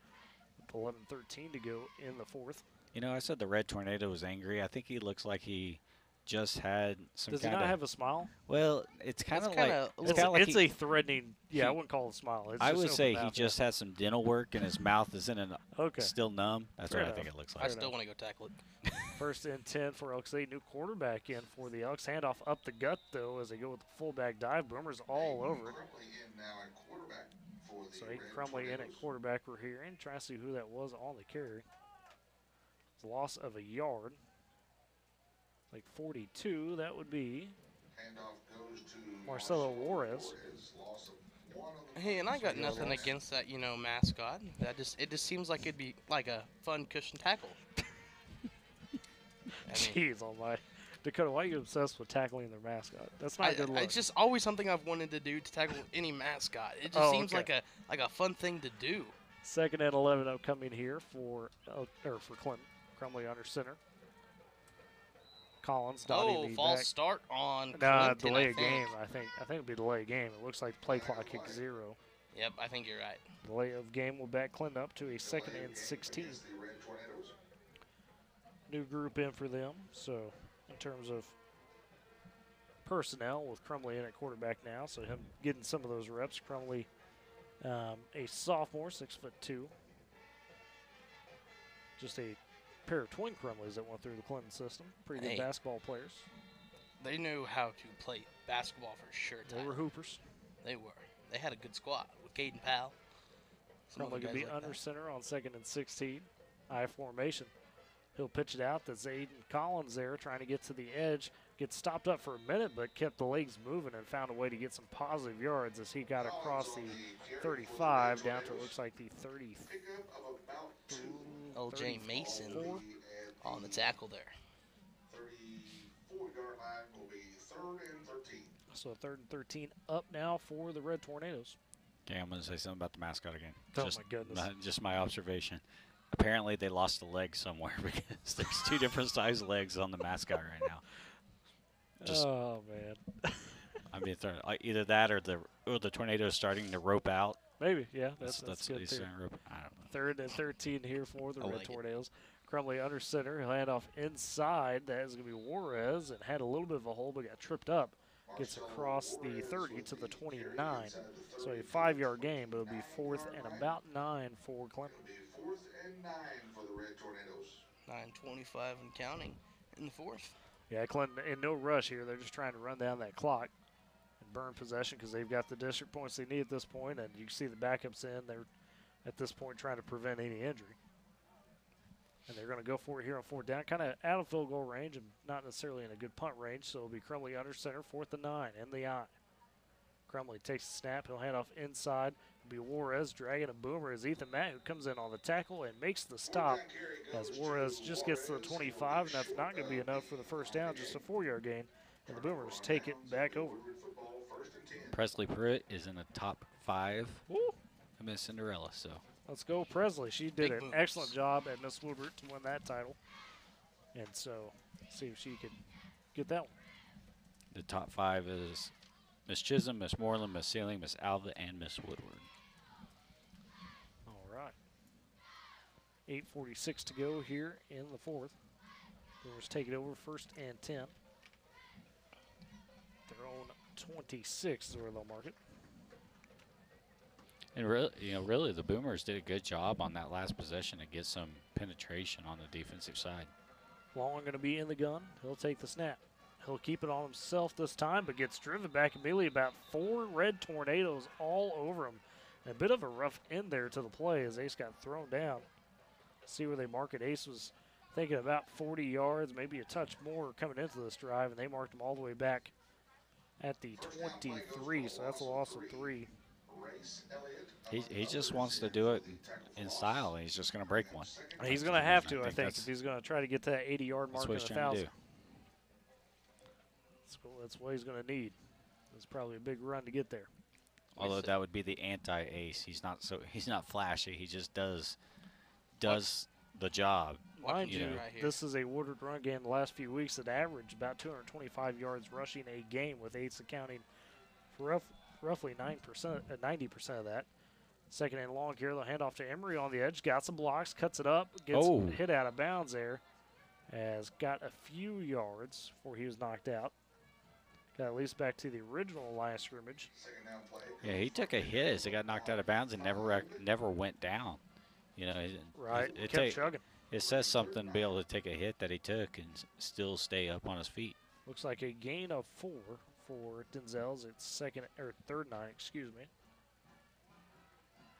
with 11:13 to go in the fourth. You know, I said the Red Tornado was angry. I think he looks like he just had some Does he kind not of. have a smile? Well, it's kind It's of like kinda- it's It's, kind of like it's a threatening. Yeah, I wouldn't call it a smile. It's I just would open say he mouth, just had some dental work and his mouth is in an Okay. still numb. That's Fair what I enough. think it looks I like. still want to go tackle it. First and 10 for Elk State. New quarterback in for the Elks. Handoff up the gut, though, as they go with the fullback dive. Boomers all over it. Currently in now at quarterback for the So Aiden Red Crumley in at Tornadoes. quarterback. We're here and trying to see who that was on the carry. It's a loss of a yard. Like 42, that would be Handoff goes to Marcelo Juarez. Loss of one on the Hey, and I got Yeah, nothing loss. against that, mascot. It just seems like it'd be like a fun cushion tackle. I mean, Jeez, oh my. Dakota, why are you obsessed with tackling their mascot? That's not a good look. it's just always something I've wanted to do to tackle any mascot. It just Oh, seems okay. like a fun thing to do. Second and 11 upcoming here for Clinton. Crumley under center. Collins dotting Oh, the false back. start on Nah, Clinton, delay I of think. game. I think it'll be delay of game. It looks like play clock kick 0. Yep, I think you're right. Delay of game will back Clinton up to a second and 16. against the Red Tornadoes. New group in for them. So in terms of personnel, with Crumley in at quarterback now, so him getting some of those reps. Crumley, a sophomore, 6'2". Just a pair of twin Crumleys that went through the Clinton system. Pretty good Hey. basketball players. They knew how to play basketball for sure. They were hoopers. They were. They had a good squad with Caden Powell. Some Crumley other could be guys like under that. center on second and 16. I formation. He'll pitch it out. That's Aiden Collins there trying to get to the edge. Gets stopped up for a minute, but kept the legs moving and found a way to get some positive yards as he got across the 35 down to looks like the 30. Pickup of about 2. LJ Mason 34. on the tackle there. 34-yard line will be 3rd and 13. So 3rd and 13 up now for the Red Tornadoes. Okay, I'm going to say something about the mascot again. Oh, just, my goodness. Just my observation. Apparently, they lost a leg somewhere because there's 2 different size legs on the mascot right now. Just, Oh, man. I mean, either that or the tornado is starting to rope out. Maybe, yeah. That's good, he's too. starting to rope. I don't know. 3rd and 13 here for the I Red like it. Tornadoes. Crumley under center. He'll hand off inside. That is going to be Juarez, and had a little bit of a hole, but got tripped up. Gets across the 30 to the 29. So a 5-yard gain, but it'll be 4th and about 9 for Clinton. It'll be 4th and 9 for the Red Tornadoes. 9:25 and counting in the 4th. Yeah, Clinton in no rush here. They're just trying to run down that clock and burn possession because they've got the district points they need at this point, and you can see the backups in. They're at this point trying to prevent any injury. And they're going to go for it here on 4th down, kind of out of field goal range and not necessarily in a good punt range. So it'll be Crumley under center, 4th and 9 in the eye. Crumley takes the snap. He'll hand off inside. It'll be Juarez dragging a boomer as Ethan Matt, who comes in on the tackle and makes the stop as Juarez just gets to the 25, and that's not going to be enough for the first down, just a 4-yard gain. And the Boomers take it back over. Presley Pruitt is in the top 5 Woo. of Miss Cinderella, so Let's go, Presley. She did Big an moves. excellent job at Miss Woodward to win that title. And so, see if she could get that one. the top 5 is Miss Chisholm, Miss Moreland, Miss Sealing, Miss Alva, and Miss Woodward. All right. 8:46 to go here in the 4th. Boomers take it over, 1st and 10. Their own 26 is where they'll mark it. And really, the Boomers did a good job on that last possession to get some penetration on the defensive side. Long going to be in the gun. He'll take the snap. He'll keep it on himself this time, but gets driven back immediately. About 4 Red Tornadoes all over him. And a bit of a rough end there to the play as Ace got thrown down. See where they mark it. Ace was thinking about 40 yards, maybe a touch more coming into this drive, and they marked him all the way back at the 23. So that's a loss of 3. He just wants to do it in style, and he's just going to break one. He's going to have to, I think, that's- if he's going to try to get to that 80-yard That's mark what in he's 1,000. trying to do. That's what he's going to need. It's probably a big run to get there. Although that would be the anti-Ace. He's not flashy. He just does the job. Mind you you, know. Right here. this is a Woodward run game the last few weeks that averaged about 225 yards rushing a game, with Ace accounting for roughly 90% of that. Second and long here. They'll hand off to Emery on the edge. Got some blocks, cuts it up, gets Oh. hit out of bounds there. Has got a few yards before he was knocked out. Got at least back to the original line of scrimmage. Second down play. Yeah, he took a hit as he got knocked out of bounds and never went down. You know, Right, it, kept chugging. it says something to be able to take a hit that he took and still stay up on his feet. Looks like a gain of 4 for Denzel's. It's third nine, excuse me.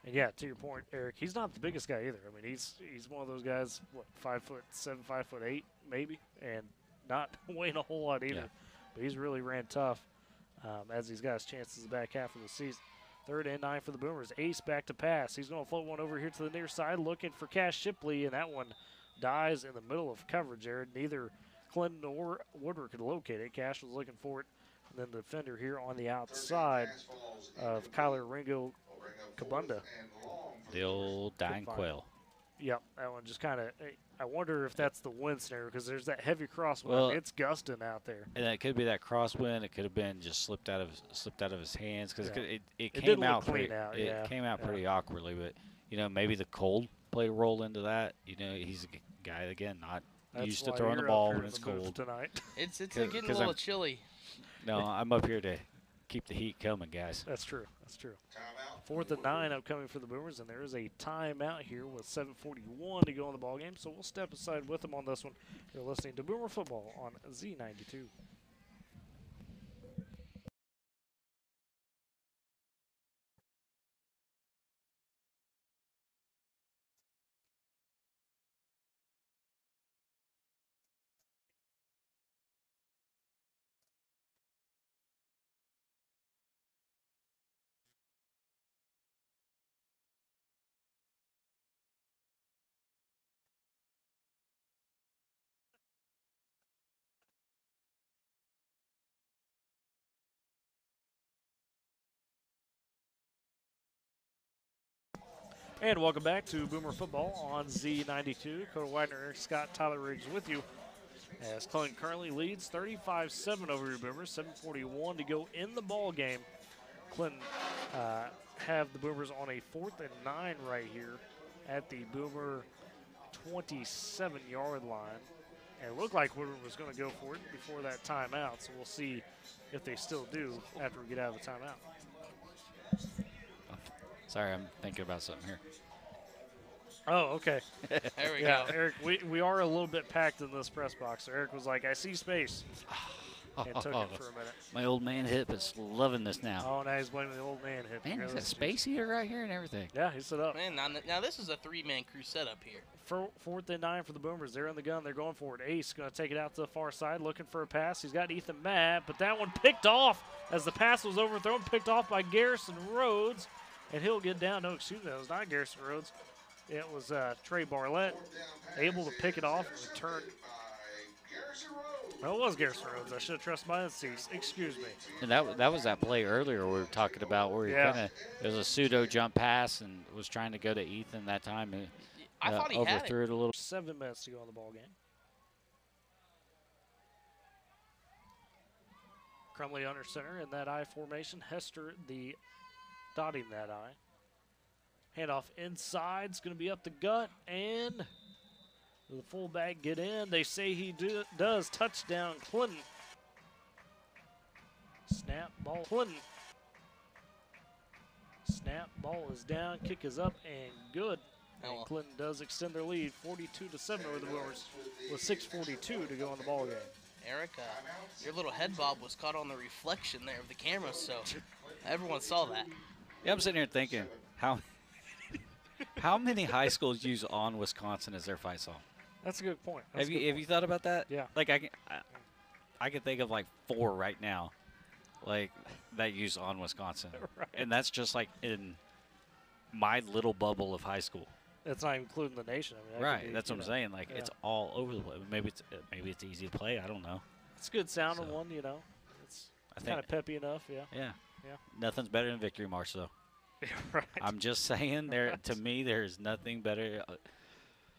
And yeah, to your point, Eric, he's not the biggest guy either. I mean, he's one of those guys, what, 5'7", 5'8", maybe, and not weighing a whole lot either. Yeah. But he's really ran tough as he's got his chances the back half of the season. Third and 9 for the Boomers. Ace back to pass. He's going to float one over here to the near side, looking for Cash Shipley, and that one dies in the middle of coverage there. Neither Clinton or Woodward could locate it. Cash was looking for it. And then the defender here on the outside of Kyler Ringo Kabunda. The old dying find. quail. Yep, that one just kind of. I wonder if that's the wind snare because there's that heavy crosswind. Well, it's gusting out there. And it could be that crosswind. It could have been just slipped out of his hands because Yeah. it It came didn't out look clean pretty. out, It yeah, came out yeah. pretty awkwardly, but you know maybe the cold played a role into that. You know he's a guy again not That's used to why throwing the you're ball up here when in it's the booth cold. tonight. It's 'Cause- getting a 'cause little I'm- chilly. No, I'm up here to keep the heat coming, guys. That's true. That's true. Timeout. 4th and 9 upcoming for the Boomers, and there is a timeout here with 7:41 to go in the ball game. So we'll step aside with them on this one. You're listening to Boomer Football on Z92. And welcome back to Boomer Football on Z92. Cody Widener, Eric Scott, Tyler Riggs with you. As Clinton currently leads 35-7 over your Boomers, 7:41 to go in the ball game. Clinton have the Boomers on a 4th and 9 right here at the Boomer 27-yard line. And it looked like Woodward was going to go for it before that timeout, so we'll see if they still do after we get out of the timeout. Sorry, I'm thinking about something here. Oh, okay. There we Yeah, go. Eric, we are a little bit packed in this press box. So Eric was like, I see space, and took it for a minute. My old man hip is loving this now. Oh, now he's blaming the old man hip. Man, Here, there's a let's space heater right here and everything. Yeah, he stood up. Man, now this is a three-man crew setup here. 4th and 9 for the Boomers. They're in the gun. They're going for it. Ace going to take it out to the far side, looking for a pass. He's got Ethan Matt, but that one picked off as the pass was overthrown, picked off by Garrison Rhodes, and he'll get down. No, excuse me, it was not Garrison Rhodes. It was Trey Barlett, able to pick it off and return. No, it was Garrison Rhodes. I should have trusted my instincts. Excuse me. And that was that play earlier we were talking about where he Yeah. kind of it was a pseudo jump pass and was trying to go to Ethan that time and I thought he had it. overthrew it a little. 7 minutes to go in the ball game. Crumley under center in that I formation. Hester the dotting that I. Handoff inside. It's going to be up the gut, and the fullback get in. They say he does. Touchdown, Clinton. Snap, ball, Clinton. Snap, ball is down. Kick is up, and good. Oh, And well. Clinton does extend their lead 42-7 over the Boomers with 6:42 to go in the ball game. Eric, your little head bob was caught on the reflection there of the camera, so everyone saw that. Yeah, I'm sitting here thinking how many high schools use On Wisconsin as their fight song? That's a good point. That's Have a good you thought about that? Yeah. Like I can think of like 4 right now, like that use On Wisconsin, Right. and that's just like in my little bubble of high school. That's not including the nation. I mean, that could Right. be, That's you what I'm know, saying. Like it's all over the place. Maybe it's easy to play. I don't know. It's a good sounding So, one, you know. It's I kind of think peppy enough, yeah. yeah. Yeah. Nothing's better than Victory March though. Right. I'm just saying there to me there's nothing better.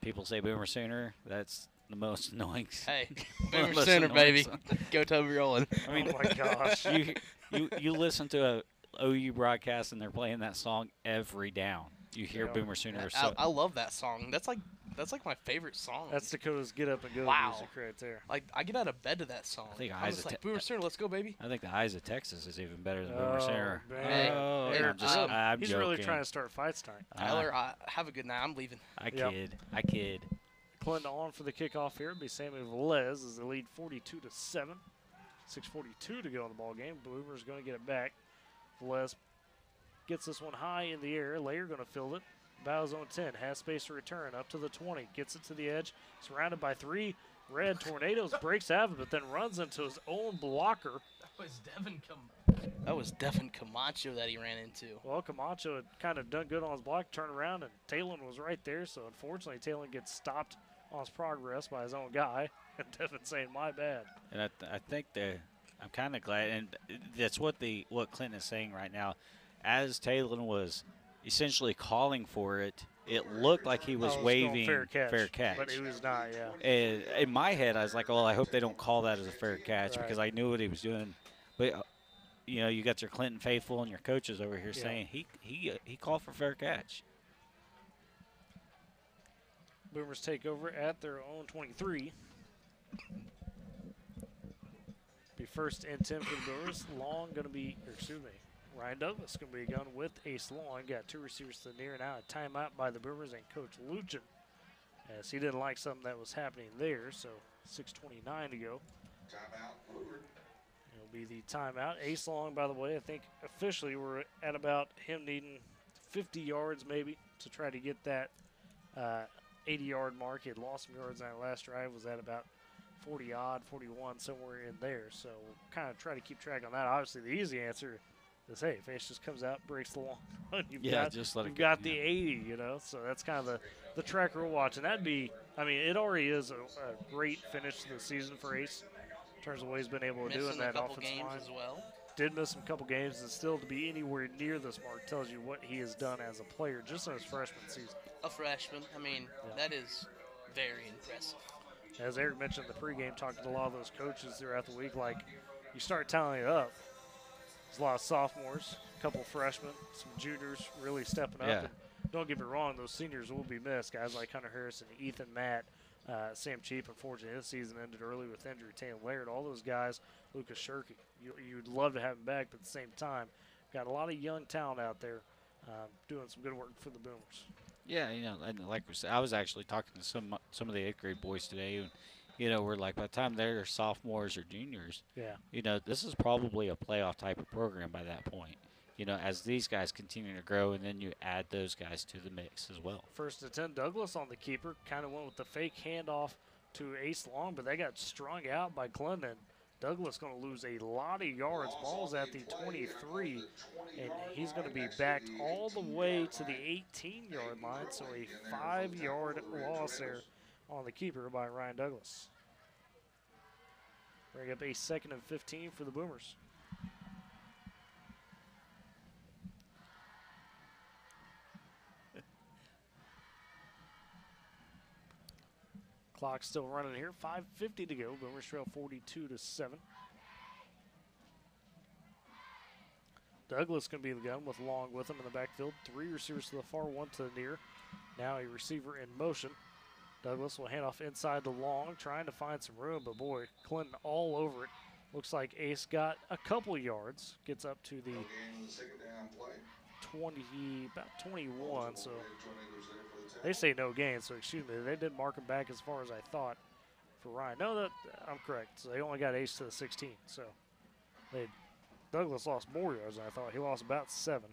People say Boomer Sooner. That's the most annoying. Hey, One of Boomer the most Center, annoying baby. songs. Go Toby Rowland. I mean, oh my gosh. you listen to OU broadcast, and they're playing that song every down. You hear Yeah. Boomer Sooner. I, So I love that song. That's like my favorite song. That's Dakota's get up and go Wow. music right there. like I get out of bed to that song. I think I'm Eyes just of like Te- Boomer Sooner, let's go, baby. I think the Eyes of Texas is even better than Oh, Boomer Sooner. man. Oh, Hey, I'm He's joking. really trying to start fights tonight. Tyler, have a good night. I'm leaving. I Yep. kid. I kid. Clinton on for the kickoff here. It'll be Sammy Velez as they lead 42-7. 6:42 to go in the ball game. Boomer's going to get it back. Velez gets this one high in the air. Layer going to field it. Bows on 10. Has space to return up to the 20. Gets it to the edge. Surrounded by 3 red tornadoes. Breaks out of it, but then runs into his own blocker. That was Devin Camacho that he ran into. Well, Camacho had kind of done good on his block, turned around, and Talon was right there. So, unfortunately, Talon gets stopped on his progress by his own guy. And Devin saying, my bad. And I think I'm kind of glad, and that's what Clinton is saying right now. As Talon was essentially calling for it, it looked like he was Oh, it going waving fair catch. But he was not, yeah. And in my head, I was like, "Oh, I hope they don't call that as a fair catch," Right. because I knew what he was doing. But you got your Clinton faithful and your coaches over here Yeah. saying he called for fair catch. Boomers take over at their own 23. Be first and 10 for the Boomers. Long going to be, Ryan Douglas going to be a gun with Ace Long. Got 2 receivers to the near. Now a timeout by the Boomers and Coach Luchin, as he didn't like something that was happening there. So 6:29 to go. Timeout, Woodward. It'll be the timeout. Ace Long, by the way, I think officially we're at about him needing 50 yards maybe to try to get that 80-yard mark. He had lost some yards on that last drive, was at about 40-odd, 41, somewhere in there. So we'll kind of try to keep track on that. Obviously, the easy answer is, hey, if Ace just comes out, breaks the long run, you've just let it you've go, got the 80, So that's kind of the tracker we'll watch. And that'd be, it already is a great finish to the season for Ace in terms of what he's been able to do in Missing a that couple offensive games line. as well. Did miss a couple games, and still to be anywhere near this mark tells you what he has done as a player just in his freshman season. A freshman. That is very impressive. As Eric mentioned in the pregame, talking to a lot of those coaches throughout the week, like you start tallying it up. There's a lot of sophomores, a couple freshmen, some juniors really stepping up. Yeah. And don't get me wrong, those seniors will be missed. Guys like Hunter Harrison, Ethan Matt, Sam Cheap. Unfortunately, this season ended early with injury. Taylor Laird, all those guys. Lucas Shirky. You'd love to have him back, but at the same time, got a lot of young talent out there doing some good work for the Boomers. Yeah, and like we said, I was actually talking to some of the 8th grade boys today, and we're like, by the time they're sophomores or juniors, this is probably a playoff type of program by that point. As these guys continue to grow, and then you add those guys to the mix as well. First and 10, Douglas on the keeper. Kind of went with the fake handoff to Ace Long, but they got strung out by Clinton. Douglas going to lose a lot of yards. Ball's at the 23, and he's going to be backed all the way to the 18-yard line, so a 5-yard loss there on the keeper by Ryan Douglas. Bring up a 2nd and 15 for the Boomers. Clock still running here. 5:50 to go. Boomers trail 42-7. Douglas going to be the gun with Long with him in the backfield. 3 receivers to the far, 1 to the near. Now a receiver in motion. Douglas will hand off inside to Long, trying to find some room, but boy, Clinton all over it. Looks like Ace got a couple yards. Gets up to the 20, about 21. So they say no gain, so excuse me. They didn't mark him back as far as I thought for Ryan. No, I'm correct. So they only got Ace to the 16. So Douglas lost more yards than I thought. He lost about 7.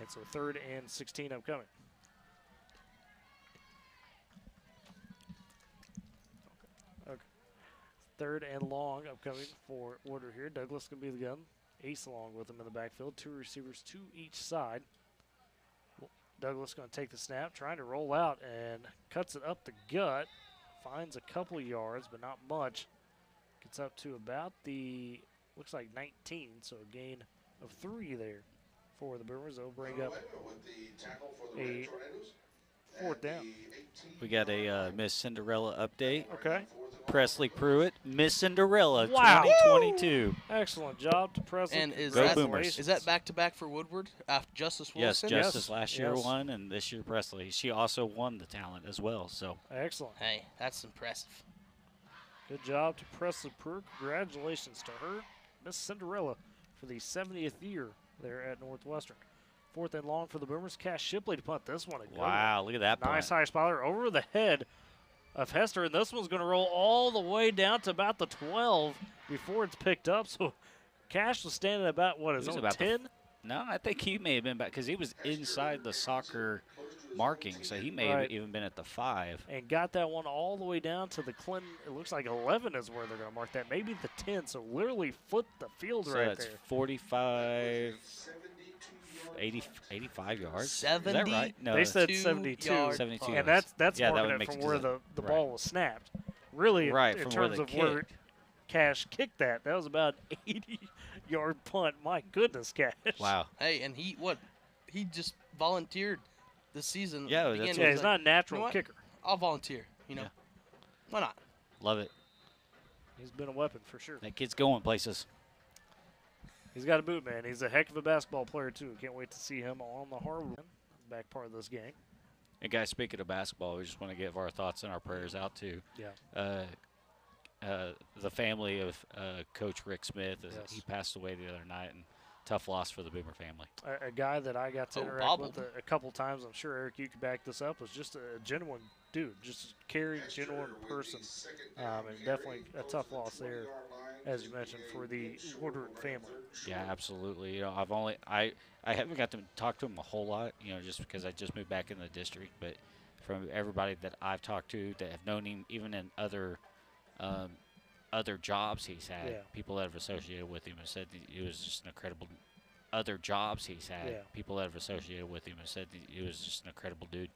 And so 3rd and 16 upcoming. Okay. 3rd and long upcoming for Woodward here. Douglas going to be the gun. Ace along with him in the backfield. 2 receivers to each side. Douglas going to take the snap, trying to roll out, and cuts it up the gut. Finds a couple yards, but not much. Gets up to about looks like 19, so a gain of 3 there for the Boomers. They'll bring up a 4th down. We got a Miss Cinderella update. Okay. Presley Pruitt, Miss Cinderella Wow. 2022. Excellent job to Presley. And is Go that Boomers. is that back-to-back for Woodward after Justice Yes, Wilson? Justice last year Yes. won, and this year Presley. She also won the talent as well. So Excellent. Hey, that's impressive. Good job to Presley Pruitt. Congratulations to her, Miss Cinderella, for the 70th year there at Northwestern. 4th and long for the Boomers. Cash Shipley to punt this one. A good wow, look at that one. Nice punt. high spoiler over the head of Hester, and this one's going to roll all the way down to about the 12 before it's picked up. So Cash was standing about, what, his He was own about the 10? No, I think he may have been back because he was inside the soccer marking, so he may Right. have even been at the 5. And got that one all the way down to the Clinton. It looks like 11 is where they're going to mark that. Maybe the 10, so literally flipped the field So right that's there. 45, 80, 85 yards. Is 70? that right? No, They said 2 72. yard 72 punt. And that's Yeah, that marking would it make from it where to the right. ball was snapped. Really, Right, in from where terms they of where kicked. Cash kicked that was about an 80-yard punt. My goodness, Cash. Wow. Hey, and he just volunteered this season. Yeah, at the that's beginning. Yeah, He he's was not like, a natural "You know what? kicker. I'll volunteer. Yeah. Why not? Love it. He's been a weapon for sure. That kid's going places. He's got a boot, man. He's a heck of a basketball player, too. Can't wait to see him on the hardwood, back part of this game. And guys, speaking of basketball, we just want to give our thoughts and our prayers out to Yeah. the family of Coach Rick Smith. Yes. He passed away the other night, and tough loss for the Boomer family. A guy that I got to Oh, interact bobbled. with a couple times, I'm sure, Eric, you could back this up, was just a genuine dude, just a caring, genuine person. And definitely a tough loss there, as you mentioned, for the Woodward family. Yeah, absolutely. You know, I haven't got to talk to him a whole lot, you know, just because I just moved back in the district. But from everybody that I've talked to that have known him, even in other jobs he's had, Yeah. people that have associated with him have said that he was just an incredible. Other jobs he's had, Yeah. people that have associated with him have said that he was just an incredible dude.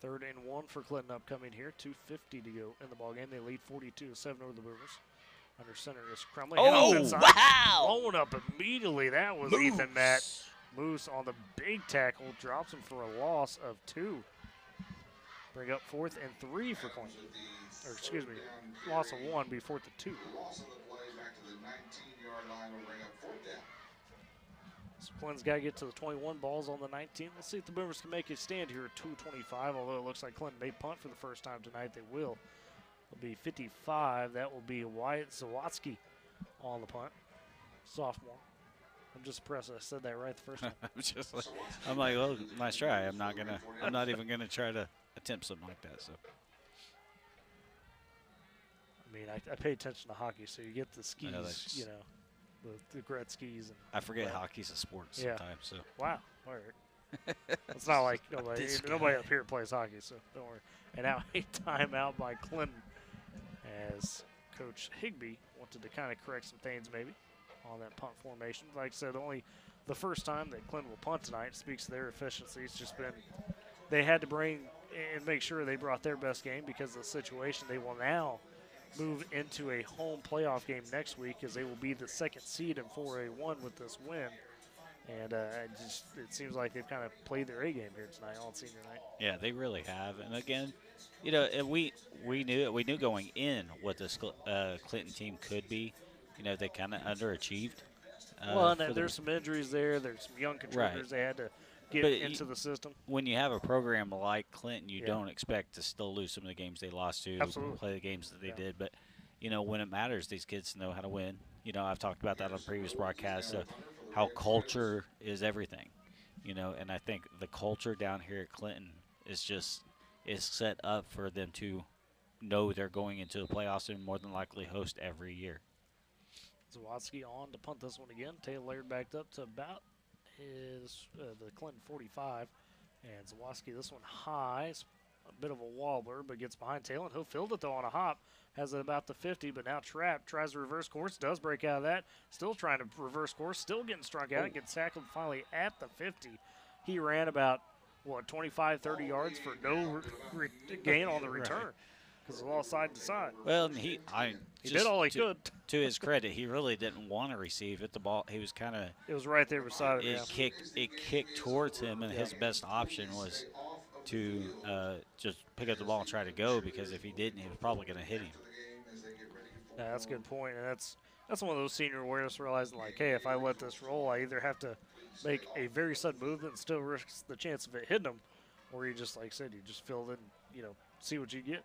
3rd and 1 for Clinton upcoming here. 2:50 to go in the ballgame. They lead 42-7 over the Boomers. Under center is Crumley. Oh, Hands inside. wow. Blown up immediately. That was Ethan Matt. Moose on the big tackle. Drops him for a loss of 2. Bring up 4th and 3 for Clinton. Or, excuse me, loss of 1, be 4th and 2. Loss of the play back to the 19-yard line will bring up 4th down. So Clinton's got to get to the 21. Balls on the 19. Let's see if the Boomers can make a stand here at 2:25. Although it looks like Clinton may punt for the first time tonight. They will. It'll be 55. That will be Wyatt Zawatsky on the punt. Sophomore. I'm just impressed I said that right the first time. I'm like, well, nice try. I'm not even gonna try to attempt something like that. So I mean, I pay attention to hockey, so you get the skis, that's- you know, the Gretzky's. And I forget but- hockey's a sport Yeah. sometimes. So Wow. All right. It's not like nobody This up here plays hockey, so don't worry. And now a timeout by Clinton as Coach Higbee wanted to kind of correct some things maybe on that punt formation. Like I said, only the first time that Clinton will punt tonight speaks to their efficiency. It's just been they had to bring and make sure they brought their best game because of the situation. They will now move into a home playoff game next week as they will be the second seed in 4A1 with this win. And it seems like they've kind of played their A game here tonight on senior night. yeah, they really have. And again, you know, and we knew going in what this Clinton team could be. You know, they kind of underachieved. Well, and for the- there's some injuries there. There's some young contributors they had to get But into the system. when you have a program like Clinton, you Yeah. don't expect to still lose some of the games they lost to, Absolutely. play the games that they Yeah. did. But, you know, when it matters, these kids know how to win. You know, I've talked about that on previous broadcasts, how culture is everything. You know, and I think the culture down here at Clinton is set up for them to know they're going into the playoffs and more than likely host every year. Zawatsky on to punt this one again. Taylor Laird backed up to about his the Clinton 45. And Zawatsky, this one high. It's a bit of a wobbler, but gets behind Taylor. And he'll field it, though, on a hop. Has it about the 50, but now trapped. Tries to reverse course. Does break out of that. Still trying to reverse course. Still getting struck out. Gets tackled finally at the 50. He ran about, 25, 30 yards for no gain on the return. Because it's all side to side. Well, and he Did all he could. To his credit, he really didn't want to receive it. The ball, he was kind of It was right there beside it. it kicked towards him, and his best option was to just pick up the ball and try to go, because if he didn't, he was probably going to hit him. Yeah, that's a good point, and that's one of those senior awareness realizing, like, hey, if I let this roll, I either have to make a very sudden movement and still risk the chance of it hitting him, or you just, like I said, you just fill it in, see what you get.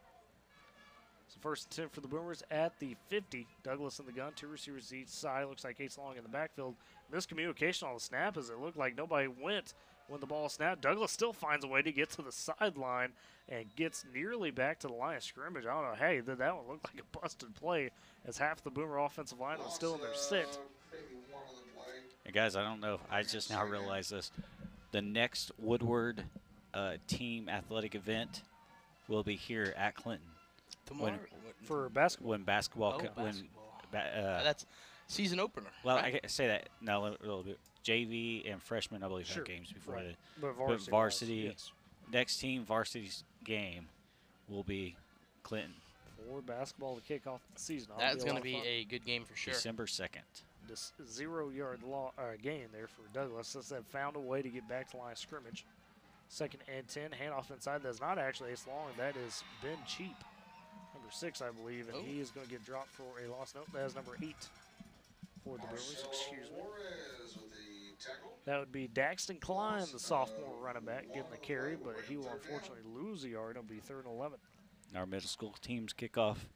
So first and 10 for the Boomers at the 50. Douglas in the gun, 2 receivers each side. Looks like Ace Long in the backfield. Miscommunication on the snap as it looked like nobody went when the ball snapped. Douglas still finds a way to get to the sideline and gets nearly back to the line of scrimmage. I don't know. Hey, that one looked like a busted play as half the Boomer offensive line was still in their sit. And guys, I don't know if I just now realized this. The next Woodward team athletic event will be here at Clinton. Tomorrow For basketball. When basketball, that's season opener. Well, right? I say that no, a little bit. JV and freshmen, I believe, Sure. have games before Right. the But varsity. yes. Next team varsity's game will be Clinton, For basketball to kick off the season. That's going to be a good game for sure. December 2nd. This 0-yard gain there for Douglas, since they've found a way to get back to the line of scrimmage. 2nd and 10, handoff inside. That's not actually Ace Long. That is Ben Cheap, number 6, I believe, and he is going to get dropped for a loss. Nope, that is number 8 for the Boomers. Excuse me. That would be Daxton Klein, the sophomore running back, getting the carry, but he will unfortunately lose a yard. It'll be 3rd and 11. Our middle school teams kick off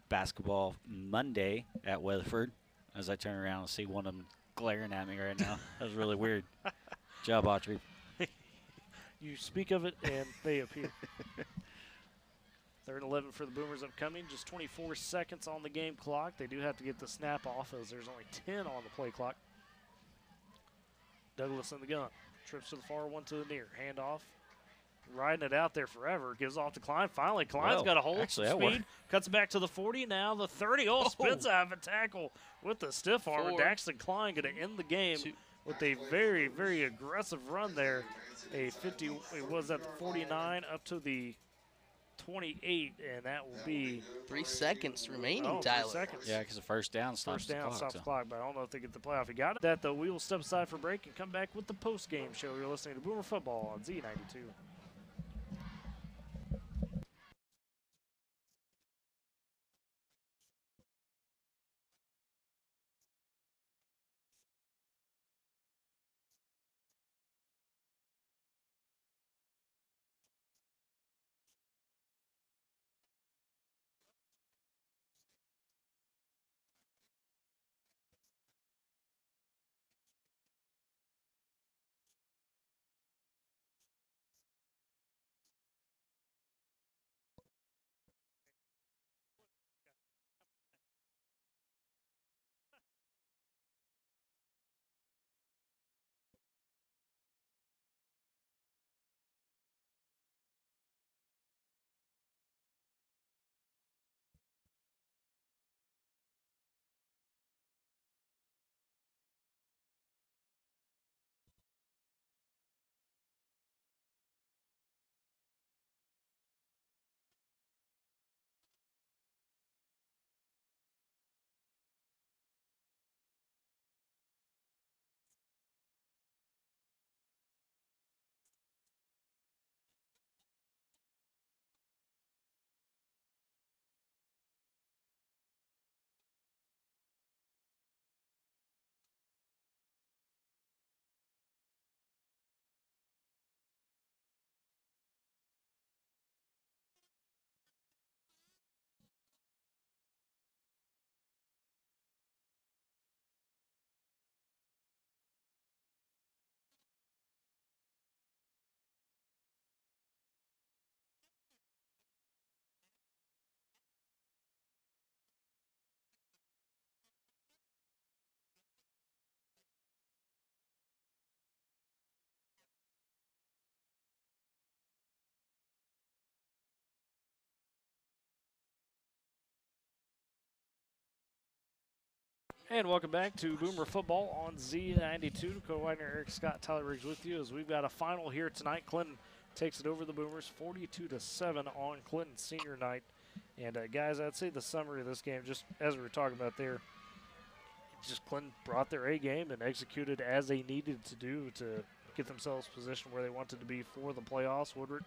basketball Monday at Weatherford. As I turn around and see one of them glaring at me right now. That was really weird. Job, Autry. You speak of it, and they appear. 3rd and 11 for the Boomers upcoming. Just 24 seconds on the game clock. They do have to get the snap off as there's only 10 on the play clock. Douglas in the gun. Trips to the far one to the near. Handoff. Riding it out there forever. Gives off to Klein. Finally, Klein's got a hold. Actually, some that speed. Cuts it back to the 40. Now the 30. Oh, spins out of a tackle with the stiff arm. Daxton Klein going to end the game with a very, very aggressive run there. A 50, it was at the 49 up to the 28, and that will be 3 seconds remaining, 3 Tyler. seconds. Yeah, because the first down stops the clock. Stops the clock, but I don't know if they get the playoff. He got it. That, though, we will step aside for break and come back with the post-game show. You're listening to Boomer Football on Z92. And welcome back to Boomer Football on Z92. Co-writer Eric Scott, Tyler Riggs with you as we've got a final here tonight. Clinton takes it over the Boomers 42-7 on Clinton senior night. And guys, I'd say the summary of this game, just as we were talking about there, just Clinton brought their A game and executed as they needed to do to get themselves positioned where they wanted to be for the playoffs. Woodward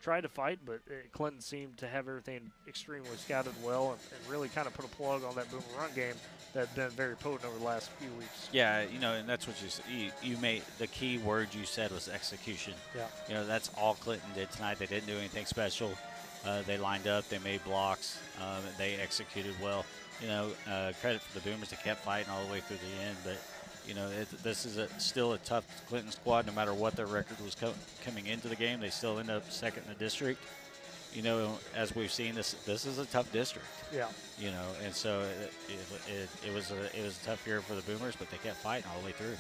tried to fight, but Clinton seemed to have everything extremely scouted well and really kind of put a plug on that Boomer run game that had been very potent over the last few weeks. Yeah, and that's what you made. The key word you said was execution. Yeah. That's all Clinton did tonight. They didn't do anything special. They lined up. They made blocks. They executed well. Credit for the Boomers. They kept fighting all the way through the end. But, this is still a tough Clinton squad. No matter what their record was coming into the game, they still end up second in the district. As we've seen, this is a tough district. Yeah. And so it was a tough year for the Boomers, but they kept fighting all the way through.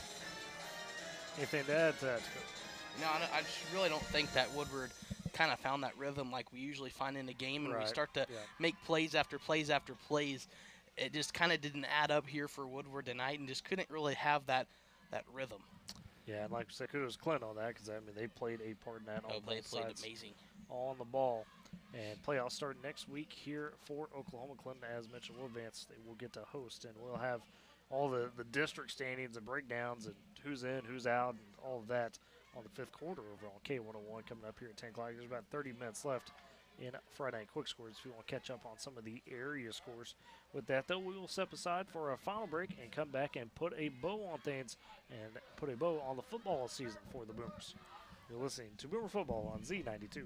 Anything to add to that? No, I just really don't think that Woodward kind of found that rhythm like we usually find in a game, and we start to make plays after plays after plays. It just kind of didn't add up here for Woodward tonight, and just couldn't really have that rhythm. Yeah, and like I said, kudos Clinton on that because they played a part in that. They played amazing. All on the ball. And playoffs start next week here for Oklahoma. Clinton, as mentioned, will advance. They will get to host, and we'll have all the district standings and breakdowns and who's in, who's out, and all of that on the fifth quarter over on K101 coming up here at 10 o'clock. There's about 30 minutes left in Friday Night Quick Scores if you want to catch up on some of the area scores. With that, though, we will step aside for a final break and come back and put a bow on things and put a bow on the football season for the Boomers. You're listening to Boomer Football on Z92.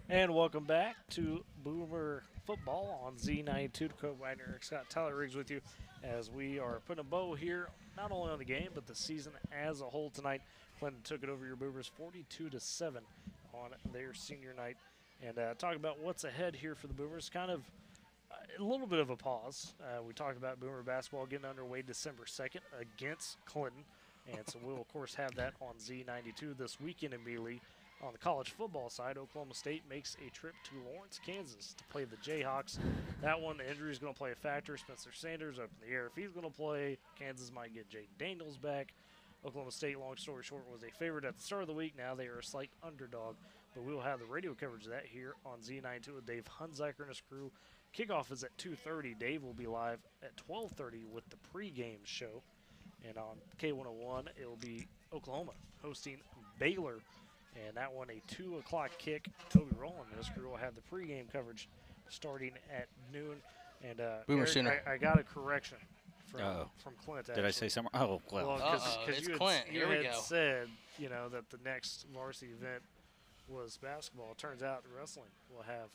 And welcome back to Boomer Football on Z92. Dakota Wagner, Eric Scott, Tyler Riggs with you as we are putting a bow here, not only on the game, but the season as a whole tonight. Clinton took it over your Boomers 42-7 on their senior night. And talk about what's ahead here for the Boomers, kind of a little bit of a pause. We talked about Boomer basketball getting underway December 2nd against Clinton. And so we'll, of course, have that on Z92 this weekend immediately. On the college football side, Oklahoma State makes a trip to Lawrence, Kansas to play the Jayhawks. That one, the injury is going to play a factor. Spencer Sanders up in the air. If he's going to play, Kansas might get Jaden Daniels back. Oklahoma State, long story short, was a favorite at the start of the week. Now they are a slight underdog. But we will have the radio coverage of that here on Z92 with Dave Hunziker and his crew. Kickoff is at 2:30. Dave will be live at 12:30 with the pregame show. And on K101, it will be Oklahoma hosting Baylor. And that one, a 2 o'clock kick. Toby Rowland and his crew will have the pregame coverage starting at noon. And Boomer Eric, Sooner. I got a correction from Clint. Did I say something? Oh, well. It's Clint. You Here we had go. said, that the next varsity event was basketball. It turns out wrestling will have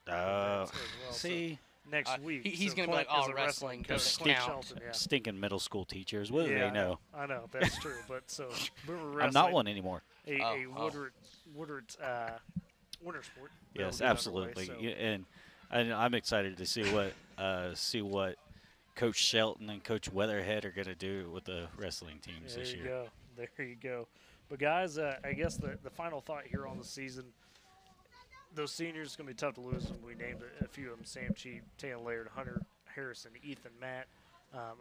events as well. See, next week. He's So going to be like, Clint is oh, a wrestling coach. doesn't count. Shelton, yeah. stinking middle school teachers. What do Yeah, they know? I know, that's true. But so Boomer Wrestling. I'm not one anymore. A Woodward winter sport. Yes, That'll get absolutely. underway, so. And I'm excited to see what Coach Shelton and Coach Weatherhead are going to do with the wrestling teams this year. There you go. But guys, I guess the final thought here on the season. Those seniors going to be tough to lose. And we named a few of them: Sam Cheap, Taylor Laird, Hunter Harrison, Ethan Matt,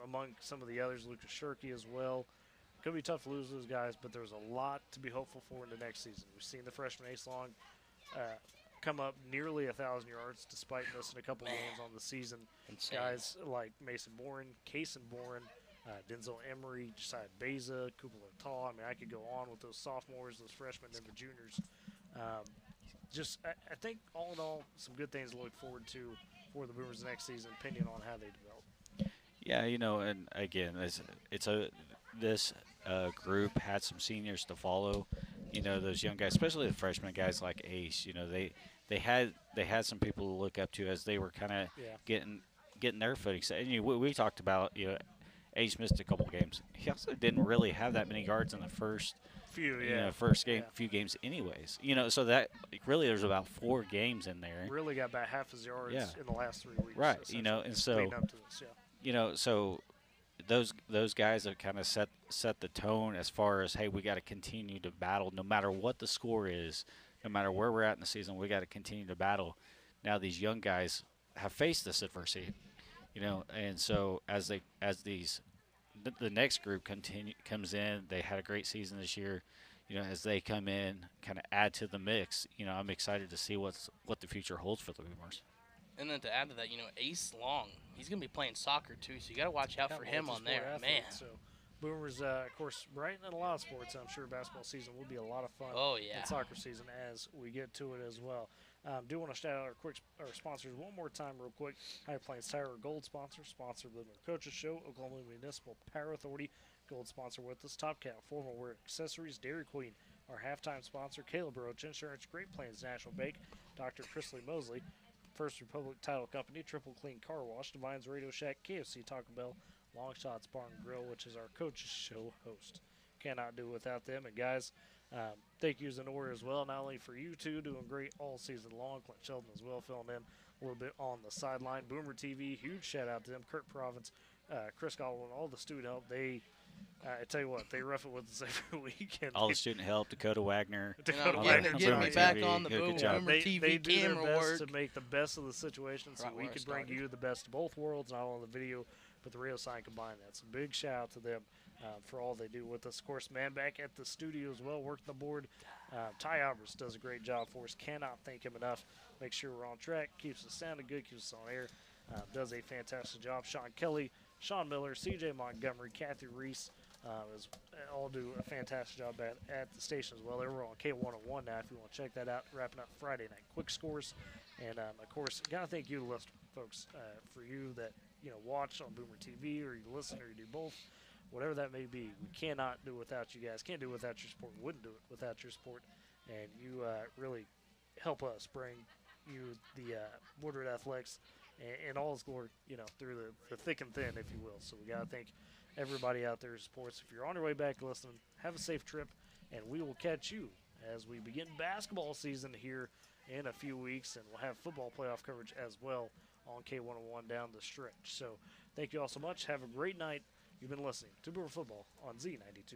among some of the others, Lucas Shirky as well. Going to be tough to lose those guys, but there's a lot to be hopeful for in the next season. We've seen the freshman Ace Long come up nearly 1,000 yards despite missing a couple games on the season. Insane. Guys like Mason Boren, Cason Boren, Denzel Emery, Josiah Beza, Cooper Latal. I mean, I could go on with those sophomores, those freshmen, and the juniors. I think all in all, some good things to look forward to for the Boomers next season, depending on how they develop. Yeah, and again, this group had some seniors to follow. Those young guys, especially the freshman guys like Ace. They had some people to look up to as they were kind of Yeah. getting their footing set. And we talked about Ace missed a couple games. He also didn't really have that many yards in the first Few, few games anyways. So that really there's about 4 games in there. Really got about half his yards Yeah. in the last 3 weeks. Right, essentially, and so leading up to this, yeah. So those guys have kind of set the tone as far as, hey, we got to continue to battle no matter what the score is, no matter where we're at in the season, we got to continue to battle. Now these young guys have faced this adversity, and so as the next group comes in, they had a great season this year. As they come in, kind of add to the mix. I'm excited to see what the future holds for the Boomers. And then to add to that, Ace Long, he's going to be playing soccer too, so you got to watch out for him on there, man. So Boomers, of course, right in a lot of sports. I'm sure basketball season will be a lot of fun. Oh, yeah. And soccer season as we get to it as well. Do want to shout out our sponsors one more time real quick. High Plains Tire, Gold sponsor of the Boomer Coaches Show, Oklahoma Municipal Power Authority, Gold sponsor with us, Top Cat, Formal Wear Accessories, Dairy Queen, our halftime sponsor, Caleb Roach Insurance, Great Plains National Bank, Dr. Chrisley Mosley, First Republic Title Company, Triple Clean Car Wash, Divine's Radio Shack, KFC, Taco Bell, Long Shots Bar and Grill, which is our Coaches Show host. Cannot do without them. And guys, thank you Zenora as well, not only for you two doing great all season long, Clint Sheldon as well filling in a little bit on the sideline. Boomer TV, huge shout out to them. Kurt Province, Chris Godwin, all the student help. I tell you what, they rough it with us every weekend. All the student help, Dakota Wagner. Dakota And Wagner, getting me back TV. on the Good Boomer job. They TV do their camera best work. to make the best of the situation so Right we where I can bring started. you the best of both worlds, not only the video, but the radio sign combined. That's a big shout out to them for all they do with us. Of course, man back at the studio as well, working the board. Ty Alvarez does a great job for us. Cannot thank him enough. Make sure we're on track, keeps us sounding good, keeps us on air. Does a fantastic job. Sean Kelly, Sean Miller, CJ Montgomery, Kathy Reese, all do a fantastic job at the station as well. They're on K101 now if you want to check that out. Wrapping up Friday night quick scores. And, of course, got to thank you, the listener, folks, for you that, watch on Boomer TV or you listen or you do both, whatever that may be. We cannot do without you guys. Can't do it without your support. Wouldn't do it without your support. And you really help us bring you the Woodward Athletics and all its glory, through the thick and thin, if you will. So we got to thank everybody out there who supports. If you're on your way back listening, have a safe trip, and we will catch you as we begin basketball season here in a few weeks, and we'll have football playoff coverage as well on K101 down the stretch. So thank you all so much. Have a great night. You've been listening to Boomer Football on Z92.